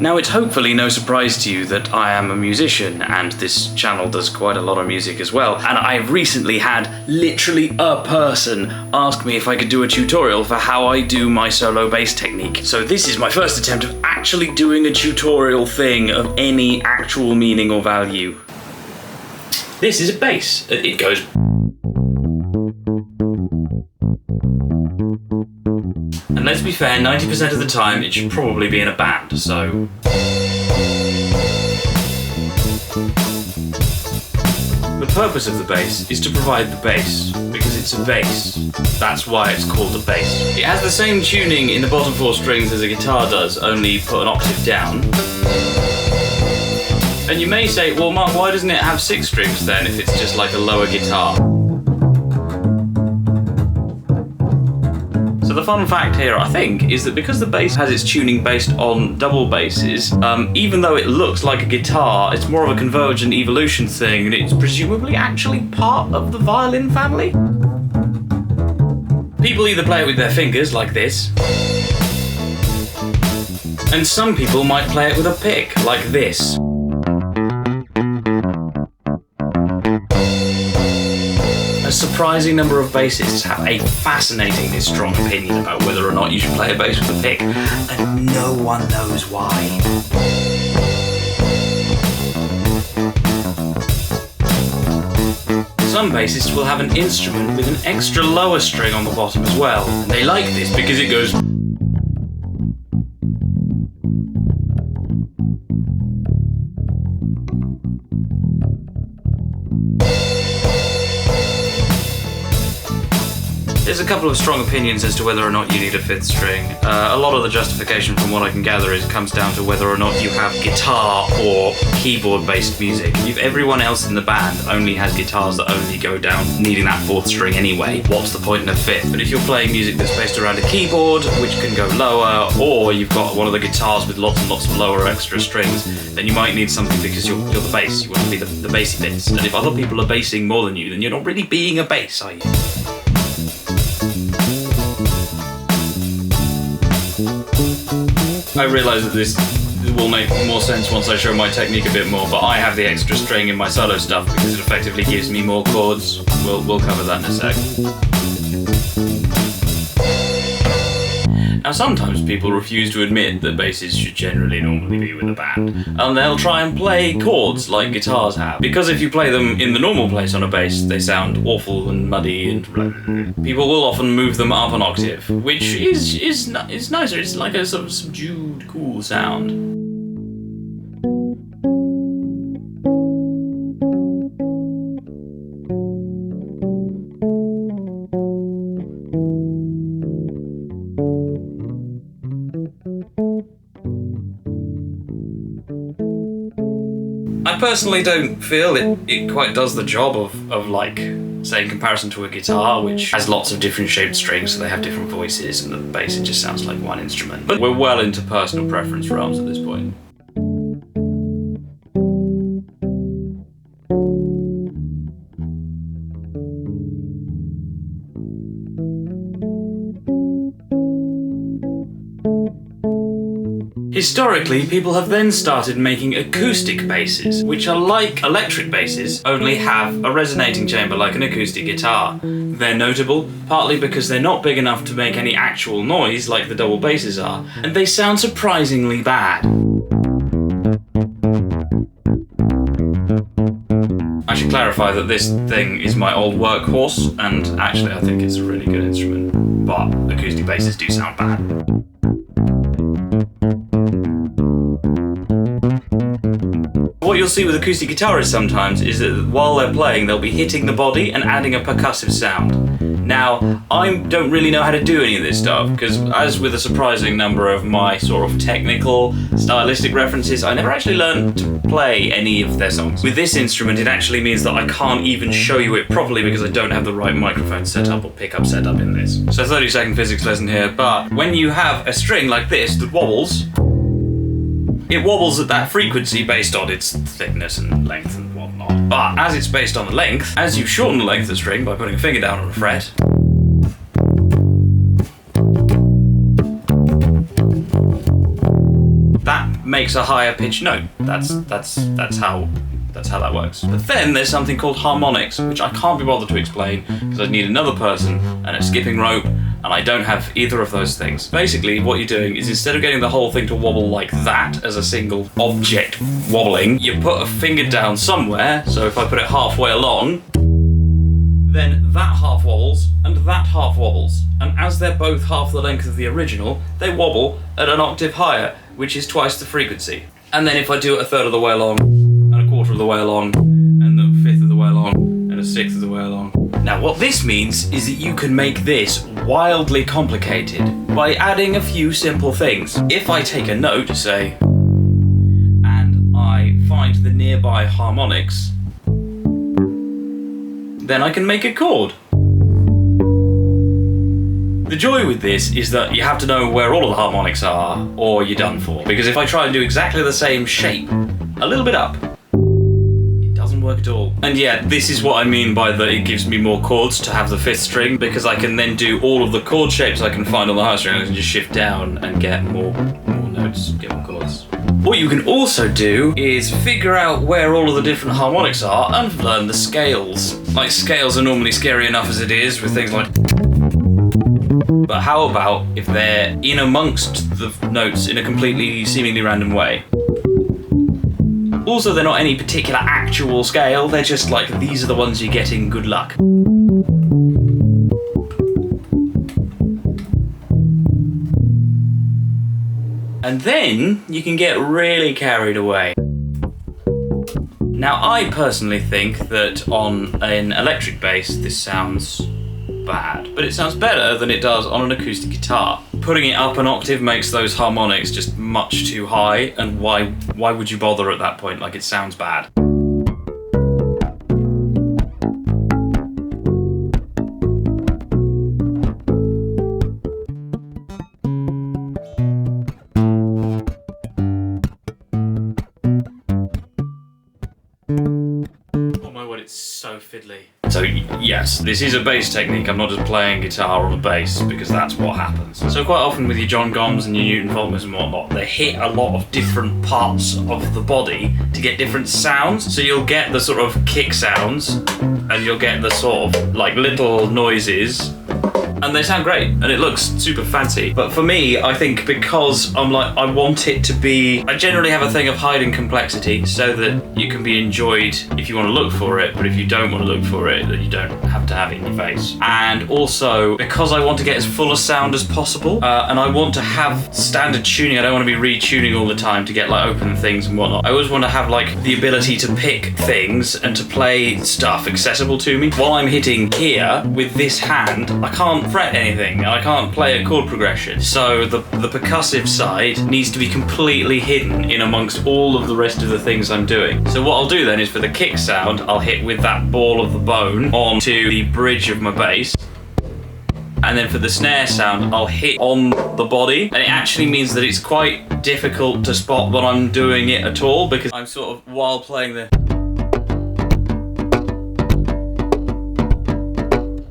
Now, it's hopefully no surprise to you that I am a musician, and this channel does quite a lot of music as well, and I've recently had literally a person ask me if I could do a tutorial for how I do my solo bass technique. So this is my first attempt of actually doing a tutorial thing of any actual meaning or value. This is a bass. It goes... And let's be fair, 90% of the time it should probably be in a band, so... The purpose of the bass is to provide the bass, because it's a bass. That's why it's called a bass. It has the same tuning in the bottom 4 strings as a guitar does, only put an octave down. And you may say, well Mark, why doesn't it have 6 strings then if it's just like a lower guitar? So the fun fact here, I think, is that because the bass has its tuning based on double basses, even though it looks like a guitar, it's more of a convergent evolution thing, and it's presumably actually part of the violin family. People either play it with their fingers, like this, and some people might play it with a pick, like this. A surprising number of bassists have a fascinatingly strong opinion about whether or not you should play a bass with a pick, and no one knows why. Some bassists will have an instrument with an extra lower string on the bottom as well, and they like this because it goes... There's a couple of strong opinions as to whether or not you need a 5th string. A lot of the justification from what I can gather comes down to whether or not you have guitar or keyboard-based music. If everyone else in the band only has guitars that only go down needing that 4th string anyway, what's the point in a 5th? But if you're playing music that's based around a keyboard, which can go lower, or you've got one of the guitars with lots and lots of lower extra strings, then you might need something because you're the bass. You want to be the bassy bits. And if other people are bassing more than you, then you're not really being a bass, are you? I realise that this will make more sense once I show my technique a bit more, but I have the extra string in my solo stuff because it effectively gives me more chords. We'll cover that in a sec. Now sometimes people refuse to admit that basses should normally be with a band, and they'll try and play chords like guitars have, because if you play them in the normal place on a bass, they sound awful and muddy, and people will often move them up an octave, which is nicer. It's like a sort of subdued, cool sound. I personally don't feel it quite does the job of like, say, in comparison to a guitar, which has lots of different shaped strings, so they have different voices, and the bass, it just sounds like one instrument. But we're well into personal preference realms at this point. Historically, people have then started making acoustic basses, which are like electric basses, only have a resonating chamber like an acoustic guitar. They're notable, partly because they're not big enough to make any actual noise like the double basses are, and they sound surprisingly bad. I should clarify that this thing is my old workhorse, and actually I think it's a really good instrument, but acoustic basses do sound bad. What you'll see with acoustic guitarists sometimes is that while they're playing, they'll be hitting the body and adding a percussive sound. Now, I don't really know how to do any of this stuff, because as with a surprising number of my sort of technical, stylistic references, I never actually learned to play any of their songs. With this instrument, it actually means that I can't even show you it properly because I don't have the right microphone setup or pickup setup in this. So 30-second physics lesson here, but when you have a string like this that wobbles, it wobbles at that frequency based on its thickness and length and whatnot. But as it's based on the length, as you shorten the length of the string by putting a finger down on a fret, that makes a higher pitched note. That's how that works. But then there's something called harmonics, which I can't be bothered to explain because I'd need another person and a skipping rope, and I don't have either of those things. Basically, what you're doing is instead of getting the whole thing to wobble like that as a single object wobbling, you put a finger down somewhere, so if I put it halfway along, then that half wobbles, and that half wobbles. And as they're both half the length of the original, they wobble at an octave higher, which is twice the frequency. And then if I do it a third of the way along, and a quarter of the way along, and a fifth of the way along, and a sixth of the way along. Now what this means is that you can make this wildly complicated by adding a few simple things. If I take a note, say, and I find the nearby harmonics, then I can make a chord. The joy with this is that you have to know where all of the harmonics are, or you're done for. Because if I try and do exactly the same shape, a little bit up, it doesn't work at all. And yeah, this is what I mean by that it gives me more chords to have the fifth string, because I can then do all of the chord shapes I can find on the high string. I can just shift down and get more notes, get more chords. What you can also do is figure out where all of the different harmonics are and learn the scales. Like, scales are normally scary enough as it is with things like... But how about if they're in amongst the notes in a completely seemingly random way? Also, they're not any particular actual scale, they're just like, these are the ones you're getting, good luck. And then you can get really carried away. Now, I personally think that on an electric bass this sounds bad, but it sounds better than it does on an acoustic guitar. Putting it up an octave makes those harmonics just much too high, and why would you bother at that point? Like, it sounds bad. Oh my word, it's so fiddly. So yes, this is a bass technique. I'm not just playing guitar on a bass, because that's what happens. So quite often with your John Goms and your Newton Faulkners and whatnot, they hit a lot of different parts of the body to get different sounds. So you'll get the sort of kick sounds, and you'll get the sort of like little noises, and they sound great, and it looks super fancy. But for me, I think because I'm like, I want it to be... I generally have a thing of hiding complexity so that you can be enjoyed if you want to look for it, but if you don't want to look for it, then you don't have to have it in your face. And also, because I want to get as full a sound as possible, and I want to have standard tuning, I don't want to be retuning all the time to get like open things and whatnot. I always want to have like the ability to pick things and to play stuff accessible to me. While I'm hitting here with this hand, I can't fret anything, and I can't play a chord progression. So the percussive side needs to be completely hidden in amongst all of the rest of the things I'm doing. So what I'll do then is for the kick sound, I'll hit with that ball of the bone onto the bridge of my bass. And then for the snare sound, I'll hit on the body. And it actually means that it's quite difficult to spot when I'm doing it at all, because I'm sort of, while playing the...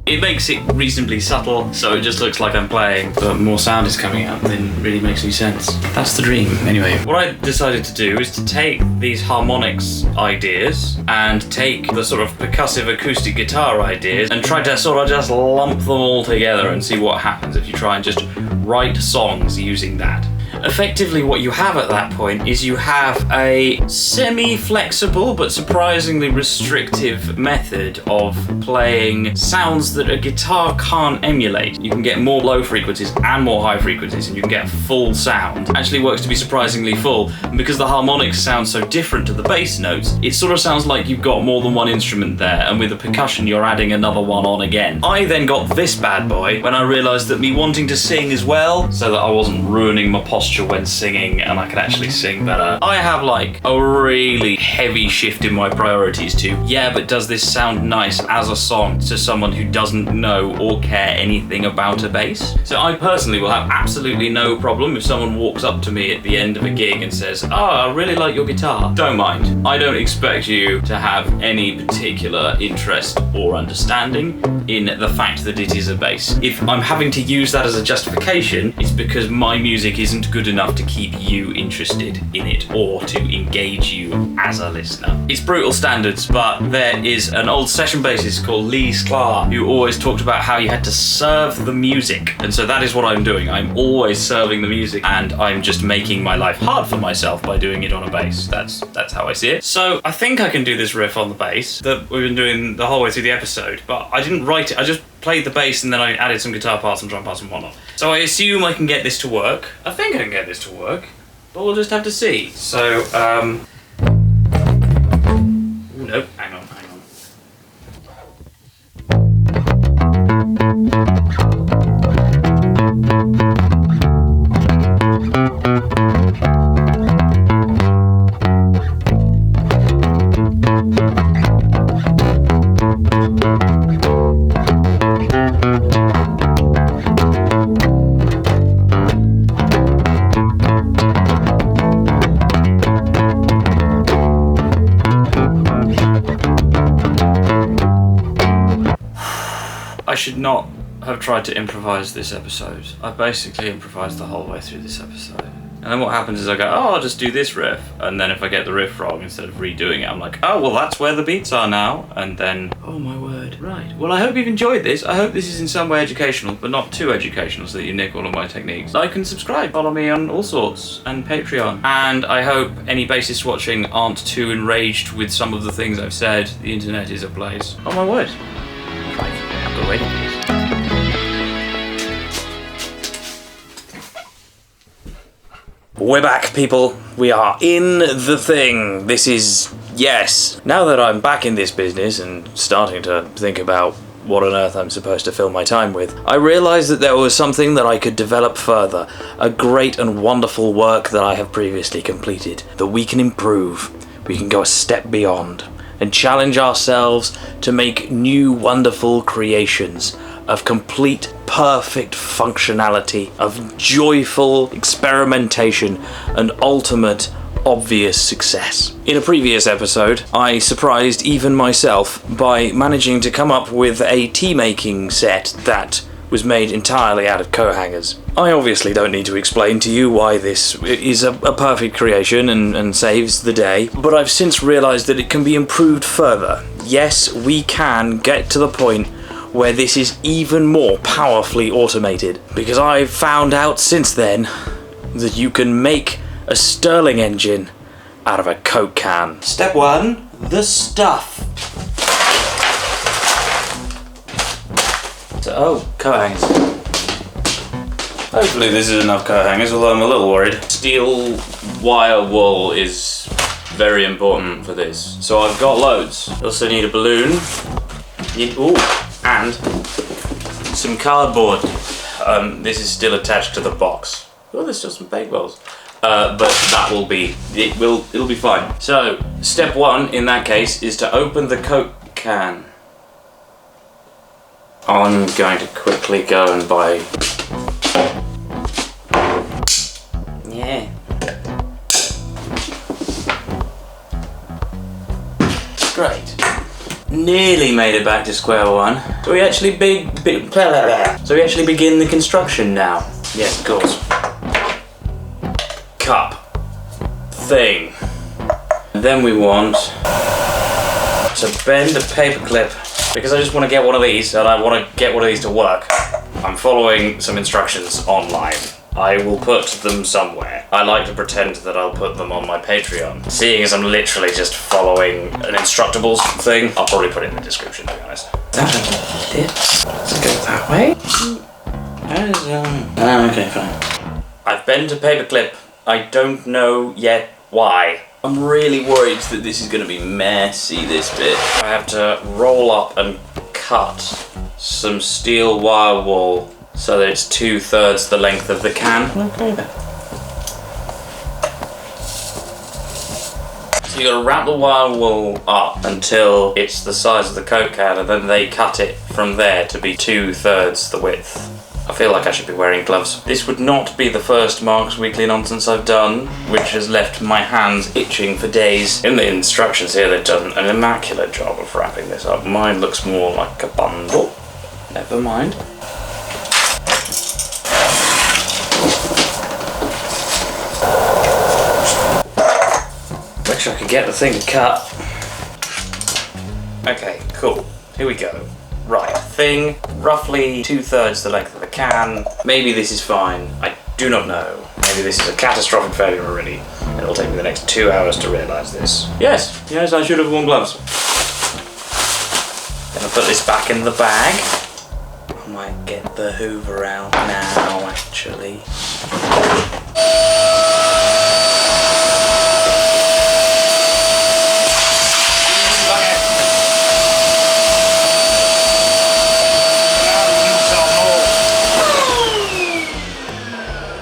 It makes it reasonably subtle, so it just looks like I'm playing, but more sound is coming out than really makes any sense. That's the dream. Anyway, what I decided to do is to take these harmonics ideas and take the sort of percussive acoustic guitar ideas and try to sort of just lump them all together and see what happens if you try and just write songs using that. Effectively, what you have at that point is you have a semi-flexible but surprisingly restrictive method of playing sounds that a guitar can't emulate. You can get more low frequencies and more high frequencies, and you can get full sound. It actually works to be surprisingly full, and because the harmonics sound so different to the bass notes, it sort of sounds like you've got more than one instrument there, and with the percussion you're adding another one on again. I then got this bad boy when I realised that me wanting to sing as well, so that I wasn't ruining my posture when singing and I could actually sing better, I have like a really heavy shift in my priorities to, yeah, but does this sound nice as a song to someone who doesn't know or care anything about a bass? So I personally will have absolutely no problem if someone walks up to me at the end of a gig and says, oh, I really like your guitar. Don't mind. I don't expect you to have any particular interest or understanding. in the fact that it is a bass. If I'm having to use that as a justification, it's because my music isn't good enough to keep you interested in it or to engage you as a listener. It's brutal standards, but there is an old session bassist called Lee Sklar who always talked about how you had to serve the music. And so that is what I'm doing. I'm always serving the music, and I'm just making my life hard for myself by doing it on a bass. That's how I see it. So I think I can do this riff on the bass that we've been doing the whole way through the episode, but I didn't write it. I just played the bass and then I added some guitar parts and drum parts and whatnot. So I assume I can get this to work. I think I can get this to work, but we'll just have to see. So, ooh, nope, hang on. I should not have tried to improvise this episode. I basically improvised the whole way through this episode. And then what happens is I go, oh, I'll just do this riff. And then if I get the riff wrong, instead of redoing it, I'm like, oh, well, that's where the beats are now. And then, oh my word. Right. Well, I hope you've enjoyed this. I hope this is in some way educational, but not too educational so that you nick all of my techniques. Like and subscribe. Follow me on all sorts and Patreon. And I hope any bassists watching aren't too enraged with some of the things I've said. The internet is a place. Oh my word. Right. I've got to wait on this. We're back, people. We are in the thing. This is, yes. Now that I'm back in this business and starting to think about what on earth I'm supposed to fill my time with, I realised that there was something that I could develop further, a great and wonderful work that I have previously completed, that we can improve, we can go a step beyond, and challenge ourselves to make new wonderful creations of complete, perfect functionality, of joyful experimentation, and ultimate, obvious success. In a previous episode, I surprised even myself by managing to come up with a tea-making set that was made entirely out of coat hangers. I obviously don't need to explain to you why this is a perfect creation and saves the day, but I've since realised that it can be improved further. Yes, we can get to the point where this is even more powerfully automated, because I've found out since then that you can make a Stirling engine out of a Coke can. Step 1, the stuff. So, oh, coat hangers. Hopefully this is enough coat hangers, although I'm a little worried. Steel wire wool is very important for this. So I've got loads. You also need a balloon. Ooh, and some cardboard. This is still attached to the box. Oh, there's still some bakewells. But that will be, it'll be fine. So, step 1 in that case is to open the Coke can. I'm going to quickly go and buy. Yeah. Great. Nearly made it back to square one. So we actually begin the construction now. Yes, of course. Cup. Thing. And then we want to bend a paperclip, because I just want to get one of these and I want to get one of these to work. I'm following some instructions online. I will put them somewhere. I like to pretend that I'll put them on my Patreon. Seeing as I'm literally just following an Instructables thing, I'll probably put it in the description, to be honest. Let's go that way. Okay, fine. I've bent a paperclip. I don't know yet why. I'm really worried that this is going to be messy, this bit. I have to roll up and cut some steel wire wool so that it's 2/3 the length of the can. Okay then. So you gotta wrap the wire wool up until it's the size of the Coke can, and then they cut it from there to be 2/3 the width. I feel like I should be wearing gloves. This would not be the first Mark's Weekly Nonsense I've done, which has left my hands itching for days. In the instructions here, they've done an immaculate job of wrapping this up. Mine looks more like a bundle. Never mind. Wish I could get the thing to cut. Okay, cool. Here we go. Right, thing, roughly 2/3 the length of the can. Maybe this is fine. I do not know. Maybe this is a catastrophic failure already. It'll take me the next 2 hours to realise this. Yes, I should have worn gloves. Gonna put this back in the bag. I might get the Hoover out now, actually.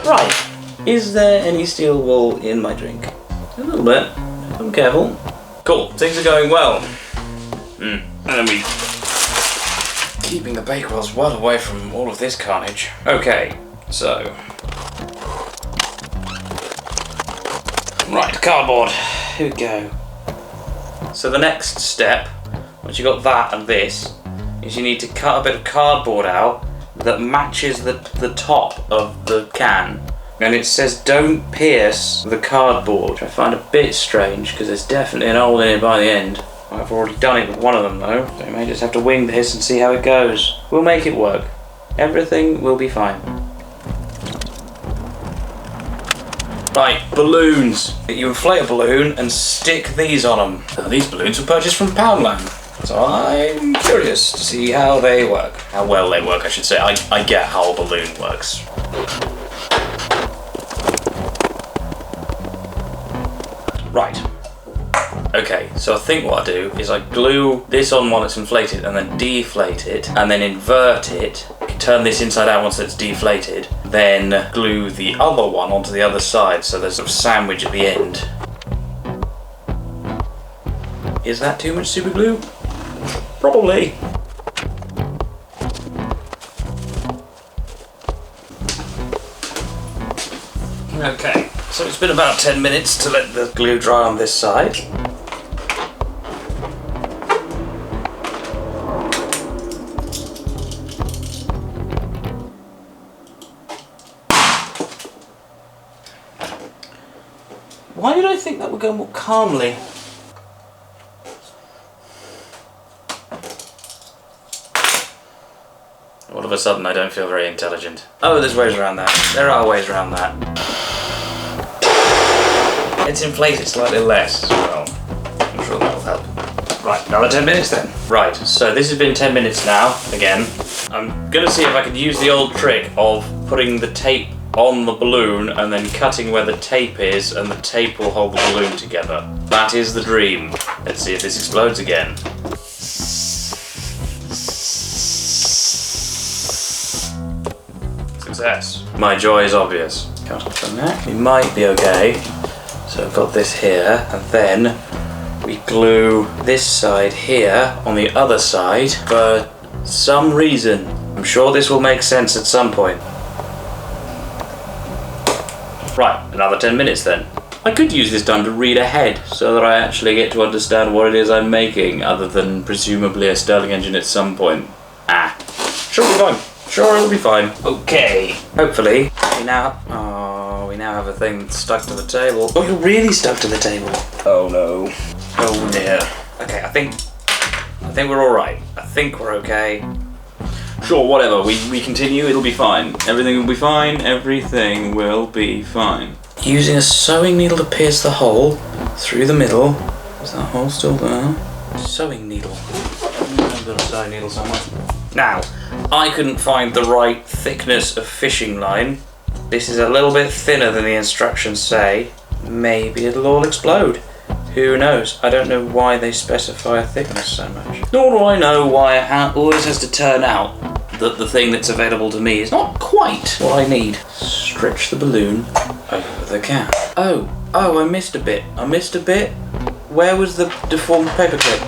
Right, is there any steel wool in my drink? A little bit. I'm careful. Cool, things are going well. And then we keeping the Bakewells well away from all of this carnage. Okay, so right, cardboard. Here we go. So the next step, once you got that and this, is you need to cut a bit of cardboard out that matches the top of the can. And it says don't pierce the cardboard, which I find a bit strange because there's definitely an hole in it by the end. I've already done it with one of them though, so you may just have to wing this and see how it goes. We'll make it work. Everything will be fine. Right, balloons. You inflate a balloon and stick these on them. Now, these balloons were purchased from Poundland, so I'm curious to see how they work. How well they work, I should say. I get how a balloon works. Right. Okay, so I think what I do is I glue this on while it's inflated and then deflate it and then invert it, turn this inside out once it's deflated, then glue the other one onto the other side so there's a sandwich at the end. Is that too much super glue? Probably. Okay, so it's been about 10 minutes to let the glue dry on this side. Why did I think that would go more calmly? All of a sudden I don't feel very intelligent. Oh, there's ways around that. There are ways around that. It's inflated slightly less as well. I'm sure that will help. Right, another 10 minutes then. Right, so this has been 10 minutes now, again. I'm gonna see if I can use the old trick of putting the tape on the balloon and then cutting where the tape is and the tape will hold the balloon together. That is the dream. Let's see if this explodes again. Success. My joy is obvious. Cut off the neck. We might be okay. So I've got this here and then we glue this side here on the other side for some reason. I'm sure this will make sense at some point. Right, another 10 minutes then. I could use this time to read ahead so that I actually get to understand what it is I'm making, other than presumably a Stirling engine at some point. Sure, it'll be fine. Sure, it'll be fine. Okay, hopefully we now have a thing that's stuck to the table. Oh, you're really stuck to the table. Oh no. Oh dear. Okay, I think we're all right. I think we're okay. Sure, whatever, we continue, it'll be fine. Everything will be fine, everything will be fine. Using a sewing needle to pierce the hole through the middle. Is that hole still there? Sewing needle. I've got a sewing needle somewhere. Now, I couldn't find the right thickness of fishing line. This is a little bit thinner than the instructions say. Maybe it'll all explode. Who knows? I don't know why they specify a thickness so much. Nor do I know why it always has to turn out that the thing that's available to me is not quite what I need. Stretch the balloon over the can. Oh, I missed a bit. Where was the deformed paperclip?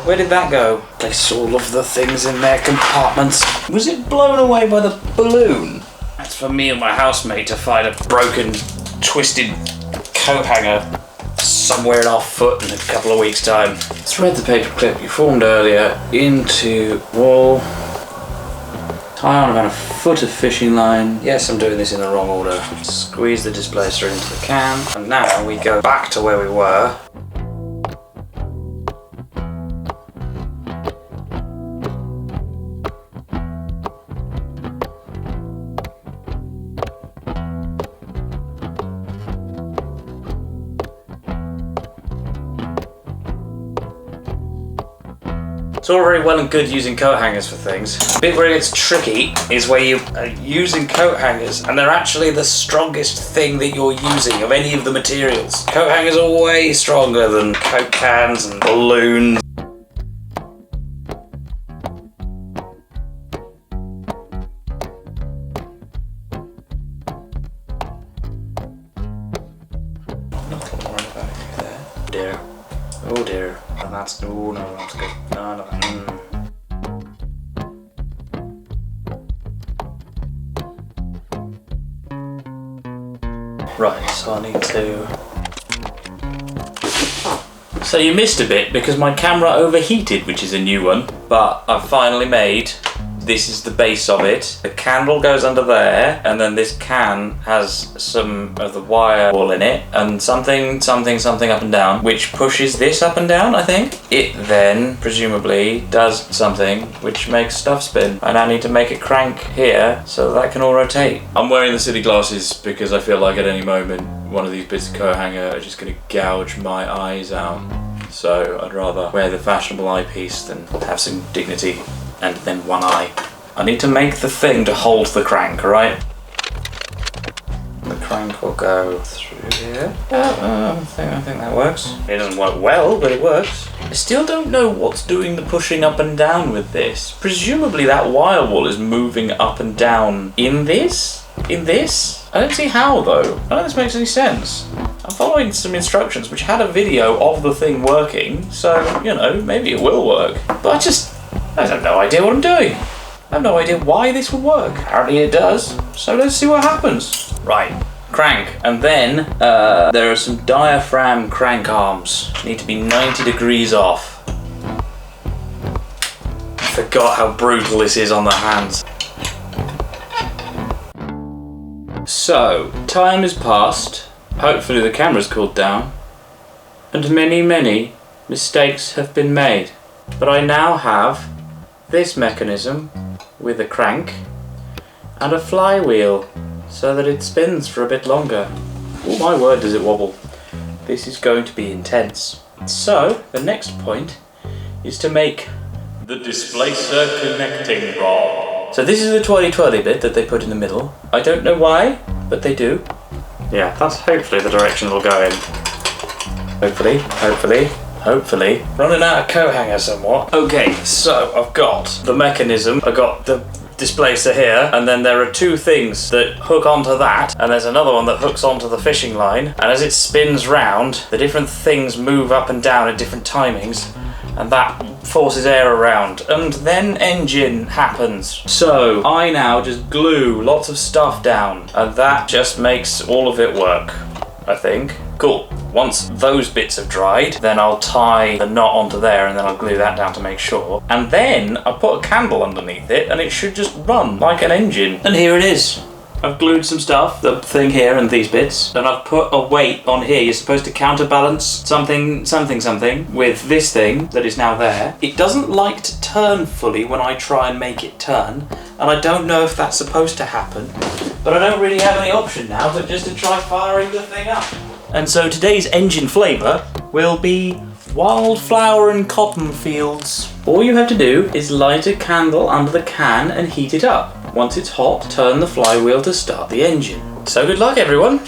Where did that go? Place all of the things in their compartments. Was it blown away by the balloon? That's for me and my housemate to find a broken, twisted coat hanger somewhere in our foot in a couple of weeks' time. Thread the paperclip you formed earlier into wall Tie on about a foot of fishing line. Yes, I'm doing this in the wrong order. Squeeze the displacer into the can. And now we go back to where we were. It's all very well and good using coat hangers for things. The bit where it gets tricky is where you are using coat hangers and they're actually the strongest thing that you're using of any of the materials. Coat hangers are way stronger than Coke cans and balloons. Not worried about it there. Dear. Oh dear. And that's, oh no, that's good. No, no. Right, so I need to... So you missed a bit because my camera overheated, which is a new one, but I've finally made... This is the base of it. The candle goes under there, and then this can has some of the wire all in it, and something up and down, which pushes this up and down, I think. It then, presumably, does something which makes stuff spin. I now need to make it crank here, so that can all rotate. I'm wearing the silly glasses because I feel like at any moment, one of these bits of coat hanger are just gonna gouge my eyes out. So I'd rather wear the fashionable eyepiece than have some dignity. And then one eye. I need to make the thing to hold the crank, right? The crank will go through here. I think that works. It doesn't work well, but it works. I still don't know what's doing the pushing up and down with this. Presumably that wire wall is moving up and down in this? In this? I don't see how though. I don't think this makes any sense. I'm following some instructions which had a video of the thing working, so, you know, maybe it will work. But I have no idea what I'm doing. I have no idea why this would work. Apparently it does, so let's see what happens. Right, crank. And then there are some diaphragm crank arms. Need to be 90 degrees off. I forgot how brutal this is on the hands. So, time has passed. Hopefully the camera's cooled down. And many, many mistakes have been made. But I now have this mechanism with a crank and a flywheel so that it spins for a bit longer. Oh my word, does it wobble. This is going to be intense. So the next point is to make the displacer connecting rod. So this is the twirly bit that they put in the middle. I don't know why, but they do. Yeah, that's hopefully the direction it'll go in. Hopefully. Running out of coat hanger somewhat. Okay, so I've got the mechanism, I've got the displacer here, and then there are two things that hook onto that, and there's another one that hooks onto the fishing line, and as it spins round, the different things move up and down at different timings, and that forces air around, and then engine happens. So I now just glue lots of stuff down, and that just makes all of it work, I think. Cool. Once those bits have dried, then I'll tie the knot onto there and then I'll glue that down to make sure. And then I'll put a candle underneath it and it should just run like an engine. And here it is. I've glued some stuff, the thing here and these bits, and I've put a weight on here. You're supposed to counterbalance something with this thing that is now there. It doesn't like to turn fully when I try and make it turn, and I don't know if that's supposed to happen, but I don't really have any option now but just to try firing the thing up. And so today's engine flavour will be wildflower and cotton fields. All you have to do is light a candle under the can and heat it up. Once it's hot, turn the flywheel to start the engine. So good luck, everyone.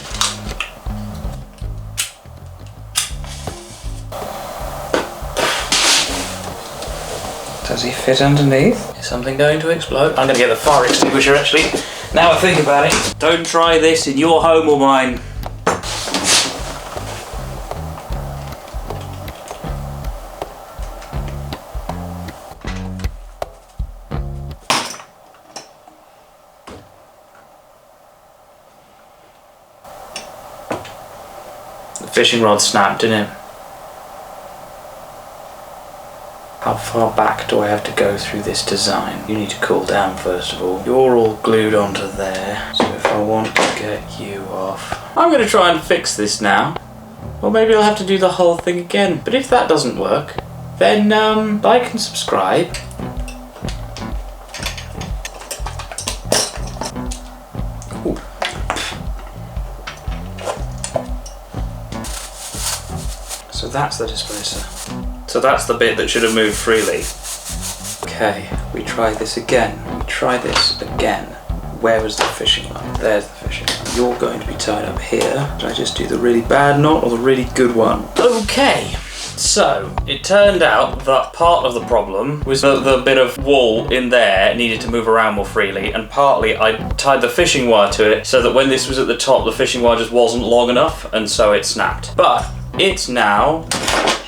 Does he fit underneath? Is something going to explode? I'm going to get the fire extinguisher actually. Now I think about it. Don't try this in your home or mine. The fishing rod snapped, didn't it? How How far back do I have to go through this design? You need to cool down first of all. You're all glued onto there, so if I want to get you off, I'm going to try and fix this now. Or maybe I'll have to do the whole thing again. But if that doesn't work, then like and subscribe. Ooh. So that's the displacer. So that's the bit that should have moved freely. Okay, we try this again. We try this again. Where was the fishing line? There's the fishing line. You're going to be tied up here. Did I just do the really bad knot or the really good one? Okay, so it turned out that part of the problem was that the bit of wool in there needed to move around more freely, and partly I tied the fishing wire to it so that when this was at the top, the fishing wire just wasn't long enough, and so it snapped. But it's now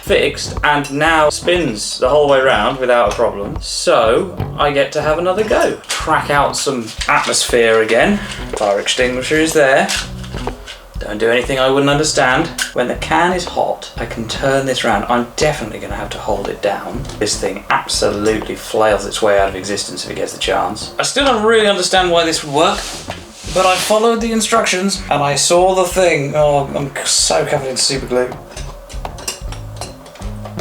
fixed and now spins the whole way around without a problem. So I get to have another go. Crack out some atmosphere again. Fire extinguisher is there. Don't do anything I wouldn't understand. When the can is hot, I can turn this around. I'm definitely going to have to hold it down. This thing absolutely flails its way out of existence if it gets the chance. I still don't really understand why this would work, but I followed the instructions and I saw the thing. Oh, I'm so covered in super glue.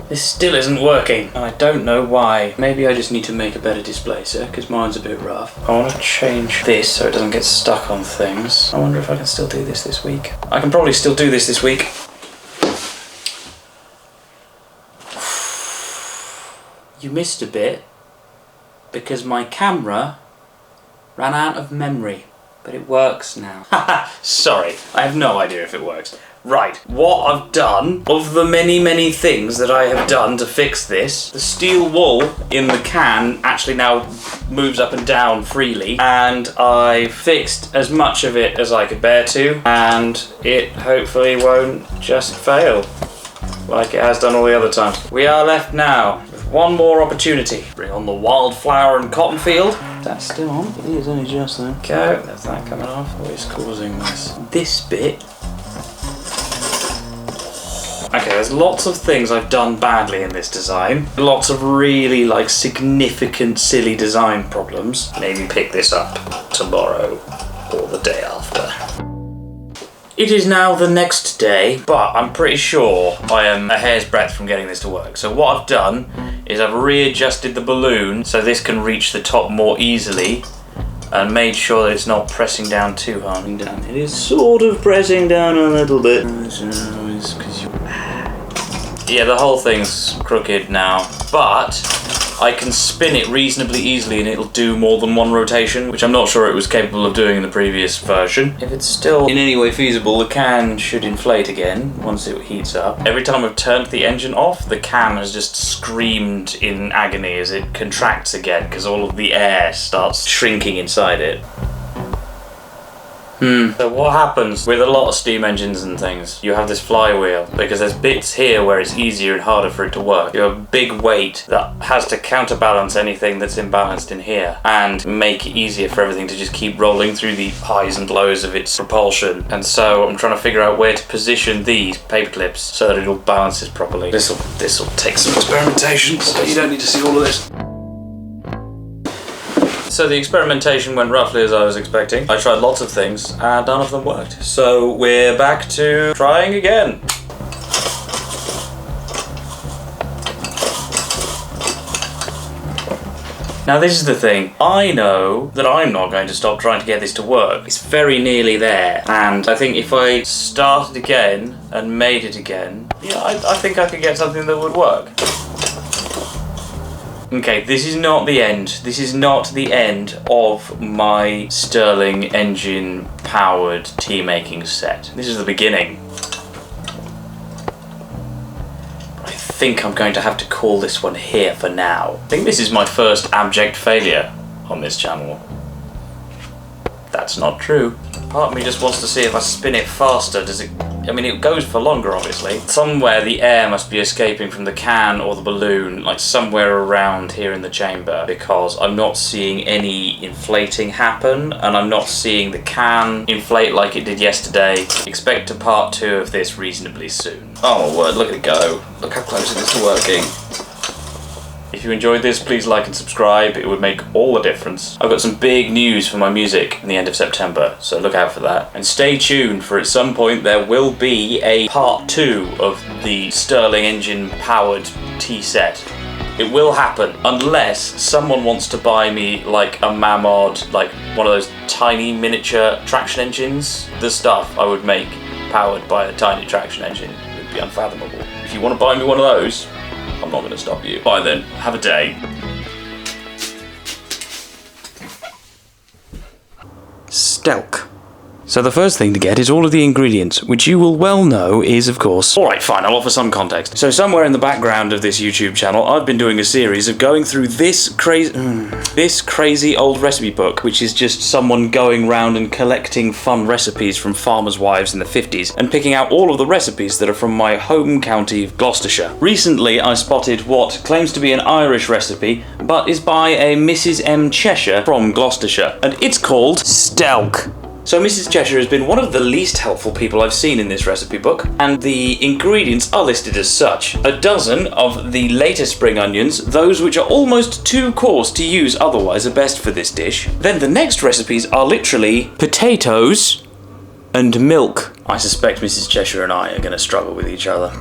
This still isn't working, and I don't know why. Maybe I just need to make a better displacer, because mine's a bit rough. I want to change this so it doesn't get stuck on things. I wonder if I can still do this week. I can probably still do this week. You missed a bit, because my camera ran out of memory. But it works now. Haha, sorry, I have no idea if it works. Right, what I've done, of the many things that I have done to fix this, the steel wool in the can actually now moves up and down freely, and I fixed as much of it as I could bear to, and it hopefully won't just fail like it has done all the other times. We are left now with one more opportunity. Bring on the wildflower and cotton field. That's still on. It is only just there. Okay, there's that coming off. What is causing this? This bit. Okay, there's lots of things I've done badly in this design. Lots of really, like, significant, silly design problems. Maybe pick this up tomorrow or the day after. It is now the next day, but I'm pretty sure I am a hair's breadth from getting this to work. So what I've done is I've readjusted the balloon so this can reach the top more easily, and made sure that it's not pressing down too hard. It is sort of pressing down a little bit. Yeah, the whole thing's crooked now, but I can spin it reasonably easily and it'll do more than one rotation, which I'm not sure it was capable of doing in the previous version. If it's still in any way feasible, the can should inflate again once it heats up. Every time I've turned the engine off, the can has just screamed in agony as it contracts again because all of the air starts shrinking inside it. So what happens with a lot of steam engines and things, you have this flywheel, because there's bits here where it's easier and harder for it to work. You have a big weight that has to counterbalance anything that's imbalanced in here and make it easier for everything to just keep rolling through the highs and lows of its propulsion. And so I'm trying to figure out where to position these paper clips so that it all balances properly. This'll take some experimentation, so you don't need to see all of this. So the experimentation went roughly as I was expecting. I tried lots of things and none of them worked. So we're back to trying again. Now this is the thing, I know that I'm not going to stop trying to get this to work. It's very nearly there, and I think if I started again and made it again, yeah, I think I could get something that would work. Okay, this is not the end. This is not the end of my Stirling engine powered tea making set. This is the beginning. I think I'm going to have to call this one here for now. I think this is my first abject failure on this channel. That's not true. Part of me just wants to see if I spin it faster, does it... I mean, it goes for longer, obviously. Somewhere the air must be escaping from the can or the balloon, like somewhere around here in the chamber, because I'm not seeing any inflating happen, and I'm not seeing the can inflate like it did yesterday. Expect a part 2 of this reasonably soon. Oh my word, look at it go. Look how close it is to working. If you enjoyed this, please like and subscribe. It would make all the difference. I've got some big news for my music in the end of September, so look out for that. And stay tuned, for at some point there will be a part 2 of the Stirling engine powered tea set. It will happen, unless someone wants to buy me like a Mamod, like one of those tiny miniature traction engines. The stuff I would make powered by a tiny traction engine would be unfathomable. If you want to buy me one of those, I'm not going to stop you. Bye then, have a day. Stelk. So the first thing to get is all of the ingredients, which you will well know is, of course... Alright, fine, I'll offer some context. So somewhere in the background of this YouTube channel, I've been doing a series of going through this crazy old recipe book, which is just someone going round and collecting fun recipes from farmers' wives in the 50s, and picking out all of the recipes that are from my home county of Gloucestershire. Recently, I spotted what claims to be an Irish recipe, but is by a Mrs. M. Cheshire from Gloucestershire, and it's called Stelk. So Mrs. Cheshire has been one of the least helpful people I've seen in this recipe book, and the ingredients are listed as such. A dozen of the later spring onions, those which are almost too coarse to use otherwise are best for this dish. Then the next recipes are literally potatoes and milk. I suspect Mrs. Cheshire and I are going to struggle with each other.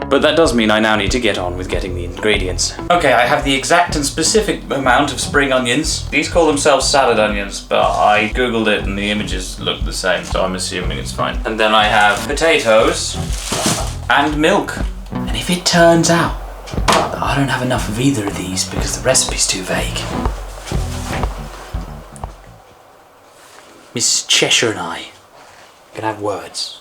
But that does mean I now need to get on with getting the ingredients. Okay, I have the exact and specific amount of spring onions. These call themselves salad onions, but I googled it and the images look the same, so I'm assuming it's fine. And then I have potatoes and milk. And if it turns out that I don't have enough of either of these because the recipe's too vague, Mrs. Cheshire and I can have words.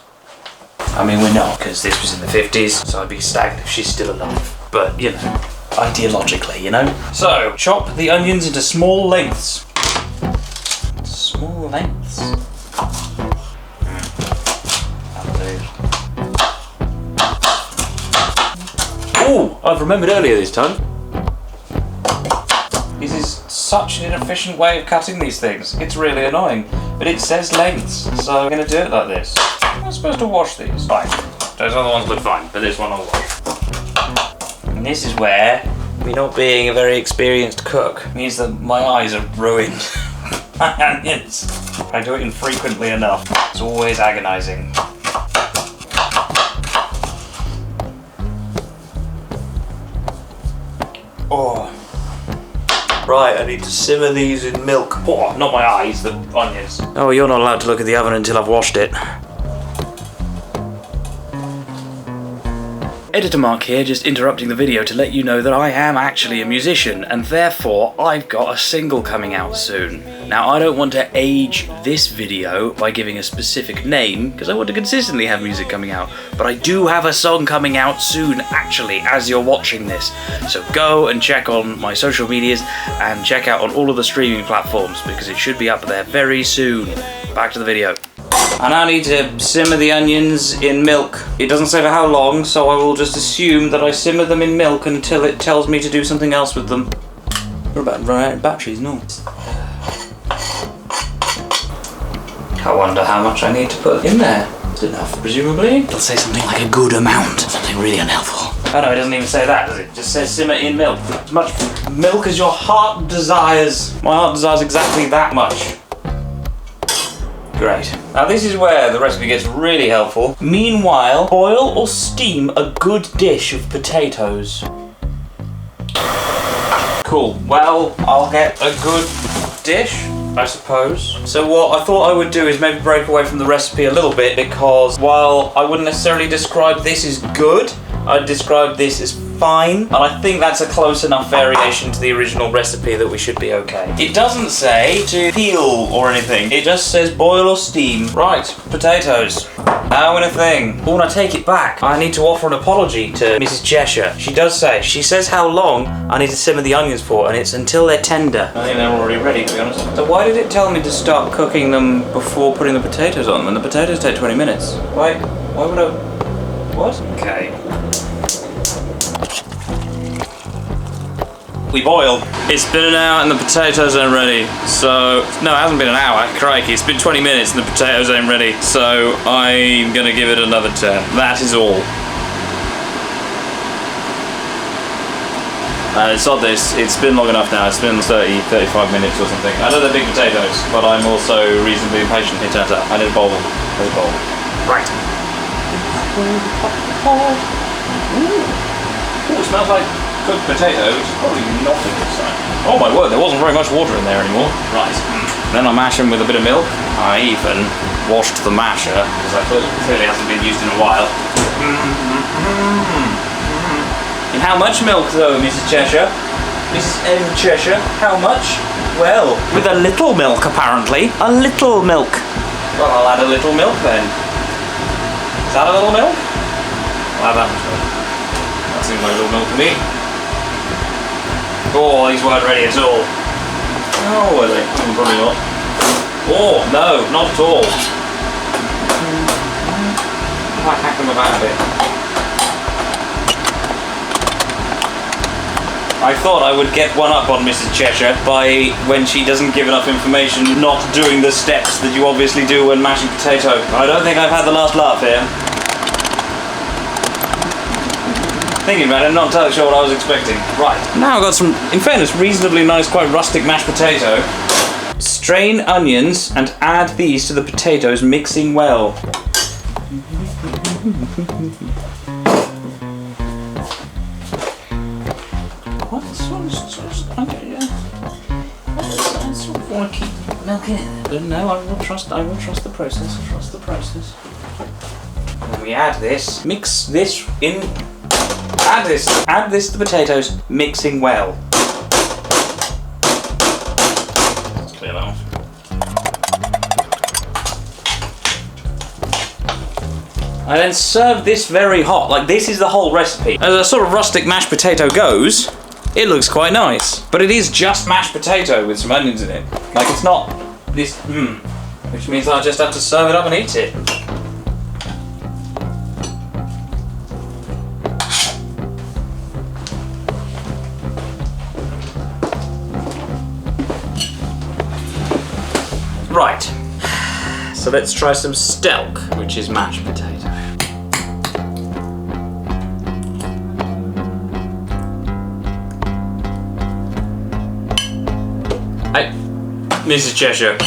I mean, we're not, because this was in the 50s, so I'd be staggered if she's still alive. But, you know, ideologically, you know? So, chop the onions into small lengths. Small lengths. That'll do. Oh, I've remembered earlier this time. This is such an inefficient way of cutting these things. It's really annoying. But it says lengths, so I'm going to do it like this. I'm supposed to wash these. Fine. Those other ones look fine, but this one I'll wash. And this is where me not being a very experienced cook means that my eyes are ruined. My onions. I do it infrequently enough. It's always agonizing. Oh. Right, I need to simmer these in milk. Oh, not my eyes, the onions. Oh, you're not allowed to look at the oven until I've washed it. Editor Mark here, just interrupting the video to let you know that I am actually a musician, and therefore I've got a single coming out soon. Now, I don't want to age this video by giving a specific name, because I want to consistently have music coming out, but I do have a song coming out soon, actually, as you're watching this. So go and check on my social medias, and check out on all of the streaming platforms, because it should be up there very soon. Back to the video. I now need to simmer the onions in milk. It doesn't say for how long, so I will just assume that I simmer them in milk until it tells me to do something else with them. We're about to run out of batteries, no? I wonder how much I need to put in there. It's enough, presumably. It'll say something like a good amount. Something really unhelpful. Oh no, it doesn't even say that, does it? It just says simmer in milk. As much milk as your heart desires. My heart desires exactly that much. Great. Now this is where the recipe gets really helpful. Meanwhile, boil or steam a good dish of potatoes. Cool. Well, I'll get a good dish, I suppose. So what I thought I would do is maybe break away from the recipe a little bit, because while I wouldn't necessarily describe this as good, I'd describe this as fine, and I think that's a close enough variation to the original recipe that we should be okay. It doesn't say to peel or anything, it just says boil or steam. Right, potatoes. Now in a thing. Oh, and I take it back. I need to offer an apology to Mrs. Cheshire. She says how long I need to simmer the onions for, and it's until they're tender. I think they're already ready, to be honest. So why did it tell me to start cooking them before putting the potatoes on when the potatoes take 20 minutes? Why would I... What? Okay. We boil. It's been an hour and the potatoes ain't ready. So, no, it hasn't been an hour. Crikey, it's been 20 minutes and the potatoes ain't ready. So, I'm gonna give it another turn. That is all. Sod this, it's been long enough now, it's been 30, 35 minutes or something. I know they're big potatoes, but I'm also reasonably impatient, it turns out. I need a bowl. There's a bowl. Right. Ooh, it smells like cooked potatoes. Probably not a good sign. Oh my word, there wasn't very much water in there anymore. Right. Then I mash them with a bit of milk. I even washed the masher, because I clearly hasn't been used in a while. And how much milk though, Mrs. Cheshire? Mrs. M. Cheshire, how much? Well, with a little milk apparently. A little milk. Well, I'll add a little milk then. Is that a little milk? I'll add that much milk. That seems like a little milk to me. Oh, these weren't ready at all. Oh, were they? Probably not. Oh, no, not at all. I hack them about a bit. I thought I would get one up on Mrs. Cheshire by, when she doesn't give enough information, not doing the steps that you obviously do when mashing potato. I don't think I've had the last laugh here. Thinking about it, I'm not entirely sure what I was expecting. Right, now I've got some, in fairness, reasonably nice, quite rustic mashed potato. Strain onions and add these to the potatoes, mixing well. I sort of want to keep milk in it, but no, I will trust the process. Trust the process. When we add this, mix this in. Add this to the potatoes, mixing well. Let's clear that off. I then serve this very hot, like this is the whole recipe. As a sort of rustic mashed potato goes, it looks quite nice. But it is just mashed potato with some onions in it. Like it's not this, which means I just have to serve it up and eat it. Right, so let's try some stelk, which is mashed potato. Hey, Mrs. Cheshire,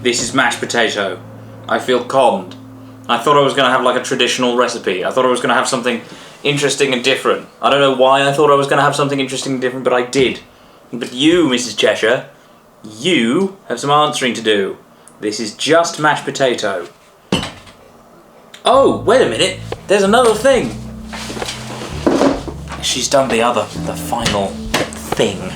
this is mashed potato. I feel conned. I thought I was going to have like a traditional recipe. I thought I was going to have something interesting and different. I don't know why I thought I was going to have something interesting and different, but I did. But you, Mrs. Cheshire, you have some answering to do. This is just mashed potato. Oh, wait a minute. There's another thing. She's done the final thing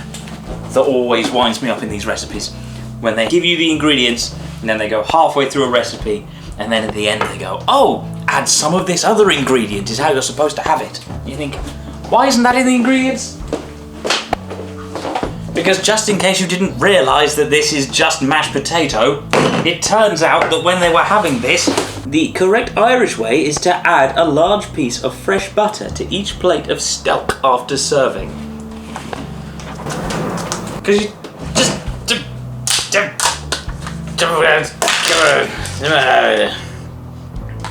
that always winds me up in these recipes. When they give you the ingredients and then they go halfway through a recipe and then at the end they go, oh, add some of this other ingredient is how you're supposed to have it. You think, why isn't that in the ingredients? Because just in case you didn't realise that this is just mashed potato, it turns out that when they were having this, the correct Irish way is to add a large piece of fresh butter to each plate of stelk after serving. Because you just...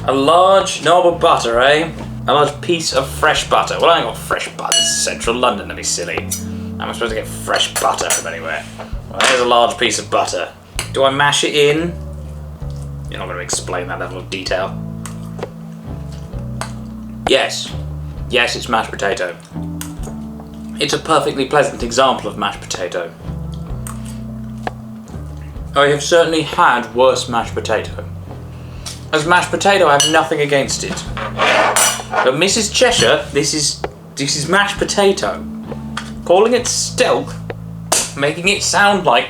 A large knob of butter, eh? A large piece of fresh butter. Well, I ain't got fresh butter. This is central London, to be silly. How am I supposed to get fresh butter from anywhere? Well, there's a large piece of butter. Do I mash it in? You're not going to explain that level of detail. Yes. Yes, it's mashed potato. It's a perfectly pleasant example of mashed potato. I have certainly had worse mashed potato. As mashed potato, I have nothing against it. But Mrs. Cheshire, this is mashed potato. Calling it stelk, making it sound like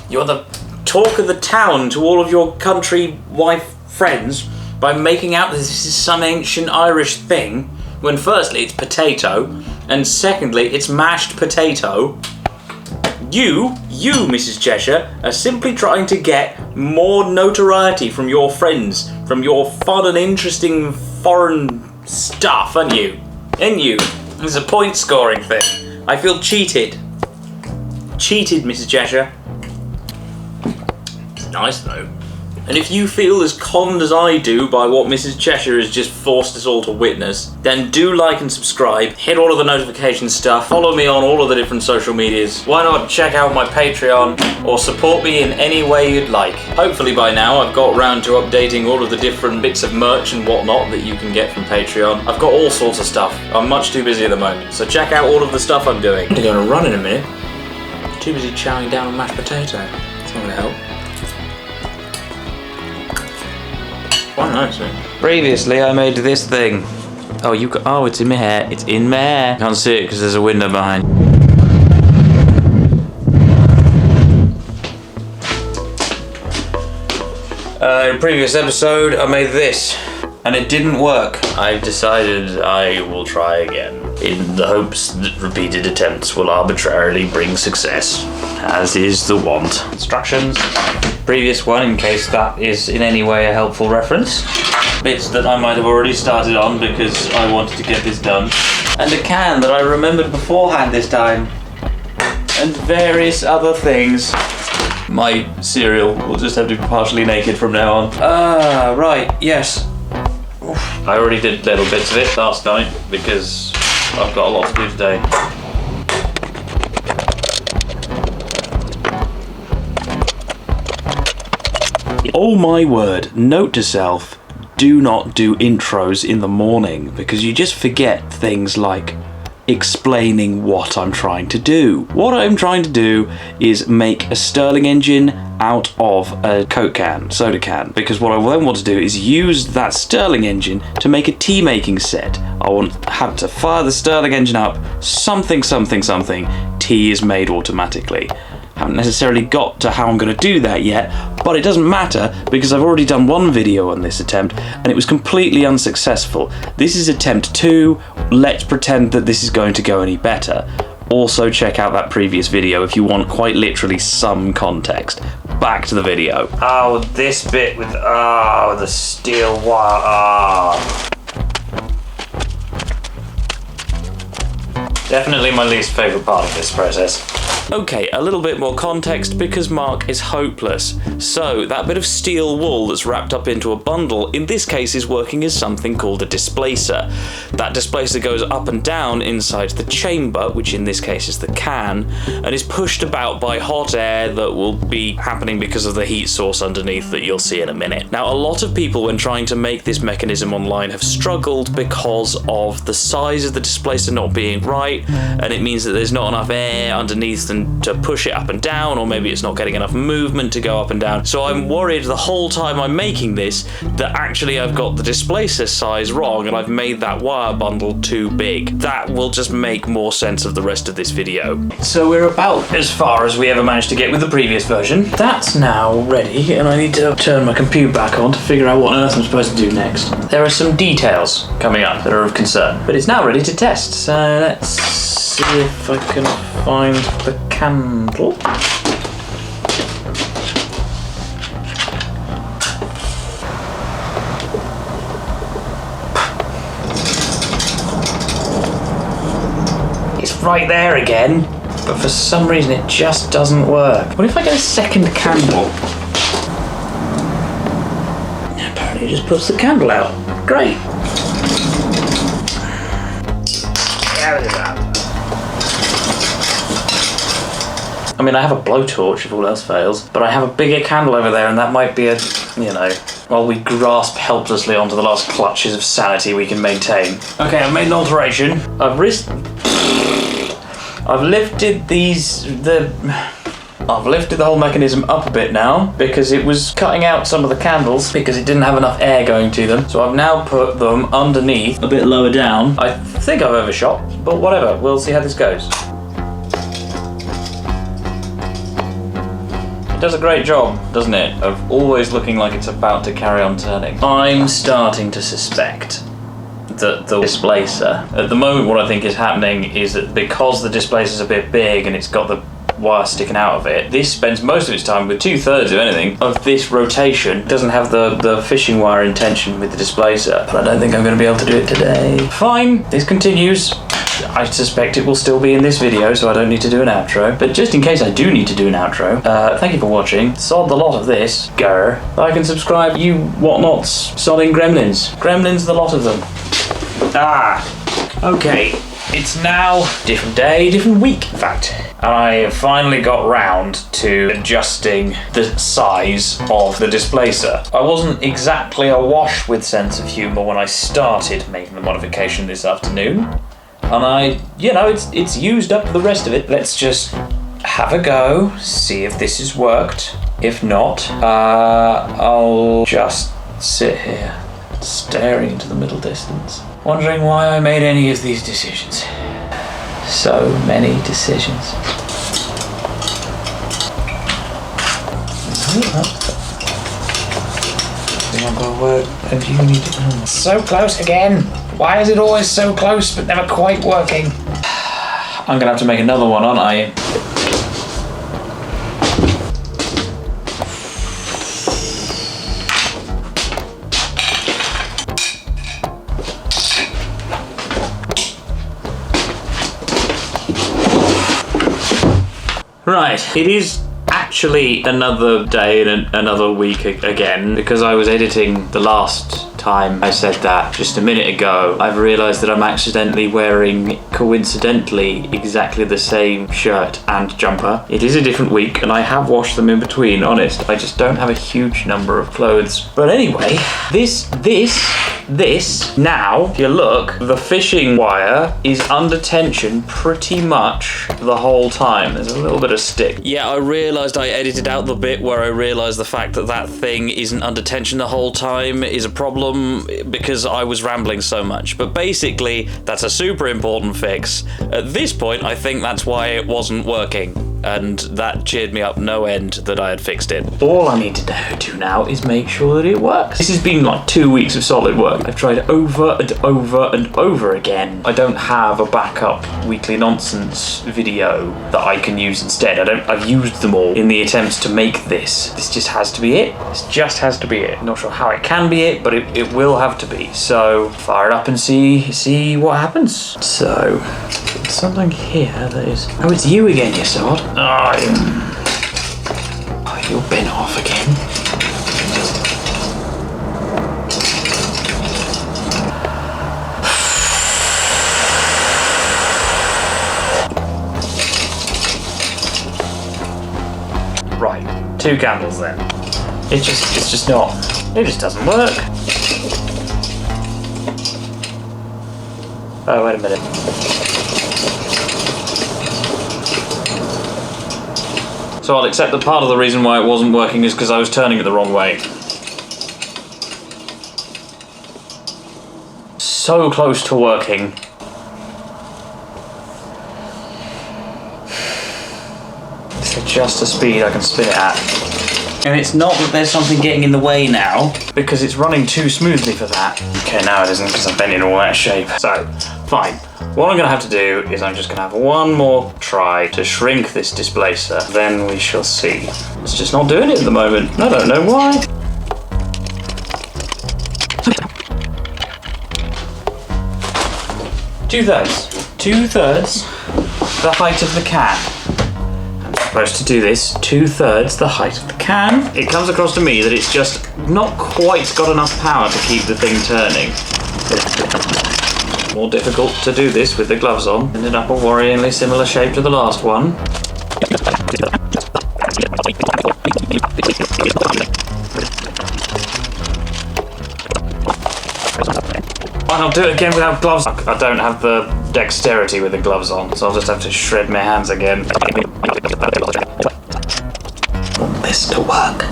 you're the talk of the town to all of your country wife friends by making out that this is some ancient Irish thing, when firstly it's potato, and secondly it's mashed potato. You, Mrs. Cheshire, are simply trying to get more notoriety from your friends, from your fun and interesting foreign stuff, aren't you? Ain't you? It's a point scoring thing. I feel cheated. Cheated, Mrs. Cheshire. It's nice though. And if you feel as conned as I do by what Mrs. Cheshire has just forced us all to witness, then do like and subscribe, hit all of the notification stuff, follow me on all of the different social medias. Why not check out my Patreon or support me in any way you'd like. Hopefully by now I've got round to updating all of the different bits of merch and whatnot that you can get from Patreon. I've got all sorts of stuff. I'm much too busy at the moment, so check out all of the stuff I'm doing. I'm gonna go on a run in a minute. Too busy chowing down on mashed potato. It's not gonna help. Quite nice, eh? Previously, I made this thing. Oh, it's in my hair. It's in my hair. Can't see it because there's a window behind. In a previous episode, I made this, and it didn't work. I've decided I will try again, in the hopes that repeated attempts will arbitrarily bring success, as is the want. Instructions. Previous one, in case that is in any way a helpful reference. Bits that I might have already started on because I wanted to get this done. And a can that I remembered beforehand this time. And various other things. My cereal will just have to be partially naked from now on. Ah, right, yes. I already did little bits of it last night because I've got a lot to do today. Oh my word, note to self, do not do intros in the morning because you just forget things like explaining what I'm trying to do. What I'm trying to do is make a Stirling engine out of a Coke can, soda can, because what I then want to do is use that Stirling engine to make a tea making set. I want to have to fire the Stirling engine up, something, tea is made automatically. Haven't necessarily got to how I'm going to do that yet, but it doesn't matter because I've already done one video on this attempt and it was completely unsuccessful. This is attempt 2, let's pretend that this is going to go any better. Also check out that previous video if you want quite literally some context. Back to the video. Oh, this bit with, the steel wire, Definitely my least favourite part of this process. Okay, a little bit more context because Mark is hopeless. So, that bit of steel wool that's wrapped up into a bundle, in this case is working as something called a displacer. That displacer goes up and down inside the chamber, which in this case is the can, and is pushed about by hot air that will be happening because of the heat source underneath that you'll see in a minute. Now, a lot of people when trying to make this mechanism online have struggled because of the size of the displacer not being right, and it means that there's not enough air underneath them to push it up and down, or maybe it's not getting enough movement to go up and down. So I'm worried the whole time I'm making this that actually I've got the displacer size wrong and I've made that wire bundle too big. That will just make more sense of the rest of this video. So we're about as far as we ever managed to get with the previous version. That's now ready and I need to turn my computer back on to figure out what on earth I'm supposed to do next. There are some details coming up that are of concern, but it's now ready to test. So let's see if I can find the candle. It's right there again, but for some reason it just doesn't work. What if I get a second candle? Apparently it just puts the candle out. Great. How is that? I mean, I have a blowtorch if all else fails, but I have a bigger candle over there and that might be a, while we grasp helplessly onto the last clutches of sanity we can maintain. Okay, I've made an alteration. I've lifted the whole mechanism up a bit now because it was cutting out some of the candles because it didn't have enough air going to them. So I've now put them underneath, a bit lower down. I think I've overshot, but whatever, we'll see how this goes. It does a great job, doesn't it, of always looking like it's about to carry on turning. I'm starting to suspect that the displacer, at the moment what I think is happening is that because the displacer's a bit big and it's got the wire sticking out of it. This spends most of its time with 2/3 of anything of this rotation. It doesn't have the fishing wire in tension with the displacer, but I don't think I'm going to be able to do it today. Fine, this continues. I suspect it will still be in this video, so I don't need to do an outro. But just in case I do need to do an outro, thank you for watching. Sod the lot of this. Grr. Like and subscribe, you whatnots. Sodding gremlins. Gremlins, the lot of them. Okay. It's now different day, different week, in fact. And I have finally got round to adjusting the size of the displacer. I wasn't exactly awash with sense of humour when I started making the modification this afternoon. And it's used up the rest of it. Let's just have a go, see if this has worked. If not, I'll just sit here, staring into the middle distance, wondering why I made any of these decisions. So many decisions. So close again. Why is it always so close but never quite working? I'm gonna have to make another one, aren't I? Right, it is actually another day and another week again, because I was editing the last time I said that just a minute ago. I've realised that I'm accidentally wearing, coincidentally, exactly the same shirt and jumper. It is a different week and I have washed them in between, honest. I just don't have a huge number of clothes. But anyway, this, now, if you look, the fishing wire is under tension pretty much the whole time. There's a little bit of stick. Yeah, I realised I edited out the bit where I realised the fact that that thing isn't under tension the whole time is a problem because I was rambling so much. But basically, that's a super important fix. At this point, I think that's why it wasn't working. And that cheered me up no end that I had fixed it. All I need to do now is make sure that it works. This has been like 2 weeks of solid work. I've tried over and over and over again. I don't have a backup weekly nonsense video that I can use instead. I've used them all in the attempts to make this. This just has to be it. This just has to be it. Not sure how it can be it, but it will have to be. So fire it up and see what happens. So there's something here that is. Oh, it's you again, you sod. Oh, you're bent off again. Right, 2 candles then. It's just not. It just doesn't work. Oh, wait a minute. So I'll accept that part of the reason why it wasn't working is because I was turning it the wrong way. So close to working. It's just the speed I can spin it at. And it's not that there's something getting in the way now, because it's running too smoothly for that. Okay, now it isn't because I've bent in all that shape. So, fine. What I'm going to have to do is I'm just going to have one more try to shrink this displacer, then we shall see. It's just not doing it at the moment. I don't know why. Two-thirds the height of the can. I'm supposed to do this 2/3 the height of the can. It comes across to me that it's just not quite got enough power to keep the thing turning. More difficult to do this with the gloves on. Ended up a worryingly similar shape to the last one. Why not do it again without gloves? I don't have the dexterity with the gloves on, so I'll just have to shred my hands again. I want this to work.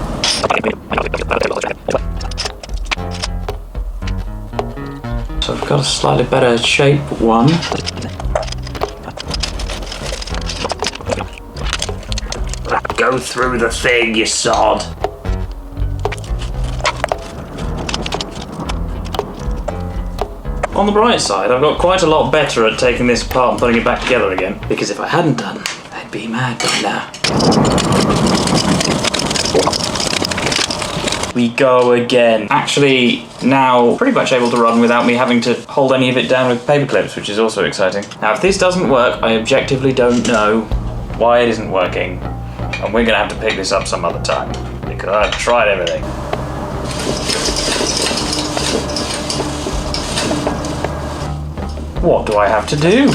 So I've got a slightly better shape one. Go through the thing, you sod. On the bright side, I've got quite a lot better at taking this apart and putting it back together again, because if I hadn't done, they'd be mad by now. We go again. Actually, now pretty much able to run without me having to hold any of it down with paper clips, which is also exciting. Now, if this doesn't work, I objectively don't know why it isn't working, and we're gonna have to pick this up some other time because I've tried everything. What do I have to do?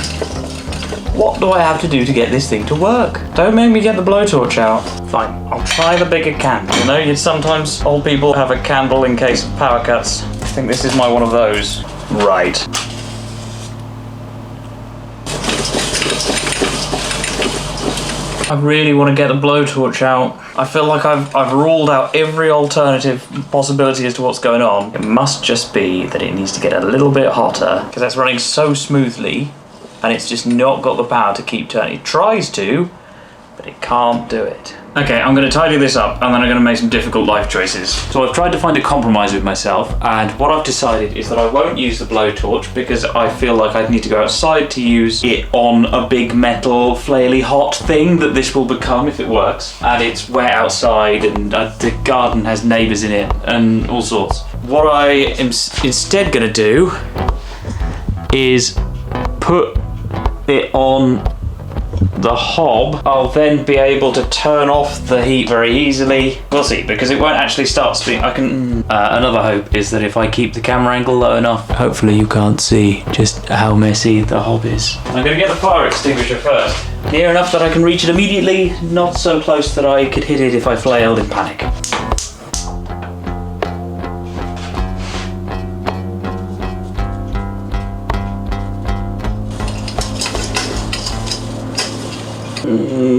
What do I have to do to get this thing to work? Don't make me get the blowtorch out. Fine, I'll try the bigger candle. You know, sometimes old people have a candle in case of power cuts. I think this is my one of those. Right. I really want to get the blowtorch out. I feel like I've ruled out every alternative possibility as to what's going on. It must just be that it needs to get a little bit hotter because that's running so smoothly and it's just not got the power to keep turning. It tries to, but it can't do it. Okay, I'm going to tidy this up and then I'm going to make some difficult life choices. So I've tried to find a compromise with myself, and what I've decided is that I won't use the blowtorch because I feel like I'd need to go outside to use it on a big metal flaily hot thing that this will become if it works. And it's wet outside and the garden has neighbours in it and all sorts. What I am instead going to do is put it on the hob. I'll then be able to turn off the heat very easily. We'll see, because it won't actually start spinning. I can. Another hope is that if I keep the camera angle low enough, hopefully you can't see just how messy the hob is. I'm going to get the fire extinguisher first. Near enough that I can reach it immediately, not so close that I could hit it if I flailed in panic.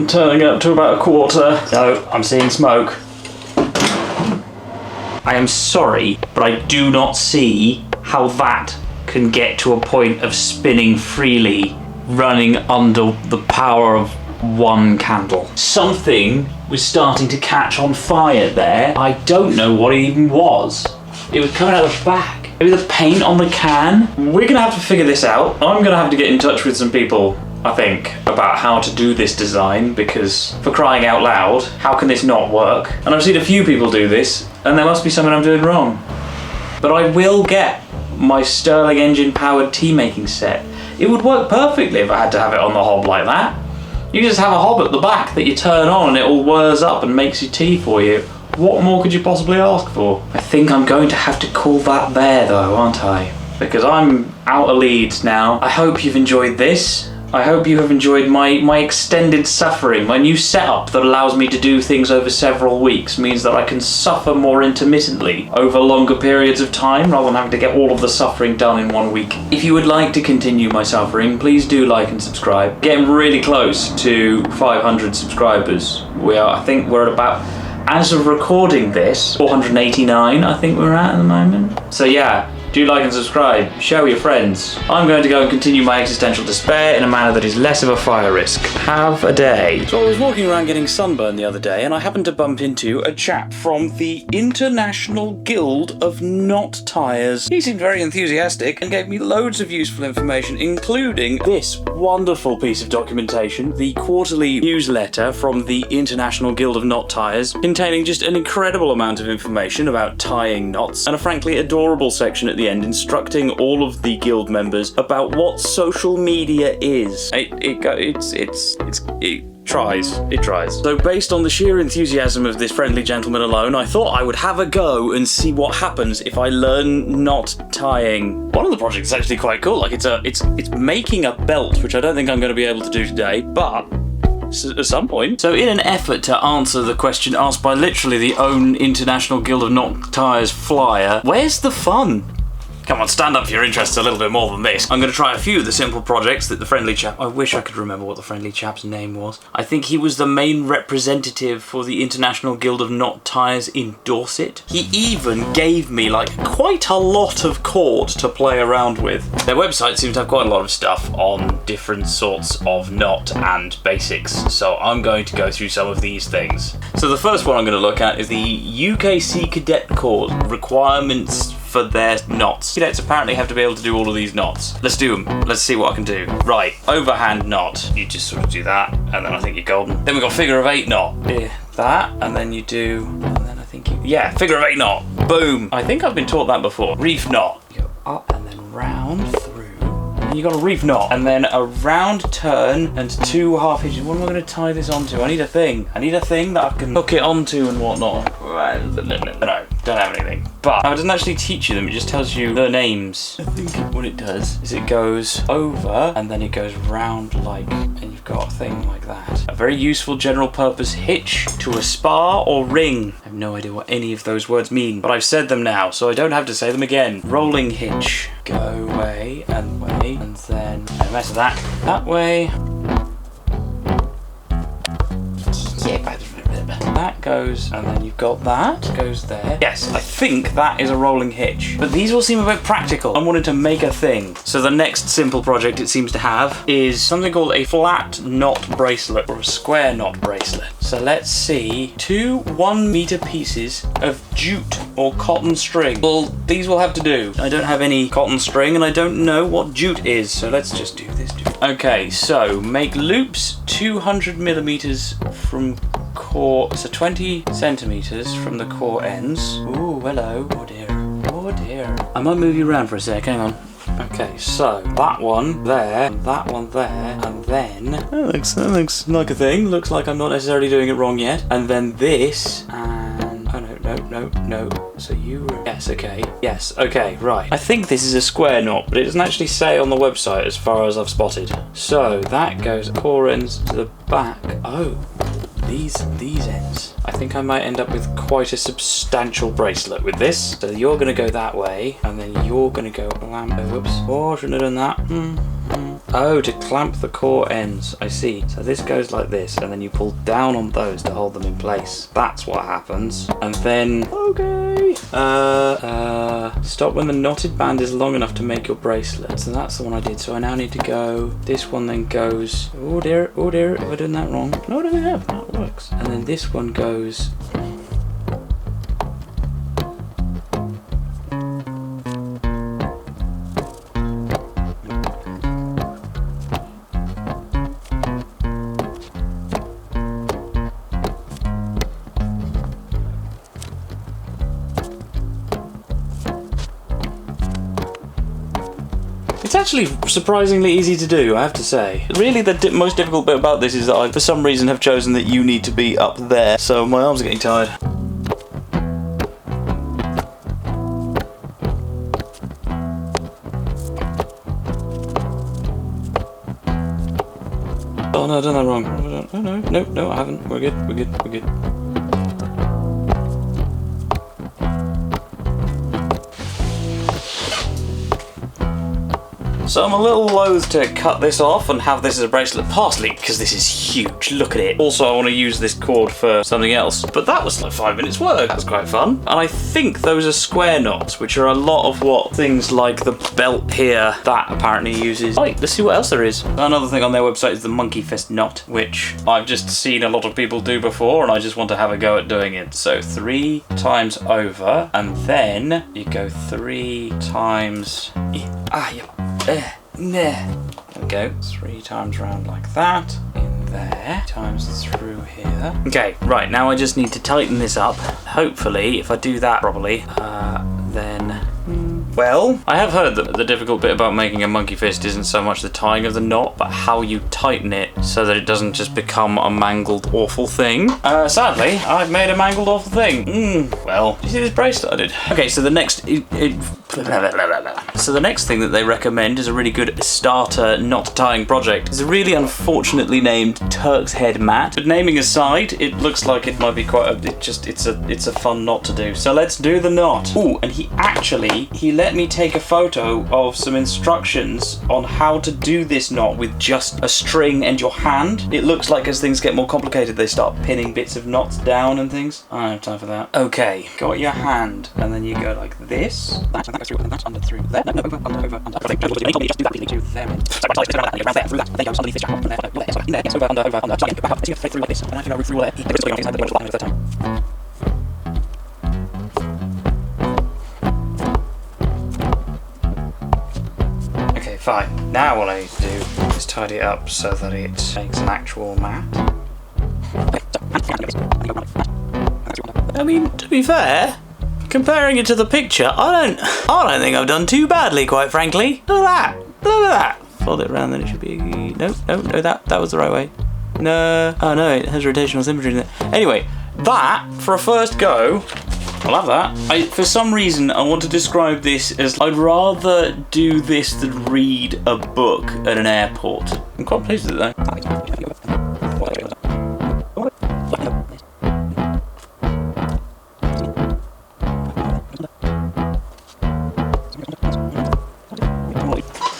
Turning up to about a quarter. No, I'm seeing smoke. I am sorry, but I do not see how that can get to a point of spinning freely, running under the power of one candle. Something was starting to catch on fire there. I don't know what it even was. It was coming out of the back. Maybe the paint on the can? We're gonna have to figure this out. I'm gonna have to get in touch with some people, I think, about how to do this design, because for crying out loud, how can this not work? And I've seen a few people do this, and there must be something I'm doing wrong. But I will get my Stirling engine powered tea making set. It would work perfectly if I had to have it on the hob like that. You just have a hob at the back that you turn on and it all whirs up and makes your tea for you. What more could you possibly ask for? I think I'm going to have to call that there though, aren't I? Because I'm out of leads now. I hope you've enjoyed this. I hope you have enjoyed my extended suffering. My new setup that allows me to do things over several weeks means that I can suffer more intermittently over longer periods of time rather than having to get all of the suffering done in 1 week. If you would like to continue my suffering, please do like and subscribe. Getting really close to 500 subscribers. I think we're at about, as of recording this, 489 I think we're at the moment. So yeah. Do like and subscribe, share with your friends. I'm going to go and continue my existential despair in a manner that is less of a fire risk. Have a day. So I was walking around getting sunburned the other day and I happened to bump into a chap from the International Guild of Knot Tires. He seemed very enthusiastic and gave me loads of useful information, including this wonderful piece of documentation, the quarterly newsletter from the International Guild of Knot Tires, containing just an incredible amount of information about tying knots, and a frankly adorable section at the end instructing all of the guild members about what social media is. It tries. So based on the sheer enthusiasm of this friendly gentleman alone, I thought I would have a go and see what happens if I learn knot tying. One of the projects is actually quite cool. Like it's making a belt, which I don't think I'm going to be able to do today, but at some point. So in an effort to answer the question asked by literally the own International Guild of Knot Tires flyer, where's the fun? Come on, stand up if you're interested a little bit more than this. I'm going to try a few of the simple projects that the friendly chap... I wish I could remember what the friendly chap's name was. I think he was the main representative for the International Guild of Knot Tires in Dorset. He even gave me, like, quite a lot of cord to play around with. Their website seems to have quite a lot of stuff on different sorts of knot and basics, so I'm going to go through some of these things. So the first one I'm going to look at is the UKC Cadet Corps Requirements for their knots. Cadets apparently have to be able to do all of these knots. Let's do them. Let's see what I can do. Right, overhand knot. You just sort of do that, and then I think you're golden. Then we've got figure of 8 knot. Yeah, that, and then you do, and then I think you, yeah, figure of 8 knot. Boom. I think I've been taught that before. Reef knot. You go up and then round through. You got a reef knot, and then a round turn and 2 half hitches. What am I going to tie this onto? I need a thing. I need a thing that I can hook it onto and whatnot. No, don't have anything. But it doesn't actually teach you them, it just tells you the names. I think what it does is it goes over and then it goes round like, and you've got a thing like that. A very useful general purpose hitch to a spar or ring. I have no idea what any of those words mean, but I've said them now, so I don't have to say them again. Rolling hitch. Go way, and then no mess with that. That way. Yeah, that goes, and then you've got that goes there. Yes, I think that is a rolling hitch. But these all seem a bit practical. I wanted to make a thing. So the next simple project it seems to have is something called a flat knot bracelet or a square knot bracelet. So let's see, 2 1-meter pieces of jute or cotton string. Well, these will have to do. I don't have any cotton string and I don't know what jute is, so let's just do this. Okay, so make loops 200 millimeters from core, so 20 centimeters from the core ends. Ooh, hello. Oh dear. Oh dear. I might move you around for a sec, hang on. Okay, so that one there, and that one there, and then that looks like a thing. Looks like I'm not necessarily doing it wrong yet. And then this, and oh no. So you yes, okay, right. I think this is a square knot, but it doesn't actually say on the website as far as I've spotted. So that goes core ends to the back. Oh. These ends. I think I might end up with quite a substantial bracelet with this. So you're going to go that way, and then you're going to go whoops. Oh, I shouldn't have done that. Oh, to clamp the core ends. I see. So this goes like this, and then you pull down on those to hold them in place. That's what happens. And then, okay. Stop when the knotted band is long enough to make your bracelet. So that's the one I did. So I now need to go. This one then goes. Oh dear. Have I done that wrong? No, I have. That works. And then this one goes. It's actually surprisingly easy to do, I have to say. Really, the most difficult bit about this is that I, for some reason, have chosen that you need to be up there, so my arms are getting tired. Oh no, I've done that wrong. Oh no, I haven't. We're good. So I'm a little loath to cut this off and have this as a bracelet, partly because this is huge, look at it. Also, I want to use this cord for something else. But that was like 5 minutes work, that was quite fun. And I think those are square knots, which are a lot of what things like the belt here, that apparently uses. Right, let's see what else there is. Another thing on their website is the monkey fist knot, which I've just seen a lot of people do before, and I just want to have a go at doing it. So 3 times over, and then you go 3 times, there we go, 3 times round like that, in there, times through here. Okay, right, now I just need to tighten this up. Hopefully, if I do that properly, then... Well, I have heard that the difficult bit about making a monkey fist isn't so much the tying of the knot, but how you tighten it so that it doesn't just become a mangled, awful thing. Sadly, I've made a mangled, awful thing. Well, you see this bracelet I did? Okay, so the next... So the next thing that they recommend is a really good starter knot tying project. It's a really unfortunately named Turk's Head mat. But naming aside, it looks like it might be quite a... It's a fun knot to do. So let's do the knot. Ooh, and he let me take a photo of some instructions on how to do this knot with just a string and your hand. It looks like as things get more complicated, they start pinning bits of knots down and things. I don't have time for that. Okay, got your hand, and then you go like this. That goes through, and that's under through there. No, over. Just do that to there. Around there, through that. There goes underneath this. There, in there, yes, over. Through like this. And I think I go through all there. fine. Now what I need to do is tidy it up so that it makes an actual mat. I mean, to be fair, comparing it to the picture, I don't think I've done too badly, quite frankly. Look at that. Look at that. Fold it around, then it should be... No, that was the right way. No. Oh no, it has rotational symmetry in it. Anyway, that, for a first go, I'll have that. For some reason, I want to describe this as I'd rather do this than read a book at an airport. I'm quite pleased with it though.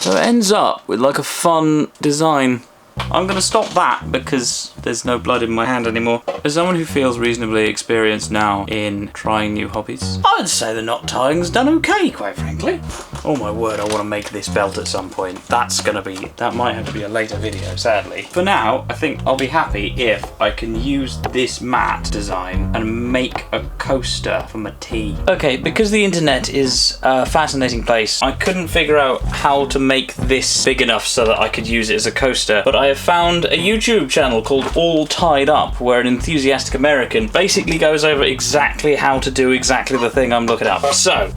So it ends up with like a fun design. I'm going to stop that because there's no blood in my hand anymore. As someone who feels reasonably experienced now in trying new hobbies, I would say the knot tying's done okay, quite frankly. Oh my word, I want to make this belt at some point. That might have to be a later video, sadly. For now, I think I'll be happy if I can use this mat design and make a coaster from a T. Okay, because the internet is a fascinating place, I couldn't figure out how to make this big enough so that I could use it as a coaster, but I have found a YouTube channel called All Tied Up, where an enthusiastic American basically goes over exactly how to do exactly the thing I'm looking up. So,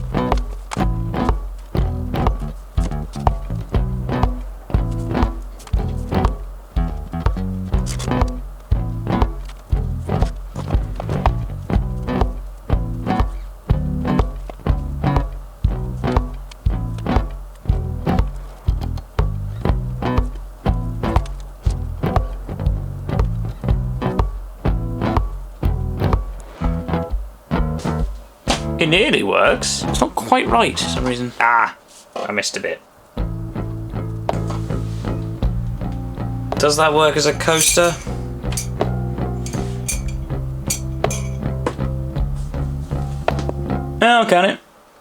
it nearly works. It's not quite right for some reason. Ah, I missed a bit. Does that work as a coaster? Oh, can it?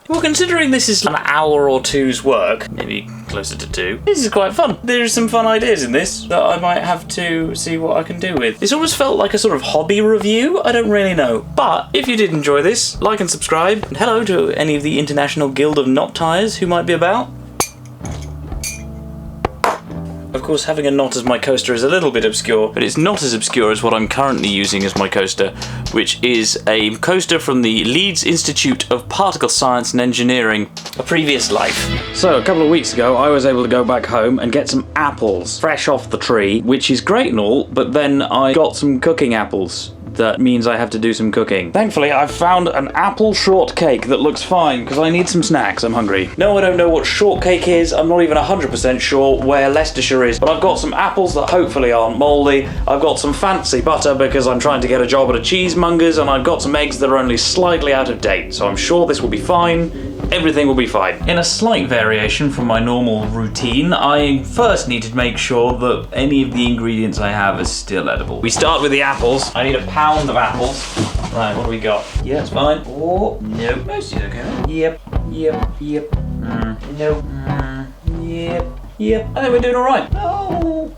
Well, considering this is an hour or two's work, maybe closer to 2, this is quite fun. There's some fun ideas in this that I might have to see what I can do with. This almost felt like a sort of hobby review, I don't really know. But if you did enjoy this, like and subscribe, and hello to any of the International Guild of Knot Tyers who might be about. Of course, having a knot as my coaster is a little bit obscure, but it's not as obscure as what I'm currently using as my coaster, which is a coaster from the Leeds Institute of Particle Science and Engineering, a previous life. So, a couple of weeks ago, I was able to go back home and get some apples fresh off the tree, which is great and all, but then I got some cooking apples. That means I have to do some cooking. Thankfully, I've found an apple shortcake that looks fine, because I need some snacks, I'm hungry. No, I don't know what shortcake is, I'm not even 100% sure where Leicestershire is, but I've got some apples that hopefully aren't mouldy, I've got some fancy butter because I'm trying to get a job at a cheesemonger's, and I've got some eggs that are only slightly out of date, so I'm sure this will be fine. Everything will be fine. In a slight variation from my normal routine, I first need to make sure that any of the ingredients I have are still edible. We start with the apples. I need a pound of apples. Right, what do we got? Yeah, it's fine. Oh, nope. Most is okay. Yep. Nope. Yep. I think we're doing all right. No.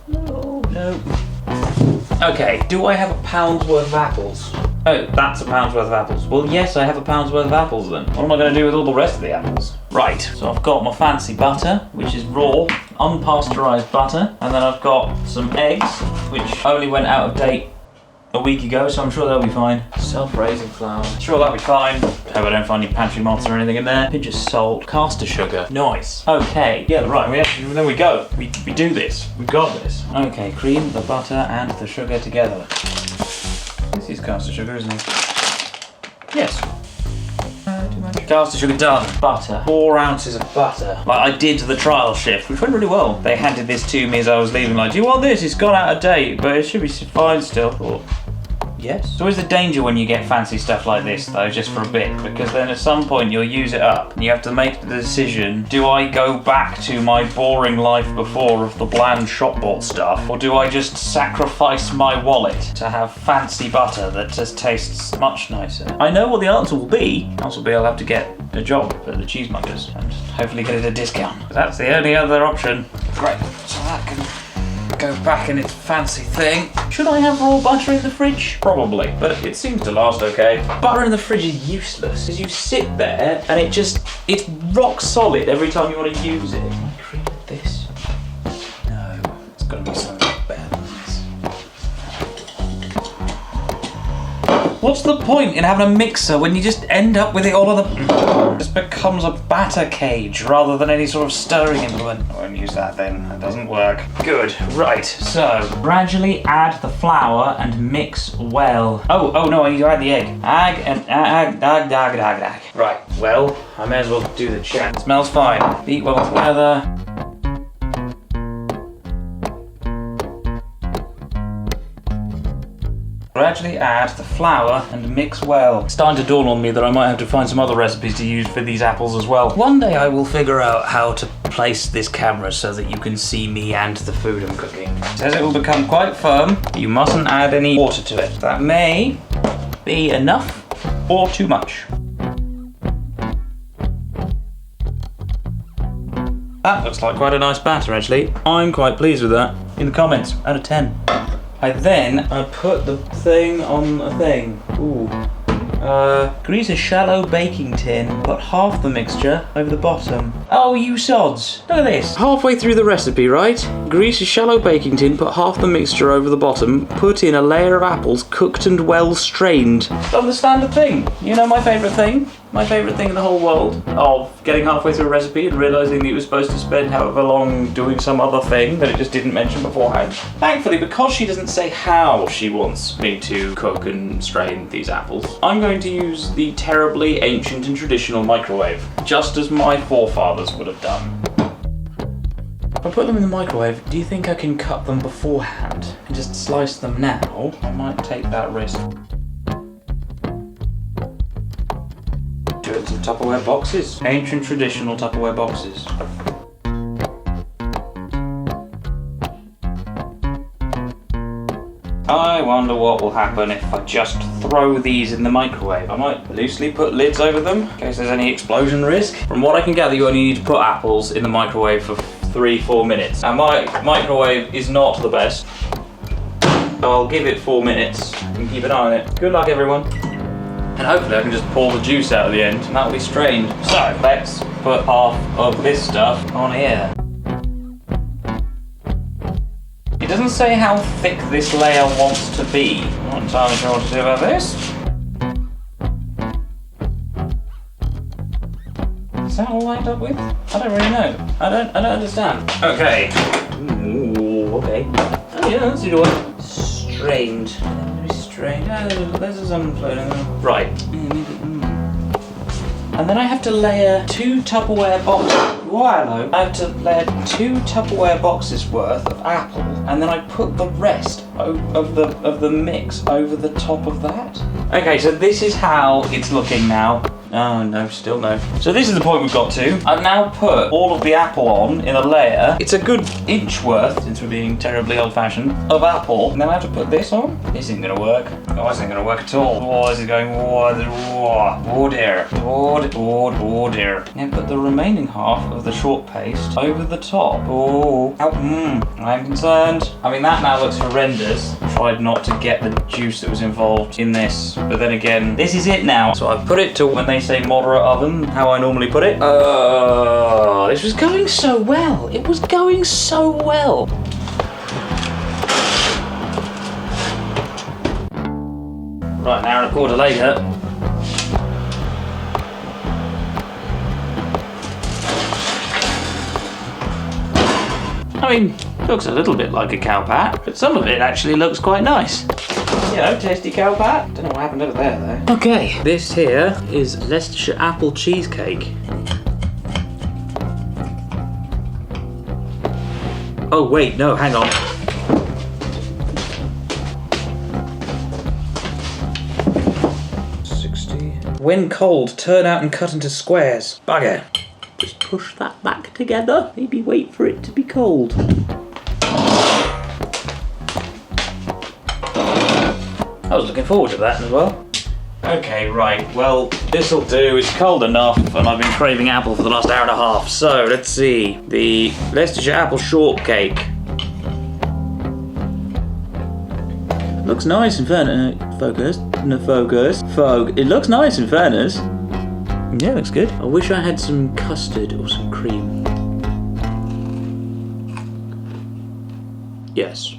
Okay, do I have a pound's worth of apples? Oh, that's a pound's worth of apples. Well, yes, I have a pound's worth of apples then. What am I going to do with all the rest of the apples? Right, so I've got my fancy butter, which is raw, unpasteurised butter, and then I've got some eggs, which only went out of date a week ago, so I'm sure they'll be fine. Self-raising flour. Sure, that'll be fine. Hope I don't find any pantry moths or anything in there. Pinch of salt, caster sugar. Nice. Okay, yeah, right, there we go. We do this. We got this. Okay, cream, the butter, and the sugar together. This is caster sugar, isn't it? Yes. Too much. Caster sugar done. Butter. 4 ounces of butter. Like I did the trial shift, which went really well. They handed this to me as I was leaving, like, do you want this? It's gone out of date, but it should be fine still. Thought, yes. It's always the danger when you get fancy stuff like this, though, just for a bit, because then at some point you'll use it up, and you have to make the decision, do I go back to my boring life before of the bland shop-bought stuff, or do I just sacrifice my wallet to have fancy butter that just tastes much nicer? I know what the answer will be. The answer will be I'll have to get a job at the cheesemongers, and hopefully get it at a discount. That's the only other option. Great, so that can go back in its fancy thing. Should I have raw butter in the fridge? Probably, but it seems to last okay. Butter in the fridge is useless, because you sit there and it's rock solid every time you want to use it. Can I cream with this? What's the point in having a mixer when you just end up with it all on the... It just becomes a batter cage rather than any sort of stirring implement. I won't use that then, it doesn't work. Good, right, so gradually add the flour and mix well. Oh no, I need to add the egg. Egg. Right, well, I may as well do the chat. It smells fine. Beat well together. Gradually add the flour and mix well. It's starting to dawn on me that I might have to find some other recipes to use for these apples as well. One day I will figure out how to place this camera so that you can see me and the food I'm cooking. It says it will become quite firm, but you mustn't add any water to it. That may be enough or too much. That looks like quite a nice batter actually. I'm quite pleased with that. In the comments, out of 10. I put the thing on a thing. Ooh. Grease a shallow baking tin. Put half the mixture over the bottom. Oh, you sods. Look at this. Halfway through the recipe, right? Grease a shallow baking tin, put half the mixture over the bottom, put in a layer of apples cooked and well strained. That's the standard thing. You know my favourite thing? My favourite thing in the whole world of getting halfway through a recipe and realising that you were supposed to spend however long doing some other thing that it just didn't mention beforehand. Thankfully, because she doesn't say how she wants me to cook and strain these apples, I'm going to use the terribly ancient and traditional microwave, just as my forefathers would have done. If I put them in the microwave, do you think I can cut them beforehand and just slice them now? I might take that risk. Do it in Tupperware boxes. Ancient traditional Tupperware boxes. I wonder what will happen if I just throw these in the microwave. I might loosely put lids over them in case there's any explosion risk. From what I can gather, you only need to put apples in the microwave for 3-4 minutes. Now my microwave is not the best, so I'll give it 4 minutes and keep an eye on it. Good luck everyone. And hopefully I can just pour the juice out at the end and that'll be strained. So let's put half of this stuff on here. It doesn't say how thick this layer wants to be. I'm not entirely sure what to do about this. Is that all lined up with? I don't really know. I don't understand. Okay. Ooh, okay. Oh yeah, that's the one. Strained. Very strained. Oh, there's some floating. Right. And then I have to layer 2 Tupperware boxes. Hello. I have to layer 2 Tupperware boxes worth of apple, and then I put the rest of the mix over the top of that. Okay, so this is how it's looking now. Oh no, still no. So this is the point we've got to. I've now put all of the apple on in a layer. It's a good inch worth, since we're being terribly old-fashioned, of apple. And then I have to put this on. This isn't gonna work. Oh, this isn't gonna work at all. Oh, this is going, oh dear. Oh dear. Now put the remaining half of the short paste over the top. Oh, I'm concerned. I mean, that now looks horrendous. Tried not to get the juice that was involved in this, but then again, this is it now. So I've put it to when they say moderate oven, how I normally put it. This was going so well. It was going so well. Right, an hour and a quarter later. I mean, looks a little bit like a cow pat, but some of it actually looks quite nice. You know, tasty cow pat. Don't know what happened over there though. Okay, this here is Leicestershire apple cheesecake. Oh wait, no, hang on. When cold, turn out and cut into squares. Bugger. Just push that back together. Maybe wait for it to be cold. I was looking forward to that as well. Okay, right, well, this'll do. It's cold enough, and I've been craving apple for the last hour and a half. So, let's see. The Leicestershire apple shortcake. Looks nice in fairness. It looks nice in fairness. Yeah, looks good. I wish I had some custard or some cream. Yes.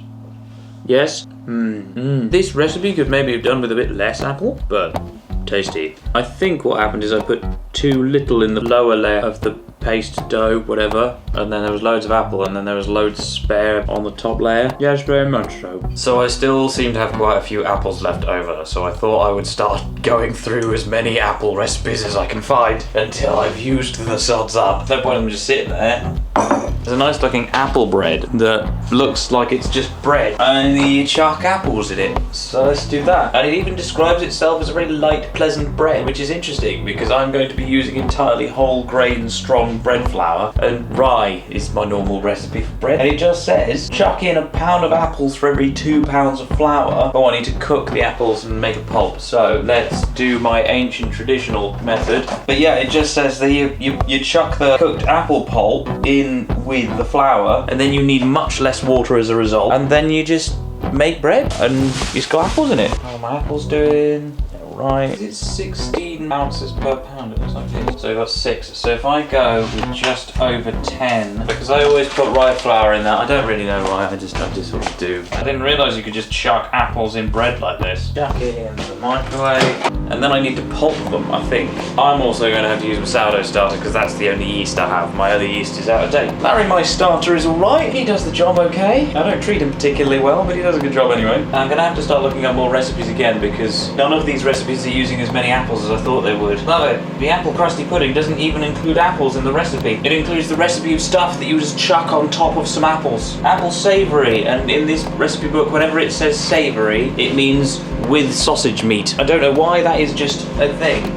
Yes? This recipe could maybe have done with a bit less apple, but tasty. I think what happened is I put too little in the lower layer of the paste dough, whatever, and then there was loads of apple, and then there was loads spare on the top layer. Yes, very much so. So I still seem to have quite a few apples left over, so I thought I would start going through as many apple recipes as I can find until I've used the sods up. No point in them just sitting there. There's a nice looking apple bread that looks like it's just bread and you chuck apples in it. So let's do that. And it even describes itself as a very light, pleasant bread, which is interesting because I'm going to be using entirely whole grain strong bread flour, and rye is my normal recipe for bread. And it just says chuck in a pound of apples for every 2 pounds of flour. Oh, I need to cook the apples and make a pulp. So let's do my ancient traditional method. But yeah, it just says that you chuck the cooked apple pulp in with the flour, and then you need much less water as a result, and then you just make bread and it's got apples in it. How are my apples doing? Right, it's 16 ounces per pound, it looks like it is. So I've got 6. So if I go with just over 10, because I always put rye flour in that. I don't really know why, I just sort of do. I didn't realise you could just chuck apples in bread like this. Chuck it in the microwave, and then I need to pulp them, I think. I'm also going to have to use my sourdough starter because that's the only yeast I have. My other yeast is out of date. Larry, my starter, is alright. He does the job okay. I don't treat him particularly well, but he does a good job anyway. I'm going to have to start looking up more recipes again because none of these recipes are using as many apples as I thought they would. Love it. The apple crusty pudding doesn't even include apples in the recipe. It includes the recipe of stuff that you just chuck on top of some apples. Apple savoury, and in this recipe book, whenever it says savoury, it means with sausage meat. I don't know why that is just a thing.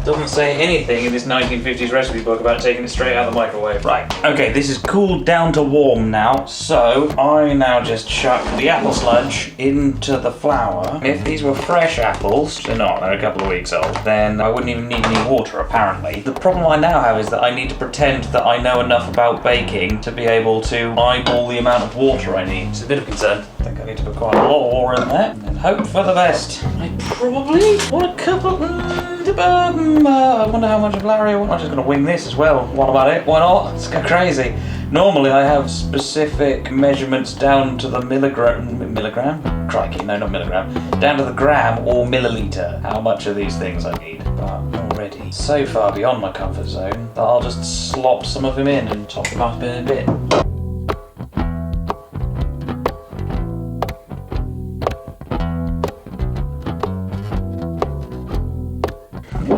Doesn't say anything in this 1950s recipe book about taking it straight out of the microwave. Right, okay, this is cooled down to warm now, so I now just chuck the apple sludge into the flour. If these were fresh apples, they're not, they're a couple of weeks old, then I wouldn't even need any water, apparently. The problem I now have is that I need to pretend that I know enough about baking to be able to eyeball the amount of water I need. It's a bit of concern. I think I need to put quite a lot of water in there, and hope for the best. I probably want a couple... I wonder how much of Larry I want. I'm just going to wing this as well. What about it? Why not? Let's go crazy. Normally I have specific measurements down to the milligram? Crikey, no, not milligram. Down to the gram or milliliter. How much of these things I need. But I'm already so far beyond my comfort zone that I'll just slop some of them in and top them up in a bit.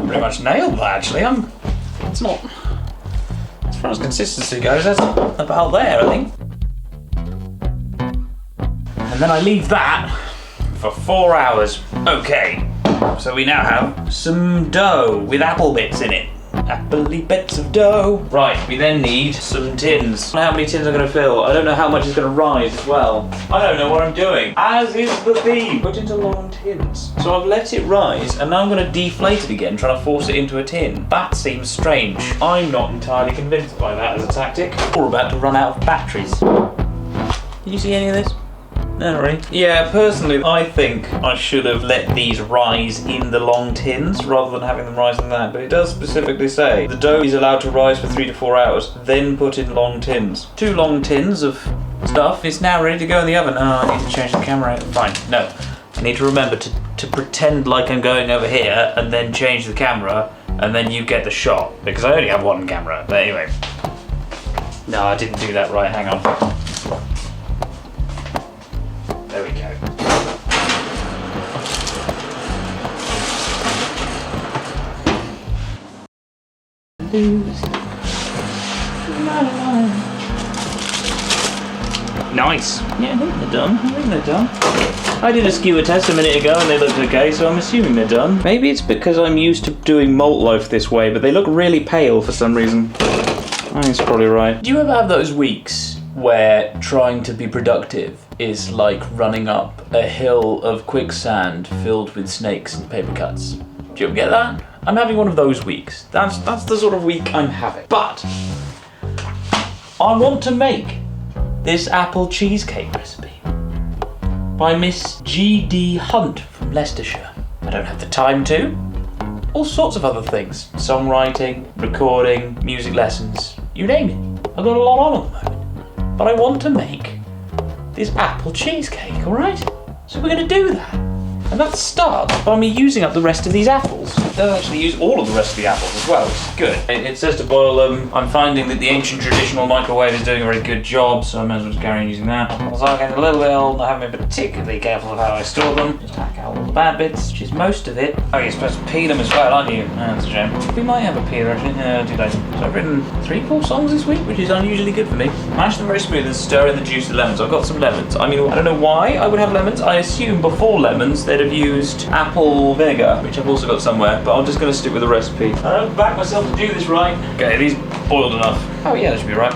Pretty much nailed that, actually. It's not, as far as consistency goes, that's about there, I think. And then I leave that for 4 hours. Okay, so we now have some dough with apple bits in it. Appley bits of dough. Right, we then need some tins. I don't know how many tins I'm going to fill. I don't know how much is going to rise as well. I don't know what I'm doing. As is the theme. Put into long tins. So I've let it rise, and now I'm going to deflate it again, trying to force it into a tin. That seems strange. I'm not entirely convinced by that as a tactic. We're about to run out of batteries. Did you see any of this? No, really? Yeah, personally, I think I should have let these rise in the long tins rather than having them rise in that. But it does specifically say the dough is allowed to rise for 3 to 4 hours, then put in long tins. 2 long tins of stuff is now ready to go in the oven. Oh, I need to change the camera. Fine, no. I need to remember to pretend like I'm going over here and then change the camera and then you get the shot. Because I only have one camera. But anyway. No, I didn't do that right. Hang on. There we go. Nice. Yeah, I think they're done. I did a skewer test a minute ago and they looked okay, so I'm assuming they're done. Maybe it's because I'm used to doing malt loaf this way, but they look really pale for some reason. I think it's probably right. Do you ever have those weeks where trying to be productive is like running up a hill of quicksand filled with snakes and paper cuts? Do you ever get that? I'm having one of those weeks. That's the sort of week I'm having. But I want to make this apple cheesecake recipe by Miss G.D. Hunt from Leicestershire. I don't have the time to. All sorts of other things. Songwriting, recording, music lessons, you name it. I've got a lot on at the moment. but I want to make this apple cheesecake, alright? So we're going to do that. And that starts by me using up the rest of these apples. They'll actually use all of the rest of the apples as well, which is good. It says to boil them. I'm finding that the ancient traditional microwave is doing a very good job, so I might as well just carry on using that. As I'm getting a little bit old, I haven't been particularly careful of how I store them. Just hack out all the bad bits, which is most of it. Oh, you're supposed to peel them as well, aren't you? Oh, that's a shame. We might have a peeler actually. Too late. So I've written 3 cool songs this week, which is unusually good for me. Mash them very smooth and stir in the juice of lemons. I've got some lemons. I mean, I don't know why I would have lemons. I assume before lemons they'd have used apple vinegar, which I've also got somewhere, but I'm just going to stick with the recipe. I don't back myself to do this right. Okay, these boiled enough. Oh yeah, that should be right.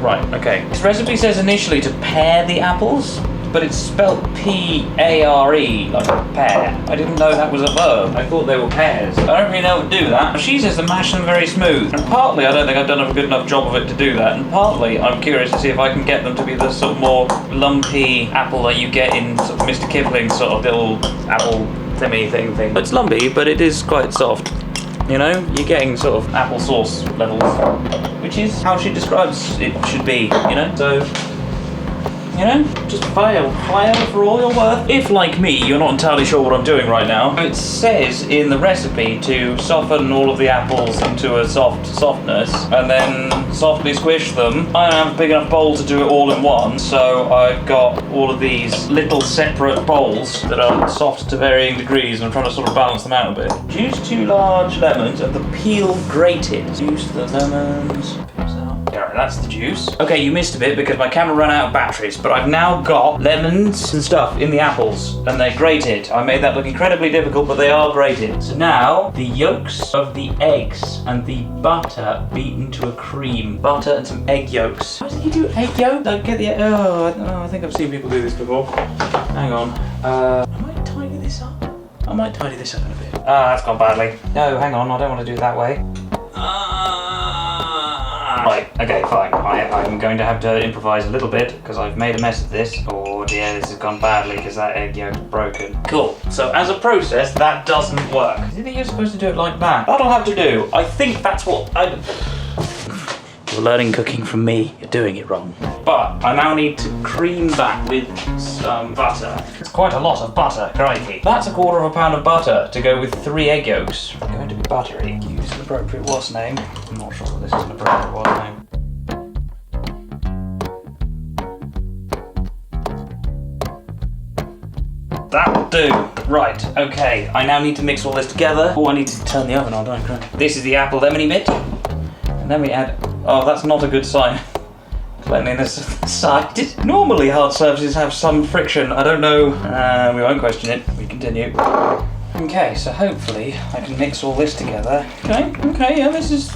Right, okay. This recipe says initially to pare the apples, but it's spelled P-A-R-E, like a pear. I didn't know that was a verb. I thought they were pears. I don't really know how to do that. She says to mash them very smooth. And partly I don't think I've done a good enough job of it to do that. And partly I'm curious to see if I can get them to be the sort of more lumpy apple that you get in sort of Mr. Kipling's sort of little apple thing. It's lumpy, but it is quite soft. You know, you're getting sort of applesauce levels, which is how she describes it should be, you know? So, you know, just fail for all you're worth. If, like me, you're not entirely sure what I'm doing right now, it says in the recipe to soften all of the apples into a softness and then softly squish them. I don't have a big enough bowl to do it all in one, so I've got all of these little separate bowls that are soft to varying degrees, and I'm trying to sort of balance them out a bit. Juice 2 large lemons and the peel grated. Juice the lemons. Alright, that's the juice. Okay, you missed a bit because my camera ran out of batteries, but I've now got lemons and stuff in the apples, and they're grated. I made that look incredibly difficult, but they are grated. So now, the yolks of the eggs and the butter beaten to a cream. Butter and some egg yolks. How do you do egg yolk? Don't get the... I think I've seen people do this before. Hang on. I might tidy this up. in a bit. That's gone badly. No, hang on, I don't want to do it that way. Right, okay, fine. I'm going to have to improvise a little bit because I've made a mess of this. Oh dear, this has gone badly because that egg yolk is broken. Cool. So as a process, that doesn't work. Do you think you're supposed to do it like that? That'll have to do. I think that's what You're learning cooking from me. You're doing it wrong. But I now need to cream that with some butter. It's quite a lot of butter, crikey. That's 1/4 pound of butter to go with 3 egg yolks. If we're going to be buttery, use an appropriate was name. I'm not sure that this is an appropriate was name. That'll do. Right, okay. I now need to mix all this together. Oh, I need to turn the oven on, don't I? This is the apple lemony bit. And then we add... Oh, that's not a good sign. Cleanliness of the side. Normally hard surfaces have some friction. I don't know. We won't question it. We continue. Okay, so hopefully I can mix all this together. Okay, yeah, this is...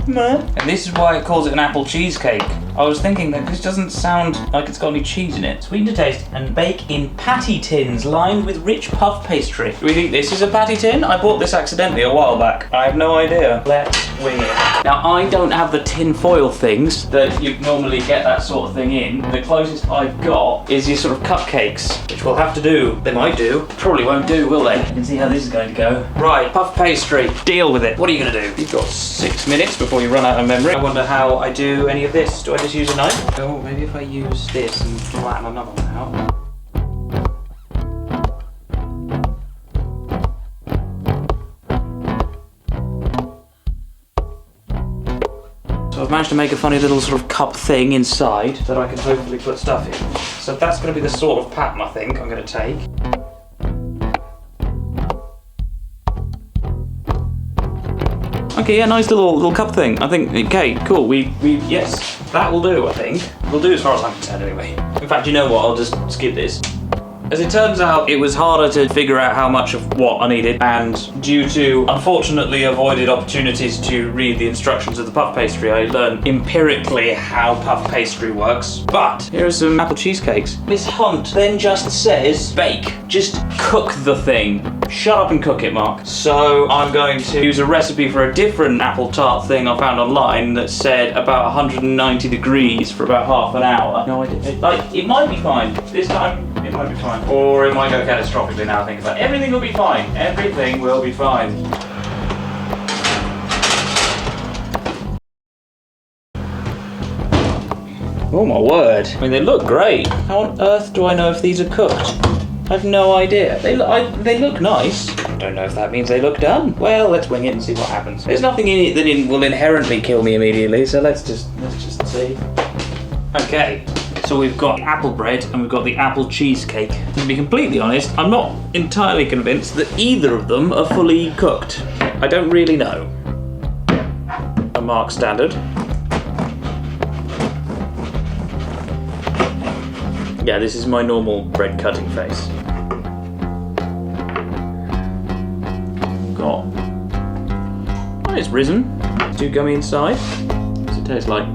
And this is why it calls it an apple cheesecake. I was thinking that this doesn't sound like it's got any cheese in it. Sweeten to taste and bake in patty tins lined with rich puff pastry. Do we think this is a patty tin? I bought this accidentally a while back. I have no idea. Let's wing it. Now, I don't have the tin foil things that you normally get that sort of thing in. The closest I've got is these sort of cupcakes, which will have to do. They might do. Probably won't do, will they? You can see how this is going to go. Right, puff pastry. Deal with it. What are you going to do? You've got 6 minutes before you run out of memory. I wonder how I do any of this. Do I just use a knife? Oh, maybe if I use this and flatten another one out. So I've managed to make a funny little sort of cup thing inside that I can hopefully put stuff in. So that's going to be the sort of pattern I think I'm going to take. Okay, yeah, nice little cup thing. I think, okay, cool. Yes, that will do, I think. Will do as far as I'm concerned anyway. In fact, you know what, I'll just skip this. As it turns out, it was harder to figure out how much of what I needed, and due to unfortunately avoided opportunities to read the instructions of the puff pastry, I learned empirically how puff pastry works. But here are some apple cheesecakes. Miss Hunt then just says, bake. Just cook the thing. Shut up and cook it, Mark. So I'm going to use a recipe for a different apple tart thing I found online that said about 190 degrees for about half an hour. No, it might be fine. This time, it might be fine. Or it might go catastrophically now I think about it. Everything will be fine. Everything will be fine. Oh my word. I mean, they look great. How on earth do I know if these are cooked? I've no idea. They look nice. I don't know if that means they look done. Well, let's wing it and see what happens. There's nothing in it that will inherently kill me immediately, so let's just see. Okay, so we've got apple bread and we've got the apple cheesecake. To be completely honest, I'm not entirely convinced that either of them are fully cooked. I don't really know. A mark standard. Yeah, this is my normal bread cutting face. Got. Oh, it's risen. Too gummy inside. What does it taste like?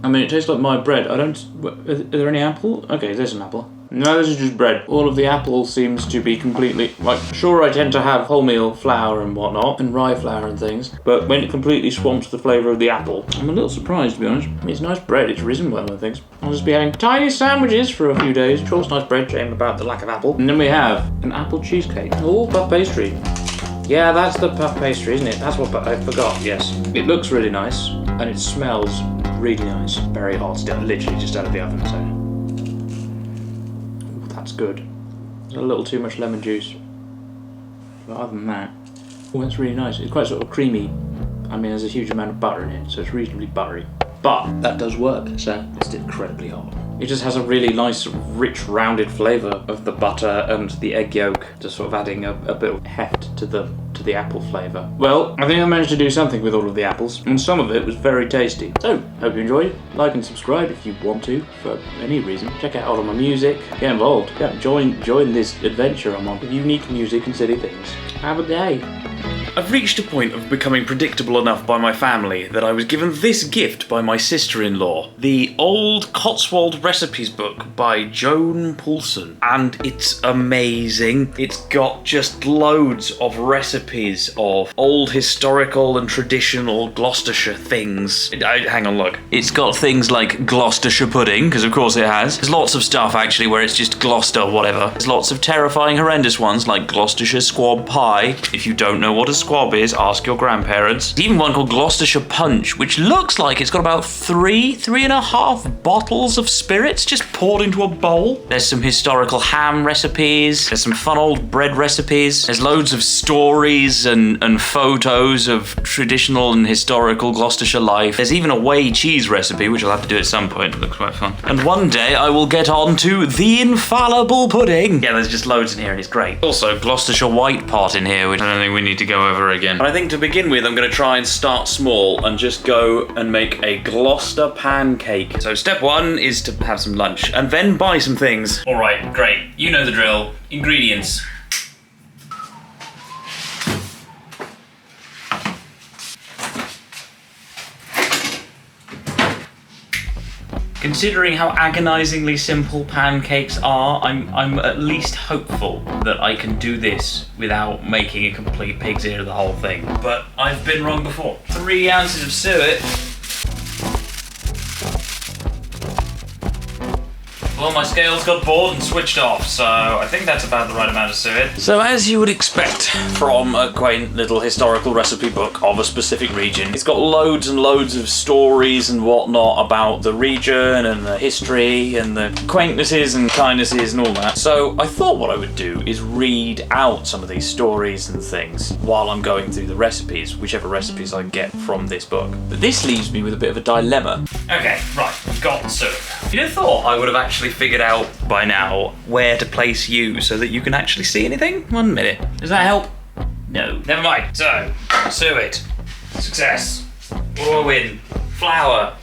I mean, it tastes like my bread. Are there any apple? Okay, there's an apple. No, this is just bread. All of the apple seems to be completely... Like, sure, I tend to have wholemeal flour and whatnot, and rye flour and things, but when it completely swamps the flavour of the apple, I'm a little surprised, to be honest. I mean, it's nice bread. It's risen well, I think. I'll just be having tiny sandwiches for a few days. Sure, it's nice bread, shame about the lack of apple. And then we have an apple cheesecake. Oh, puff pastry. Yeah, that's the puff pastry, isn't it? That's what I forgot, yes. It looks really nice, and it smells really nice. Very hot, still, literally just out of the oven, so... That's good. There's a little too much lemon juice. But other than that, oh, that's really nice. It's quite sort of creamy. I mean, there's a huge amount of butter in it, so it's reasonably buttery. But that does work, so it's incredibly hot. It just has a really nice, rich, rounded flavour of the butter and the egg yolk, just sort of adding a bit of heft to the apple flavour. Well, I think I managed to do something with all of the apples, and some of it was very tasty. So, hope you enjoyed. Like and subscribe if you want to, for any reason. Check out all of my music. Get involved. Yeah, join this adventure I'm on with unique music and silly things. Have a day. I've reached a point of becoming predictable enough by my family that I was given this gift by my sister-in-law. The Old Cotswold Recipes book by Joan Poulsen. And it's amazing. It's got just loads of recipes of old historical and traditional Gloucestershire things. Hang on, look. It's got things like Gloucestershire pudding, because of course it has. There's lots of stuff actually where it's just Gloucester whatever. There's lots of terrifying, horrendous ones like Gloucestershire squab pie. If you don't know what a squab is, ask your grandparents. There's even one called Gloucestershire Punch, which looks like it's got about 3.5 bottles of spirits just poured into a bowl. There's some historical ham recipes. There's some fun old bread recipes. There's loads of stories and photos of traditional and historical Gloucestershire life. There's even a whey cheese recipe, which I'll have to do at some point. It looks quite fun. And one day I will get on to the infallible pudding. Yeah, there's just loads in here and it's great. Also, Gloucestershire white pot in here, which I don't think we need to go over again. But I think to begin with, I'm going to try and start small and just go and make a Gloucester pancake. So step one is to have some lunch and then buy some things. All right, great. You know the drill. Ingredients. Considering how agonizingly simple pancakes are, I'm at least hopeful that I can do this without making a complete pig's ear of the whole thing. But I've been wrong before. 3 ounces of suet. Well, my scales got bored and switched off, so I think that's about the right amount of suet. So as you would expect from a quaint little historical recipe book of a specific region, it's got loads and loads of stories and whatnot about the region and the history and the quaintnesses and kindnesses and all that. So I thought what I would do is read out some of these stories and things while I'm going through the recipes, whichever recipes I get from this book. But this leaves me with a bit of a dilemma. Okay, right, got suet. You'd have thought I would have actually figured out by now where to place you so that you can actually see anything. 1 minute. Does that help? No. Never mind. So, suet. Success. Or win. Flour.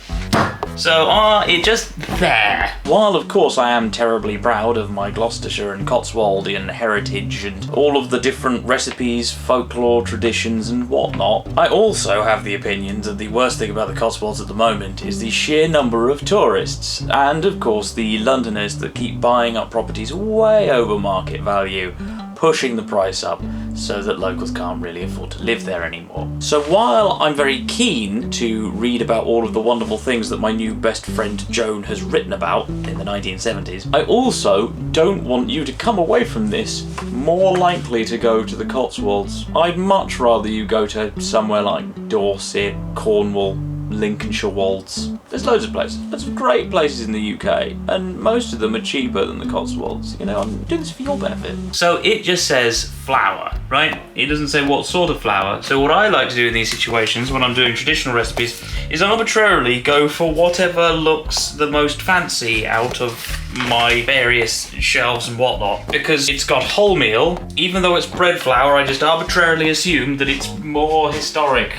So, it just there. While of course I am terribly proud of my Gloucestershire and Cotswoldian heritage and all of the different recipes, folklore, traditions and whatnot, I also have the opinion that the worst thing about the Cotswolds at the moment is the sheer number of tourists and of course the Londoners that keep buying up properties way over market value, pushing the price up so that locals can't really afford to live there anymore. So while I'm very keen to read about all of the wonderful things that my new best friend Joan has written about in the 1970s, I also don't want you to come away from this more likely to go to the Cotswolds. I'd much rather you go to somewhere like Dorset, Cornwall, Lincolnshire Wolds. There's loads of places. There's some great places in the UK, and most of them are cheaper than the Cotswolds. You know, I'm doing this for your benefit. So it just says flour, right? It doesn't say what sort of flour. So what I like to do in these situations when I'm doing traditional recipes is arbitrarily go for whatever looks the most fancy out of my various shelves and whatnot. Because it's got wholemeal, even though it's bread flour, I just arbitrarily assume that it's more historic.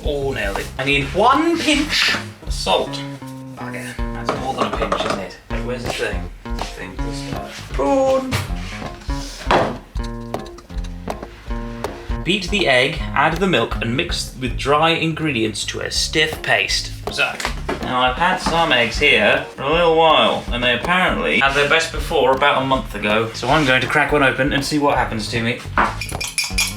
Oh, nailed it. I need 1 pinch of salt. Bugger. That's more than a pinch, isn't it? Where's the thing? Spoon. Beat the egg, add the milk, and mix with dry ingredients to a stiff paste. So, now I've had some eggs here for a little while, and they apparently had their best before about a month ago. So I'm going to crack one open and see what happens to me.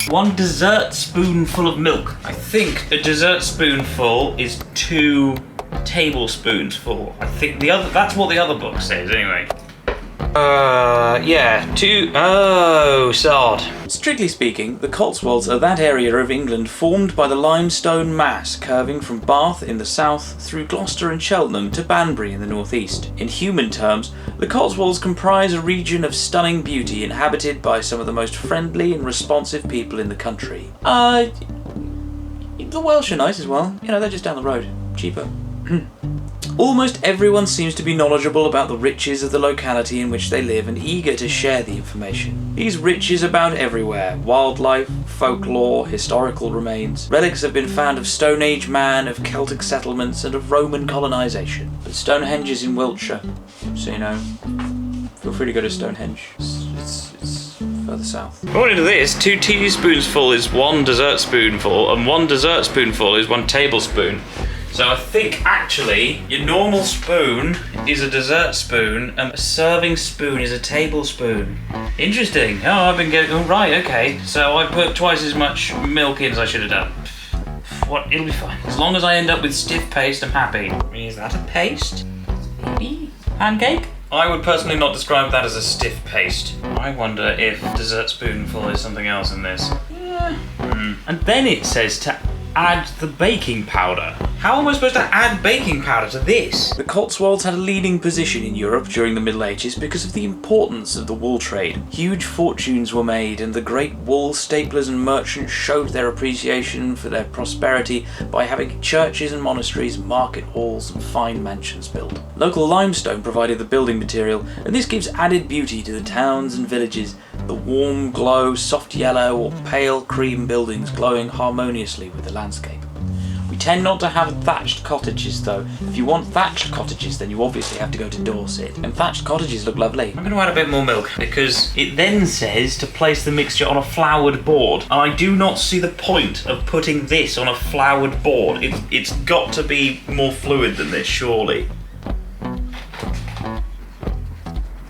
1 dessert spoonful of milk. I think a dessert spoonful is 2 tablespoons full. I think that's what the other book says anyway. Yeah, 2. Oh, sod. Strictly speaking, the Cotswolds are that area of England formed by the limestone mass curving from Bath in the south through Gloucester and Cheltenham to Banbury in the northeast. In human terms, the Cotswolds comprise a region of stunning beauty inhabited by some of the most friendly and responsive people in the country. The Welsh are nice as well. You know, they're just down the road. Cheaper. Almost everyone seems to be knowledgeable about the riches of the locality in which they live and eager to share the information. These riches abound everywhere: wildlife, folklore, historical remains. Relics have been found of Stone Age man, of Celtic settlements, and of Roman colonisation. But Stonehenge is in Wiltshire, so you know, feel free to go to Stonehenge. It's further south. According to this, 2 teaspoonsful is 1 dessert spoonful, and 1 dessert spoonful is 1 tablespoon. So I think actually your normal spoon is a dessert spoon and a serving spoon is a tablespoon. Interesting. Oh, I've been getting... Oh, right, okay. So I put twice as much milk in as I should have done. What? It'll be fine. As long as I end up with stiff paste, I'm happy. Is that a paste? Maybe? Pancake? I would personally not describe that as a stiff paste. I wonder if dessert spoonful is something else in this. Yeah. And then it says to add the baking powder. How am I supposed to add baking powder to this? The Cotswolds had a leading position in Europe during the Middle Ages because of the importance of the wool trade. Huge fortunes were made, and the great wool staplers and merchants showed their appreciation for their prosperity by having churches and monasteries, market halls, and fine mansions built. Local limestone provided the building material, and this gives added beauty to the towns and villages. The warm glow, soft yellow or pale cream buildings glowing harmoniously with the landscape. We tend not to have thatched cottages though. If you want thatched cottages, then you obviously have to go to Dorset. And thatched cottages look lovely. I'm going to add a bit more milk because it then says to place the mixture on a floured board. And I do not see the point of putting this on a floured board. It's got to be more fluid than this, surely.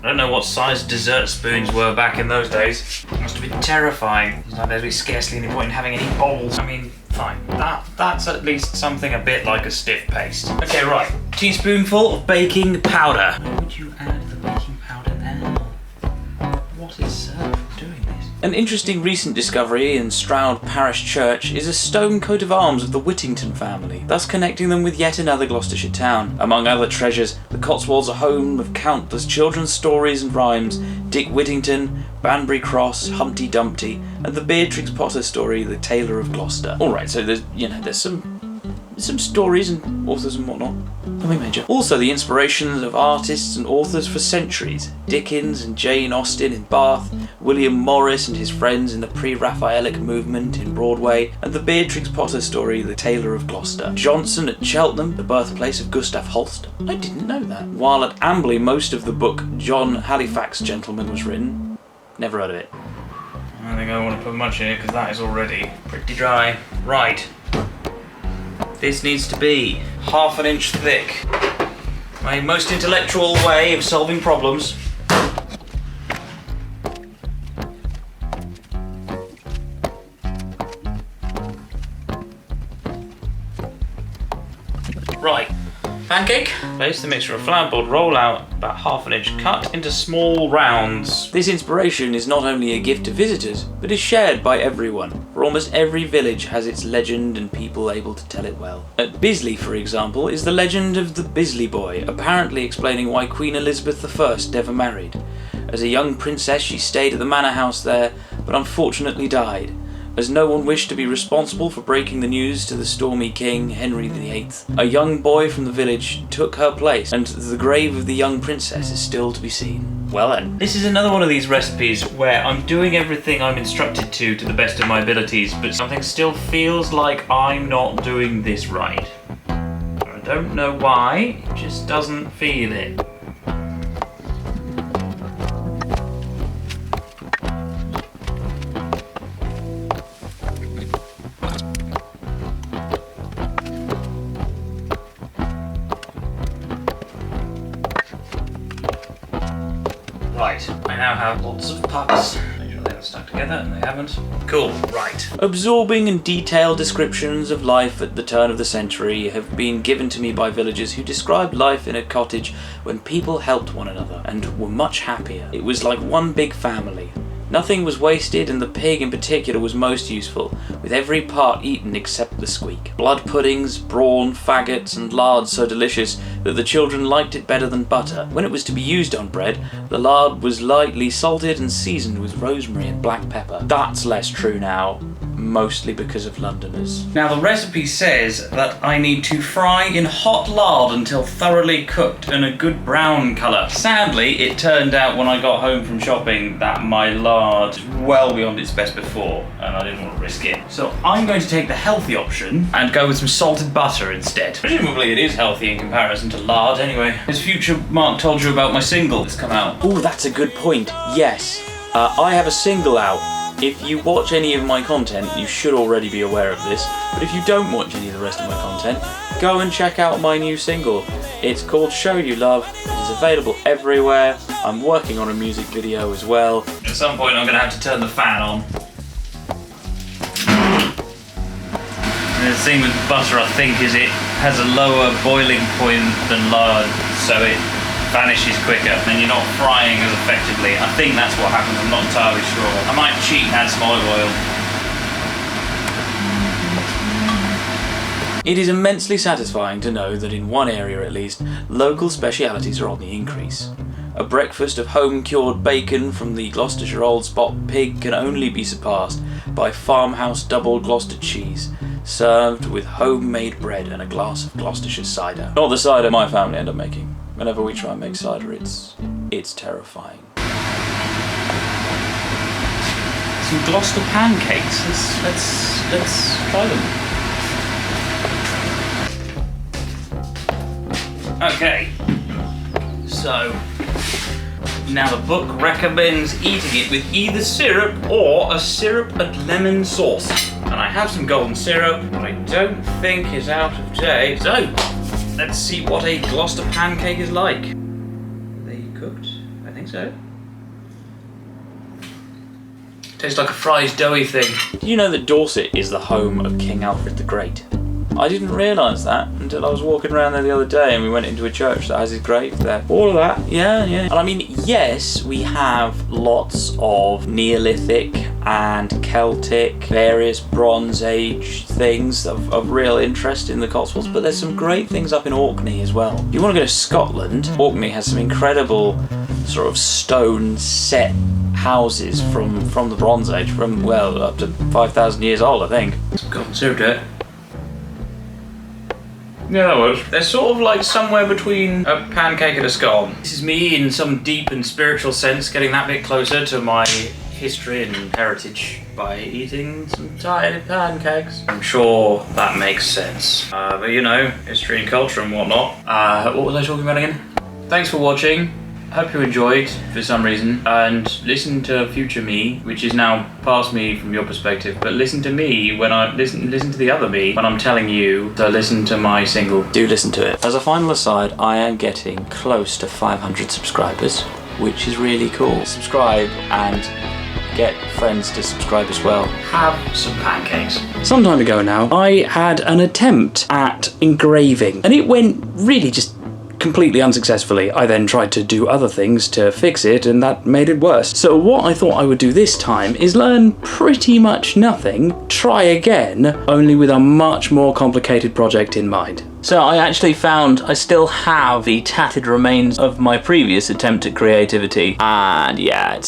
I don't know what size dessert spoons were back in those days. It must have been terrifying. There'd be scarcely any point in having any bowls. I mean, fine. That's at least something a bit like a stiff paste. Okay, right. Teaspoonful of baking powder. Where would you add the baking powder now? What is doing this? An interesting recent discovery in Stroud Parish Church is a stone coat of arms of the Whittington family, thus connecting them with yet another Gloucestershire town. Among other treasures, the Cotswolds are home of countless children's stories and rhymes: Dick Whittington, Banbury Cross, Humpty Dumpty, and the Beatrix Potter story, The Tailor of Gloucester. Alright, so there's some stories and authors and whatnot. Nothing major. Also the inspirations of artists and authors for centuries. Dickens and Jane Austen in Bath, William Morris and his friends in the pre-Raphaelic movement in Broadway, and the Beatrix Potter story, The Tailor of Gloucester. Johnson at Cheltenham, the birthplace of Gustav Holst. I didn't know that. While at Amberley most of the book John Halifax Gentleman was written. Never heard of it. I don't think I want to put much in it because that is already pretty dry. Right. This needs to be 1/2 inch thick. My most intellectual way of solving problems. Right. pancake. Place the mixture of flour board, roll out about ½ an inch, cut into small rounds. This inspiration is not only a gift to visitors, but is shared by everyone. For almost every village has its legend and people able to tell it well. At Bisley, for example, is the legend of the Bisley Boy, apparently explaining why Queen Elizabeth I never married. As a young princess, she stayed at the manor house there, but unfortunately died, as no one wished to be responsible for breaking the news to the stormy king, Henry VIII. A young boy from the village took her place, and the grave of the young princess is still to be seen. Well then. This is another one of these recipes where I'm doing everything I'm instructed to the best of my abilities, but something still feels like I'm not doing this right. I don't know why, it just doesn't feel it. Right, I now have lots of pucks. Make sure they haven't stuck together, and they haven't. Cool, right. Absorbing and detailed descriptions of life at the turn of the century have been given to me by villagers who described life in a cottage when people helped one another and were much happier. It was like one big family. Nothing was wasted, and the pig in particular was most useful, with every part eaten except the squeak. Blood puddings, brawn, faggots, and lard so delicious that the children liked it better than butter. When it was to be used on bread, the lard was lightly salted and seasoned with rosemary and black pepper. That's less true now, mostly because of Londoners. Now the recipe says that I need to fry in hot lard until thoroughly cooked and a good brown colour. Sadly, it turned out when I got home from shopping that my lard is well beyond its best before, and I didn't want to risk it. So I'm going to take the healthy option and go with some salted butter instead. Presumably it is healthy in comparison to lard anyway. Has future Mark told you about my single that's come out? Oh, that's a good point. Yes, I have a single out. If you watch any of my content, you should already be aware of this, but if you don't watch any of the rest of my content, go and check out my new single. It's called Show You Love. It's available everywhere. I'm working on a music video as well. At some point I'm going to have to turn the fan on. And the thing with butter, I think, is it has a lower boiling point than lard, so it vanishes quicker, and you're not frying as effectively. I think that's what happens, I'm not entirely sure. I might cheat and add some olive oil. It is immensely satisfying to know that in one area at least, local specialities are on the increase. A breakfast of home-cured bacon from the Gloucestershire Old Spot pig can only be surpassed by farmhouse double Gloucester cheese, served with homemade bread and a glass of Gloucestershire cider. Not the cider my family end up making. Whenever we try and make cider, it's terrifying. Some Gloucester pancakes. Let's try them. Okay. So now the book recommends eating it with either syrup or a syrup and lemon sauce. And I have some golden syrup, but I don't think is out of date. So let's see what a Gloucester pancake is like. Are they cooked? I think so. Tastes like a fried doughy thing. Do you know that Dorset is the home of King Alfred the Great? I didn't realise that until I was walking around there the other day and we went into a church that has his grave there. All of that, yeah. And I mean, yes, we have lots of Neolithic and Celtic, various Bronze Age things of real interest in the Cotswolds, but there's some great things up in Orkney as well. If you want to go to Scotland, Orkney has some incredible sort of stone set houses from the Bronze Age, from, well, up to 5,000 years old, I think. God, served it. Yeah, that works. They're sort of like somewhere between a pancake and a scone. This is me in some deep and spiritual sense getting that bit closer to my history and heritage by eating some tiny pancakes. I'm sure that makes sense. But you know, history and culture and whatnot. What was I talking about again? Thanks for watching. Hope you enjoyed for some reason, and listen to future me, which is now past me from your perspective, but listen to me when I listen to the other me when I'm telling you to listen to my single. Do listen to it. As a final aside, I am getting close to 500 subscribers, which is really cool. Subscribe and get friends to subscribe as well. Have some pancakes. Some time ago now, I had an attempt at engraving, and it went really just completely unsuccessfully. I then tried to do other things to fix it, and that made it worse. So what I thought I would do this time is learn pretty much nothing, try again, only with a much more complicated project in mind. So I actually found I still have the tattered remains of my previous attempt at creativity, and yeah,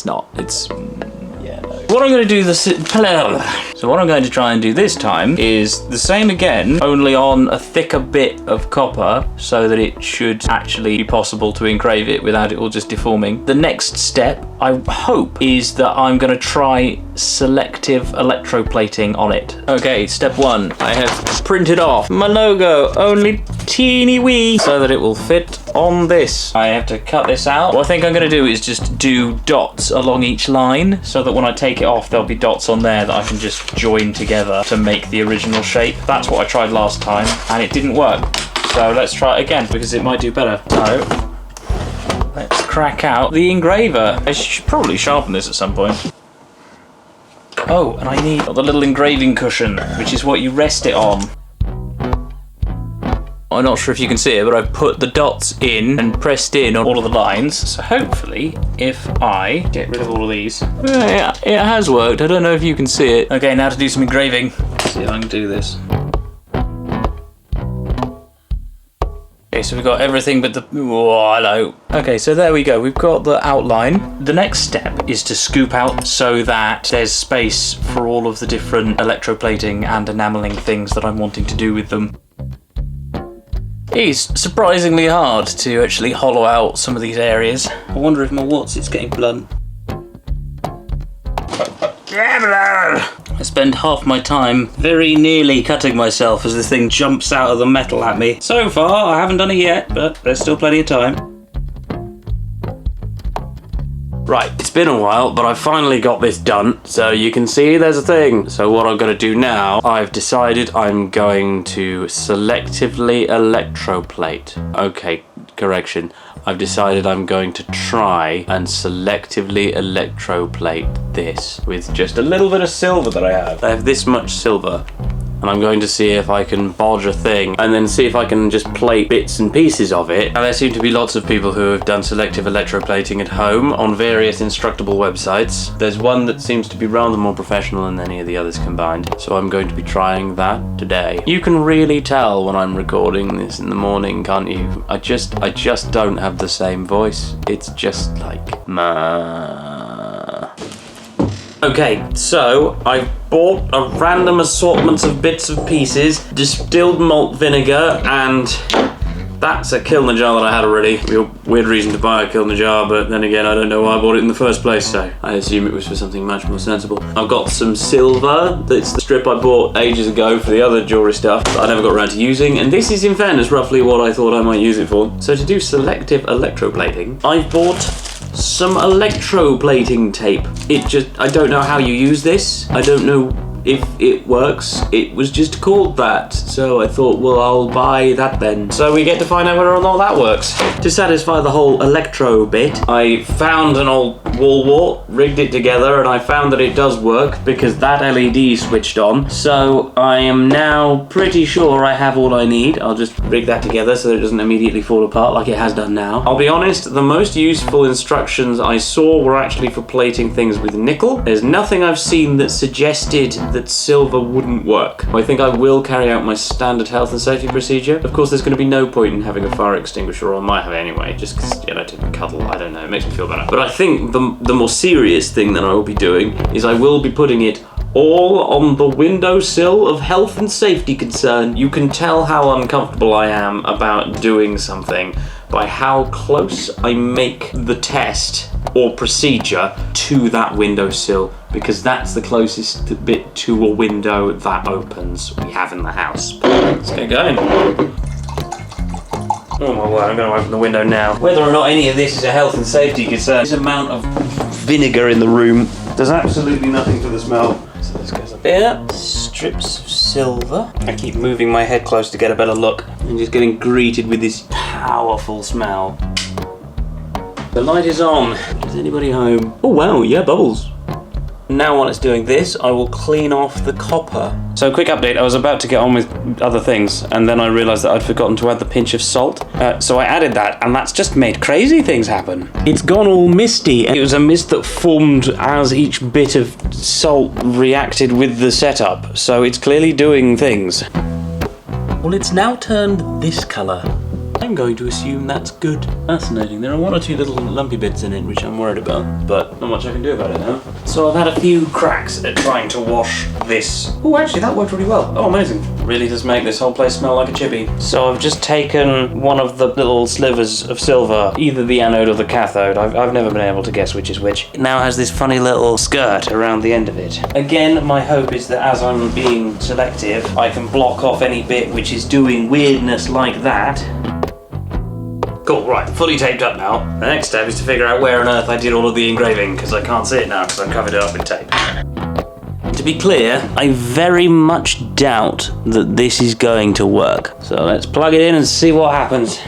what I'm going to do so what I'm going to try and do this time is the same again, only on a thicker bit of copper, so that it should actually be possible to engrave it without it all just deforming. The next step, I hope, is that I'm going to try selective electroplating on it. Okay, step one, I have printed off my logo, only teeny wee, so that it will fit on this. I have to cut this out. What I think I'm going to do is just do dots along each line, so that when I take it off, there'll be dots on there that I can just join together to make the original shape. That's what I tried last time, and it didn't work. So let's try it again, because it might do better. So let's crack out the engraver. I should probably sharpen this at some point. Oh, and I need the little engraving cushion, which is what you rest it on. I'm not sure if you can see it, but I've put the dots in and pressed in on all of the lines. So hopefully, if I get rid of all of these, yeah, it has worked. I don't know if you can see it. Okay, now to do some engraving. Let's see if I can do this. Okay, so we've got everything but the... Oh, hello. Okay, so there we go. We've got the outline. The next step is to scoop out so that there's space for all of the different electroplating and enameling things that I'm wanting to do with them. It's surprisingly hard to actually hollow out some of these areas. I wonder if my is getting blunt. I spend half my time very nearly cutting myself as this thing jumps out of the metal at me. So far, I haven't done it yet, but there's still plenty of time. Right, it's been a while, but I've finally got this done, so you can see there's a thing. So what I'm going to do now, I've decided I'm going to selectively electroplate. Okay, correction. I've decided I'm going to try and selectively electroplate this with just a little bit of silver that I have. I have this much silver. And I'm going to see if I can bodge a thing and then see if I can just plate bits and pieces of it. And there seem to be lots of people who have done selective electroplating at home on various instructable websites. There's one that seems to be rather more professional than any of the others combined. So I'm going to be trying that today. You can really tell when I'm recording this in the morning, can't you? I just don't have the same voice. It's just like, ma. Okay, so I bought a random assortment of bits of pieces, distilled malt vinegar, and that's a Kilner jar that I had already. Real weird reason to buy a Kilner jar, but then again, I don't know why I bought it in the first place, so I assume it was for something much more sensible. I've got some silver. That's the strip I bought ages ago for the other jewellery stuff that I never got around to using, and this is, in fairness, roughly what I thought I might use it for. So to do selective electroplating, I've bought some electroplating tape. I don't know how you use this. I don't know if it works. It was just called that, so I thought, well, I'll buy that then. So we get to find out whether or not that works. To satisfy the whole electro bit, I found an old wall wart, rigged it together, and I found that it does work because that LED switched on. So I am now pretty sure I have all I need. I'll just rig that together so that it doesn't immediately fall apart like it has done now. I'll be honest, the most useful instructions I saw were actually for plating things with nickel. There's nothing I've seen that suggested that silver wouldn't work. I think I will carry out my standard health and safety procedure. Of course, there's going to be no point in having a fire extinguisher, or I might have it anyway, just because, you know, to cuddle, I don't know, it makes me feel better. But I think the more serious thing that I will be doing is I will be putting it all on the windowsill of health and safety concern. You can tell how uncomfortable I am about doing something by how close I make the test or procedure to that windowsill, because that's the closest bit to a window that opens we have in the house. Let's get going. Oh my word, I'm going to open the window now. Whether or not any of this is a health and safety concern, this amount of vinegar in the room does absolutely nothing for the smell. So this goes up here. Strips of silver. I keep moving my head close to get a better look. I'm just getting greeted with this powerful smell. The light is on. Is anybody home? Oh wow, yeah, bubbles. Now while it's doing this, I will clean off the copper. So quick update, I was about to get on with other things, and then I realised that I'd forgotten to add the pinch of salt. So I added that, and that's just made crazy things happen. It's gone all misty. It was a mist that formed as each bit of salt reacted with the setup, so it's clearly doing things. Well, it's now turned this colour. I'm going to assume that's good. Fascinating. There are one or two little lumpy bits in it which I'm worried about, but not much I can do about it now. So I've had a few cracks at trying to wash this. Oh, actually that worked really well. Oh, amazing. Really does make this whole place smell like a chippy. So I've just taken one of the little slivers of silver, either the anode or the cathode. I've never been able to guess which is which. It now has this funny little skirt around the end of it. Again, my hope is that as I'm being selective, I can block off any bit which is doing weirdness like that. Cool, right, fully taped up now. The next step is to figure out where on earth I did all of the engraving, because I can't see it now because I've covered it up in tape. To be clear, I very much doubt that this is going to work. So let's plug it in and see what happens.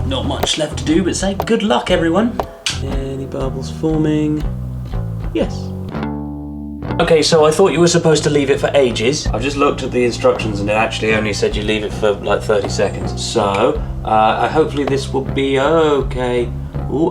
Not much left to do but say good luck, everyone. Any bubbles forming? Yes. Okay, so I thought you were supposed to leave it for ages. I've just looked at the instructions and it actually only said you leave it for like 30 seconds. So, hopefully this will be okay. Ooh,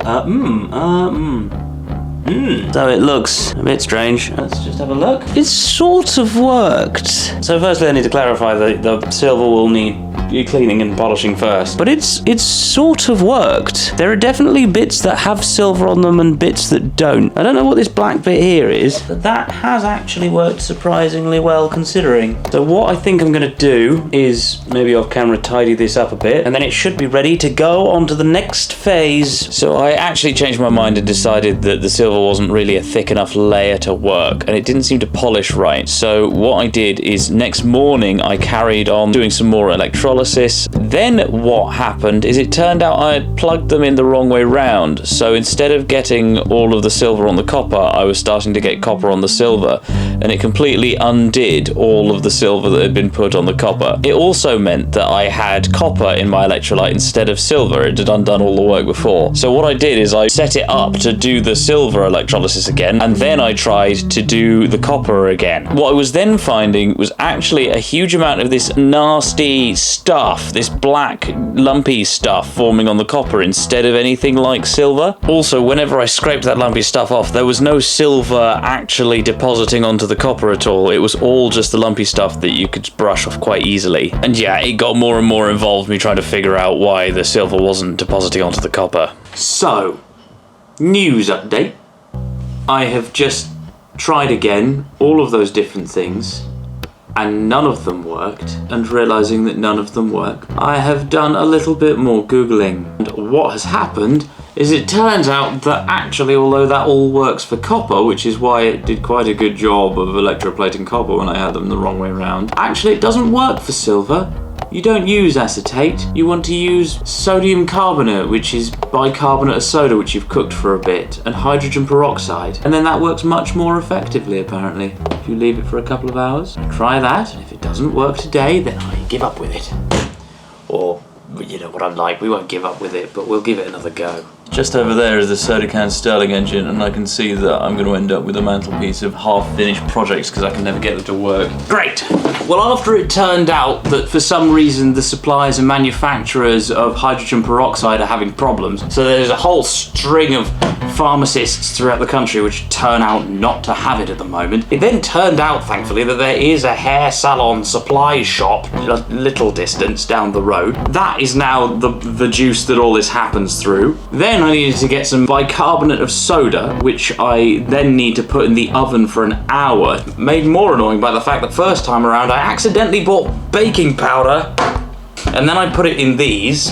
So it looks a bit strange. Let's just have a look. It's sort of worked. So firstly I need to clarify that the silver will need cleaning and polishing first. But it's sort of worked. There are definitely bits that have silver on them and bits that don't. I don't know what this black bit here is, but that has actually worked surprisingly well considering. So what I think I'm gonna do is maybe off camera tidy this up a bit, and then it should be ready to go on to the next phase. So I actually changed my mind and decided that the silver wasn't really a thick enough layer to work, and it didn't seem to polish right. So what I did is next morning I carried on doing some more electrolysis. Then what happened is it turned out I had plugged them in the wrong way round. So instead of getting all of the silver on the copper, I was starting to get copper on the silver, and it completely undid all of the silver that had been put on the copper. It also meant that I had copper in my electrolyte instead of silver. It had undone all the work before. So what I did is I set it up to do the silver electrolysis again, and then I tried to do the copper again. What I was then finding was actually a huge amount of this nasty stuff, this black lumpy stuff forming on the copper instead of anything like silver. Also, whenever I scraped that lumpy stuff off, there was no silver actually depositing onto the copper at all. It was all just the lumpy stuff that you could brush off quite easily. And yeah, it got more and more involved me trying to figure out why the silver wasn't depositing onto the copper. So, news update. I have just tried again all of those different things, and none of them worked, and realising that none of them work, I have done a little bit more Googling. And what has happened is it turns out that actually, although that all works for copper, which is why it did quite a good job of electroplating copper when I had them the wrong way around, actually it doesn't work for silver. You don't use acetate, you want to use sodium carbonate, which is bicarbonate of soda, which you've cooked for a bit, and hydrogen peroxide. And then that works much more effectively, apparently. If you leave it for a couple of hours, try that, and if it doesn't work today, then I give up with it. Or, you know what I'm like, we won't give up with it, but we'll give it another go. Just over there is the soda can Stirling engine, and I can see that I'm going to end up with a mantelpiece of half-finished projects because I can never get them to work. Great! Well, after it turned out that for some reason the suppliers and manufacturers of hydrogen peroxide are having problems, so there's a whole string of pharmacists throughout the country which turn out not to have it at the moment. It then turned out, thankfully, that there is a hair salon supply shop a little distance down the road. That is now the juice that all this happens through. Then I needed to get some bicarbonate of soda, which I then need to put in the oven for an hour. Made more annoying by the fact that first time around I accidentally bought baking powder, and then I put it in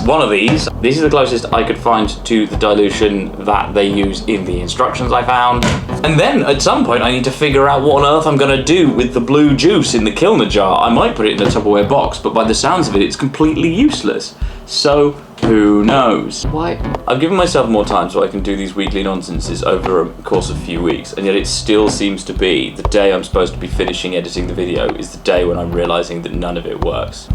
one of these. This is the closest I could find to the dilution that they use in the instructions I found. And then at some point I need to figure out what on earth I'm gonna do with the blue juice in the Kilner jar. I might put it in a Tupperware box, but by the sounds of it, it's completely useless. So, who knows? Why? I've given myself more time so I can do these weekly nonsenses over a course of a few weeks, and yet it still seems to be the day I'm supposed to be finishing editing the video is the day when I'm realising that none of it works.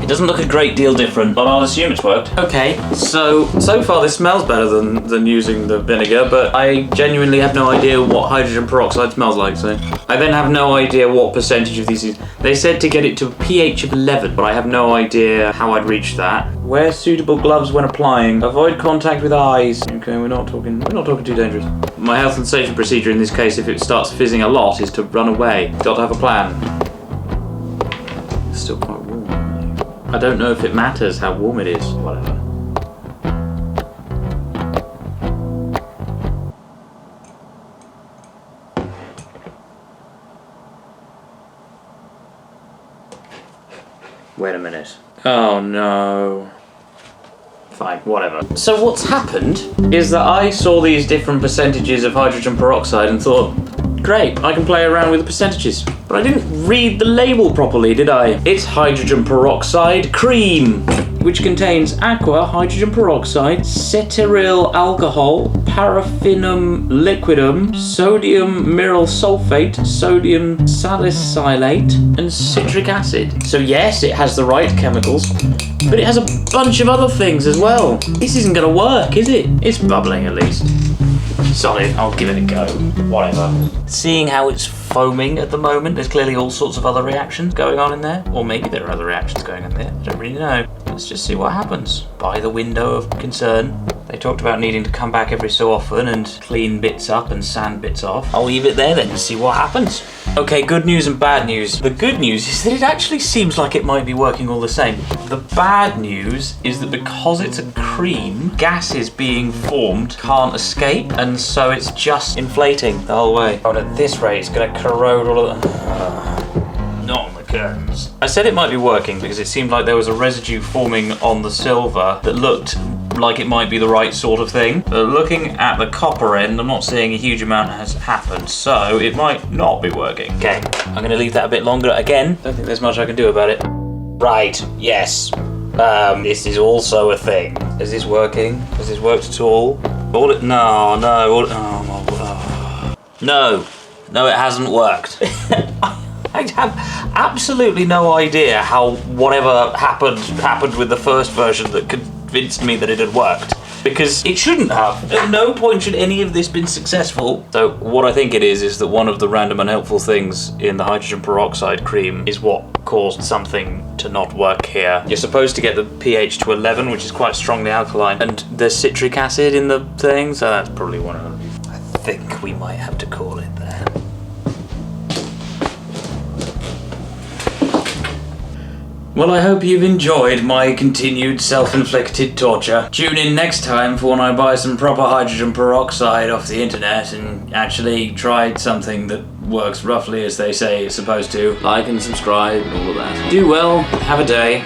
It doesn't look a great deal different, but I'll assume it's worked. Okay, so far this smells better than using the vinegar, but I genuinely have no idea what hydrogen peroxide smells like, so I then have no idea what percentage of these is. They said to get it to a pH of 11, but I have no idea how I'd reach that. Wear suitable gloves when applying. Avoid contact with eyes. Okay, we're not talking too dangerous. My health and safety procedure in this case, if it starts fizzing a lot, is to run away. Got to have a plan. It's still quite warm. I don't know if it matters how warm it is. Whatever. Wait a minute. Oh no. Fine, whatever. So what's happened is that I saw these different percentages of hydrogen peroxide and thought, great, I can play around with the percentages. But I didn't read the label properly, did I? It's hydrogen peroxide cream, which contains aqua, hydrogen peroxide, cetearyl alcohol, paraffinum liquidum, sodium mineral sulfate, sodium salicylate, and citric acid. So yes, it has the right chemicals, but it has a bunch of other things as well. This isn't gonna work, is it? It's bubbling at least. Solid, I'll give it a go. Whatever. Seeing how it's foaming at the moment, there's clearly all sorts of other reactions going on in there. Or maybe there are other reactions going on there. I don't really know. Let's just see what happens. By the window of concern. They talked about needing to come back every so often and clean bits up and sand bits off. I'll leave it there then and see what happens. Okay, good news and bad news. The good news is that it actually seems like it might be working all the same. The bad news is that because it's a cream, gases being formed can't escape, and so it's just inflating the whole way. Oh, and at this rate, it's gonna corrode all of the... Not on the curtains. I said it might be working because it seemed like there was a residue forming on the silver that looked like it might be the right sort of thing. But looking at the copper end, I'm not seeing a huge amount has happened, so it might not be working. Okay, I'm gonna leave that a bit longer again. Don't think there's much I can do about it. Right, yes. This is also a thing. Is this working? Has this worked at all? No, it hasn't worked. I have absolutely no idea how whatever happened with the first version that convinced me that it had worked. Because it shouldn't have. At no point should any of this been successful. So what I think it is that one of the random unhelpful things in the hydrogen peroxide cream is what caused something to not work here. You're supposed to get the pH to 11, which is quite strongly alkaline, and there's citric acid in the thing, so that's probably one of them. I think we might have to call it there. Well, I hope you've enjoyed my continued self-inflicted torture. Tune in next time for when I buy some proper hydrogen peroxide off the internet and actually tried something that works roughly as they say it's supposed to. Like and subscribe and all of that. Do well, have a day.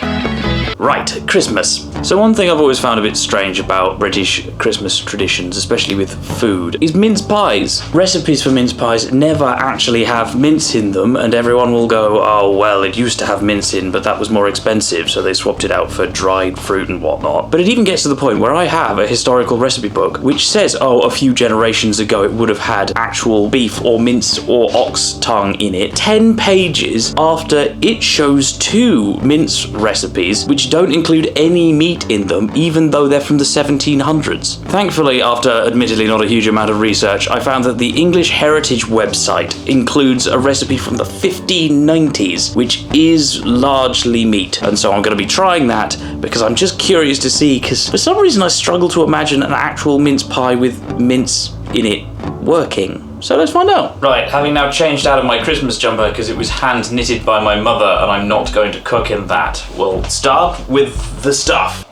Right, Christmas. So one thing I've always found a bit strange about British Christmas traditions, especially with food, is mince pies. Recipes for mince pies never actually have mince in them, and everyone will go, oh well, it used to have mince in, but that was more expensive, so they swapped it out for dried fruit and whatnot. But it even gets to the point where I have a historical recipe book which says, oh, a few generations ago it would have had actual beef or mince or ox tongue in it. 10 pages after it shows 2 mince recipes which don't include any meat in them, even though they're from the 1700s. Thankfully, after admittedly not a huge amount of research, I found that the English Heritage website includes a recipe from the 1590s, which is largely meat. And so I'm going to be trying that because I'm just curious to see, because for some reason I struggle to imagine an actual mince pie with mince in it working. So let's find out. Right, having now changed out of my Christmas jumper because it was hand knitted by my mother and I'm not going to cook in that, we'll start with the stuff.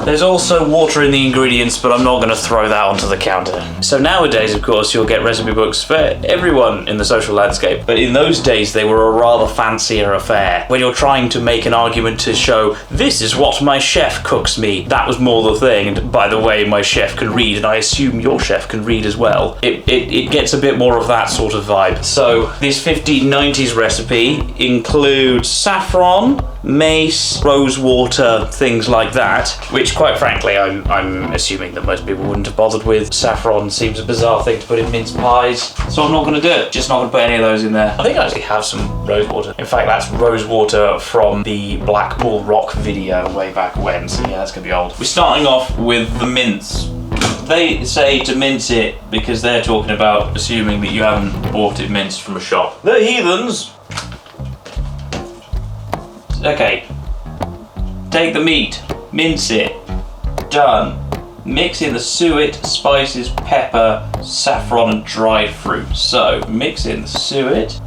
There's also water in the ingredients, but I'm not going to throw that onto the counter. So nowadays, of course, you'll get recipe books for everyone in the social landscape. But in those days, they were a rather fancier affair. When you're trying to make an argument to show, this is what my chef cooks me, that was more the thing. And by the way, my chef can read, and I assume your chef can read as well. It gets a bit more of that sort of vibe. So this 1590s recipe includes saffron, mace, rose water, things like that, which quite frankly, I'm assuming that most people wouldn't have bothered with. Saffron seems a bizarre thing to put in mince pies, so I'm not going to do it. Just not going to put any of those in there. I think I actually have some rose water. In fact, that's rose water from the Blackpool Rock video way back when, so yeah, that's going to be old. We're starting off with the mince. They say to mince it because they're talking about assuming that you haven't bought it minced from a shop. They're heathens! Okay. Take the meat, mince it, done. Mix in the suet, spices, pepper, saffron and dried fruit. So, mix in the suet.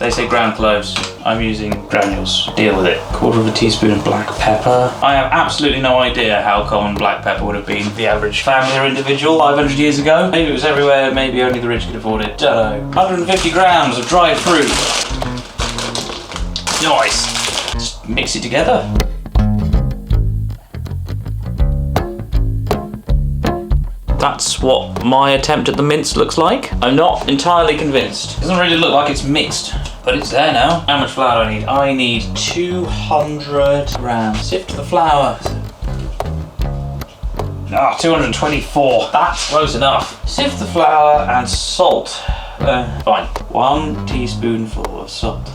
They say ground cloves. I'm using granules. Deal with it. 1/4 teaspoon of black pepper. I have absolutely no idea how common black pepper would have been for the average family or individual 500 years ago. Maybe it was everywhere, maybe only the rich could afford it. Dunno. 150 grams of dried fruit. Nice. Just mix it together. That's what my attempt at the mince looks like. I'm not entirely convinced. It doesn't really look like it's mixed, but it's there now. How much flour do I need? I need 200 grams. Sift the flour. 224. That's close enough. Sift the flour and salt. Fine. 1 teaspoonful of salt.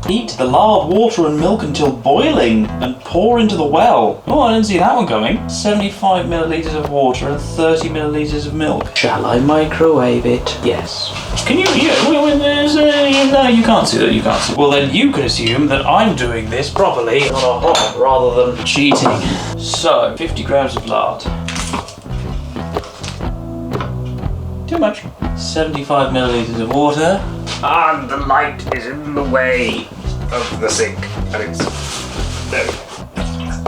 Heat the lard, water and milk until boiling and pour into the well. Oh, I didn't see that one coming. 75 millilitres of water and 30 millilitres of milk. Shall I microwave it? Yes. Can you, no, you can't see that, you can't see. Well, then you can assume that I'm doing this properly on a hot rather than cheating. So, 50 grams of lard. Too much. 75 millilitres of water. And the light is in the way of the sink. And it's there.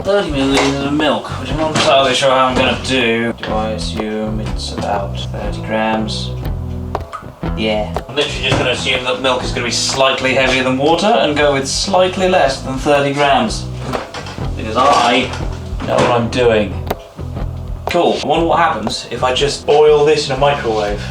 30 millilitres of milk, which I'm not entirely sure how I'm going to do. Do I assume it's about 30 grams? Yeah. I'm literally just going to assume that milk is going to be slightly heavier than water and go with slightly less than 30 grams. Because I know what I'm doing. Cool. I wonder what happens if I just boil this in a microwave.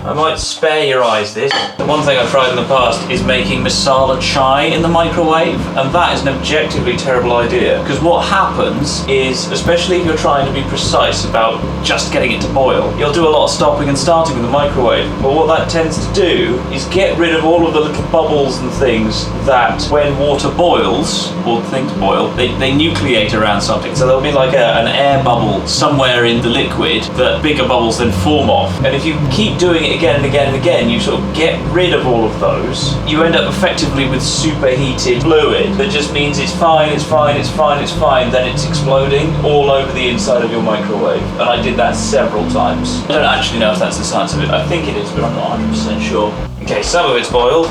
I might spare your eyes this. The one thing I've tried in the past is making masala chai in the microwave, and that is an objectively terrible idea. Because what happens is, especially if you're trying to be precise about just getting it to boil, you'll do a lot of stopping and starting with the microwave. But what that tends to do is get rid of all of the little bubbles and things that when water boils, or things boil, they nucleate around something. So there'll be like an air bubble somewhere in the liquid that bigger bubbles then form off. And if you keep doing it again and again and again, you sort of get rid of all of those. You end up effectively with superheated fluid that just means it's fine, it's fine, it's fine, it's fine, then it's exploding all over the inside of your microwave. And I did that several times. I don't actually know if that's the science of it. I think it is, but I'm not 100% sure. Okay, some of it's boiled.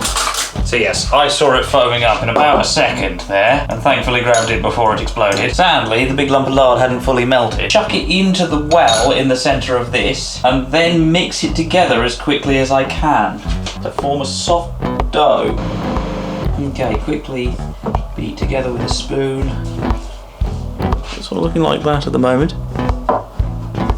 So yes, I saw it foaming up in about a second there, and thankfully grabbed it before it exploded. Sadly, the big lump of lard hadn't fully melted. Chuck it into the well in the centre of this, and then mix it together as quickly as I can to form a soft dough. Okay, quickly beat together with a spoon. It's sort of looking like that at the moment.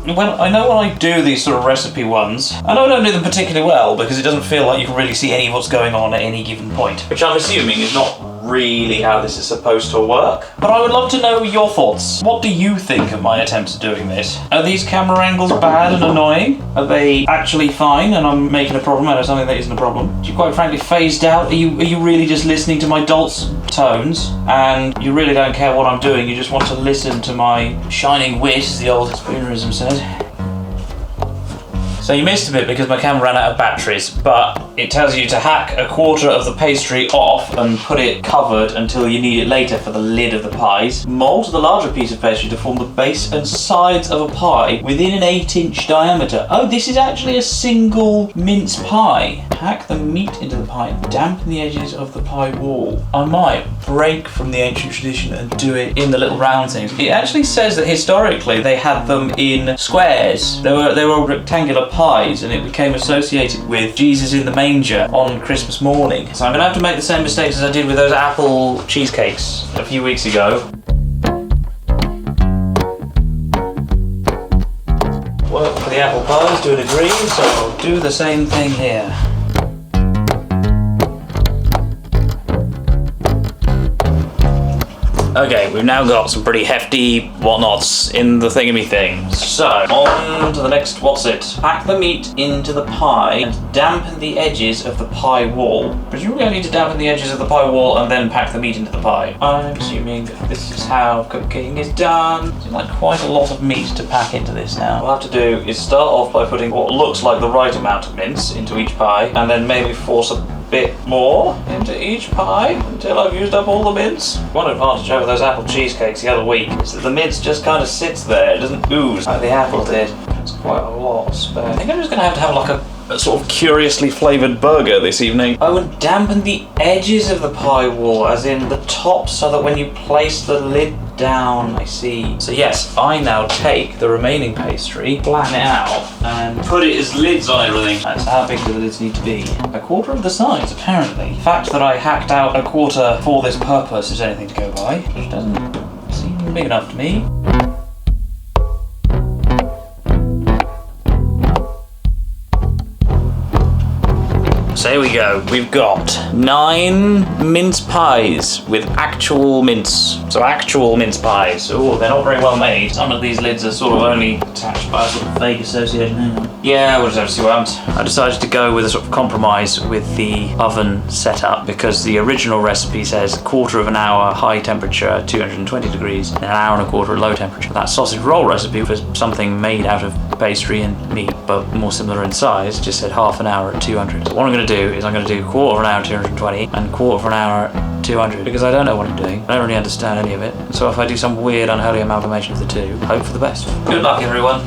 Well, I know when I do these sort of recipe ones, I know I don't do them particularly well because it doesn't feel like you can really see any of what's going on at any given point. Which I'm assuming is not really how this is supposed to work. But I would love to know your thoughts. What do you think of my attempts at doing this? Are these camera angles bad and annoying? Are they actually fine and I'm making a problem out of something that isn't a problem? Do you quite frankly phased out? Are you really just listening to my dulcet tones and you really don't care what I'm doing? You just want to listen to my shining wit, as the old spoonerism said? So you missed a bit because my camera ran out of batteries, but it tells you to hack 1/4 of the pastry off and put it covered until you need it later for the lid of the pies. Mould the larger piece of pastry to form the base and sides of a pie within an 8-inch diameter. Oh, this is actually a single mince pie. Hack the meat into the pie and dampen the edges of the pie wall. I might break from the ancient tradition and do it in the little round things. It actually says that historically they had them in squares. They were rectangular pies and it became associated with Jesus in the manger on Christmas morning. So I'm gonna have to make the same mistakes as I did with those apple cheesecakes a few weeks ago. Work for the apple pies to a degree, so I'll do the same thing here. Okay, we've now got some pretty hefty whatnots in the thingamy thing. So, on to the next what's it. Pack the meat into the pie and dampen the edges of the pie wall. Presumably I need to dampen the edges of the pie wall and then pack the meat into the pie. I'm assuming that this is how cooking is done. Seems like quite a lot of meat to pack into this now. What I'll have to do is start off by putting what looks like the right amount of mince into each pie, and then maybe force a bit more into each pie until I've used up all the mince. One advantage over those apple cheesecakes the other week is that the mince just kind of sits there. It doesn't ooze like the apple did. It's quite a lot spare. I think I'm just going to have like a sort of curiously flavoured burger this evening. I would dampen the edges of the pie wall, as in the top, so that when you place the lid down, I see. So yes, I now take the remaining pastry, flatten it out, and put it as lids on everything. That's how big the lids need to be. A quarter of the size, apparently. The fact that I hacked out a quarter for this purpose is anything to go by, which doesn't seem big enough to me. So here we go. We've got 9 mince pies with actual mince. So actual mince pies. Oh, they're not very well made. Some of these lids are sort of only attached by a sort of vague association. Hang on. Yeah, we'll just have to see what happens. I decided to go with a sort of compromise with the oven setup because the original recipe says quarter of an hour high temperature, 220 degrees, and an hour and a quarter at low temperature. That sausage roll recipe for something made out of pastry and meat, but more similar in size, just said half an hour at 200. So what I'm going to do is I'm going to do quarter of an hour at 220 and quarter of an hour at 200 because I don't know what I'm doing. I don't really understand any of it. So if I do some weird unholy amalgamation of the two, hope for the best. Good luck, everyone.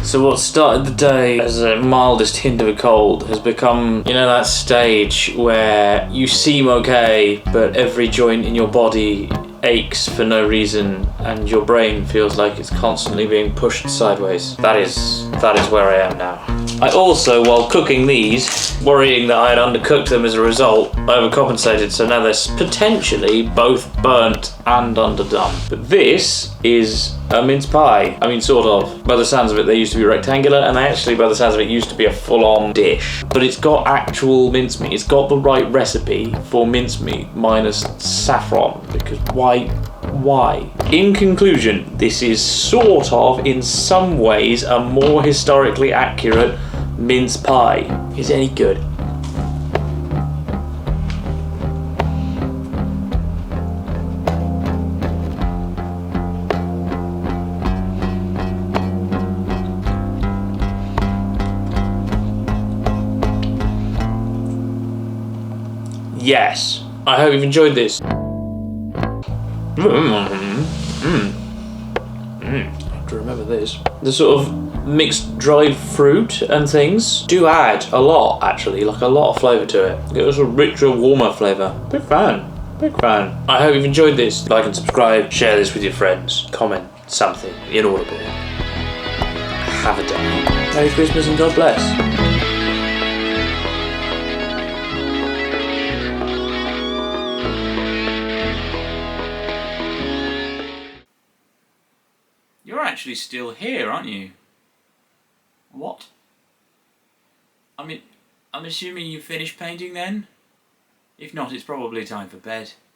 So what started the day as a mildest hint of a cold has become, you know, that stage where you seem okay, but every joint in your body aches for no reason and your brain feels like it's constantly being pushed sideways. That is where I am now. I also, while cooking these, worrying that I had undercooked them as a result, overcompensated, so now they're potentially both burnt and underdone. But this is a mince pie. I mean, sort of. By the sounds of it, they used to be rectangular, and they actually, by the sounds of it, used to be a full-on dish. But it's got actual mincemeat. It's got the right recipe for mincemeat minus saffron, because why? In conclusion, this is sort of, in some ways, a more historically accurate mince pie. Is it any good? Yes. I hope you've enjoyed this. I have to remember this. The sort of mixed dried fruit and things do add a lot, actually, like a lot of flavour to it. It was a richer, warmer flavour. Big fan. I hope you've enjoyed this. Like and subscribe, share this with your friends, comment something inaudible. Have a day. Merry Christmas and God bless. You're actually still here, aren't you? What? I mean, I'm assuming you finished painting then? If not, it's probably time for bed.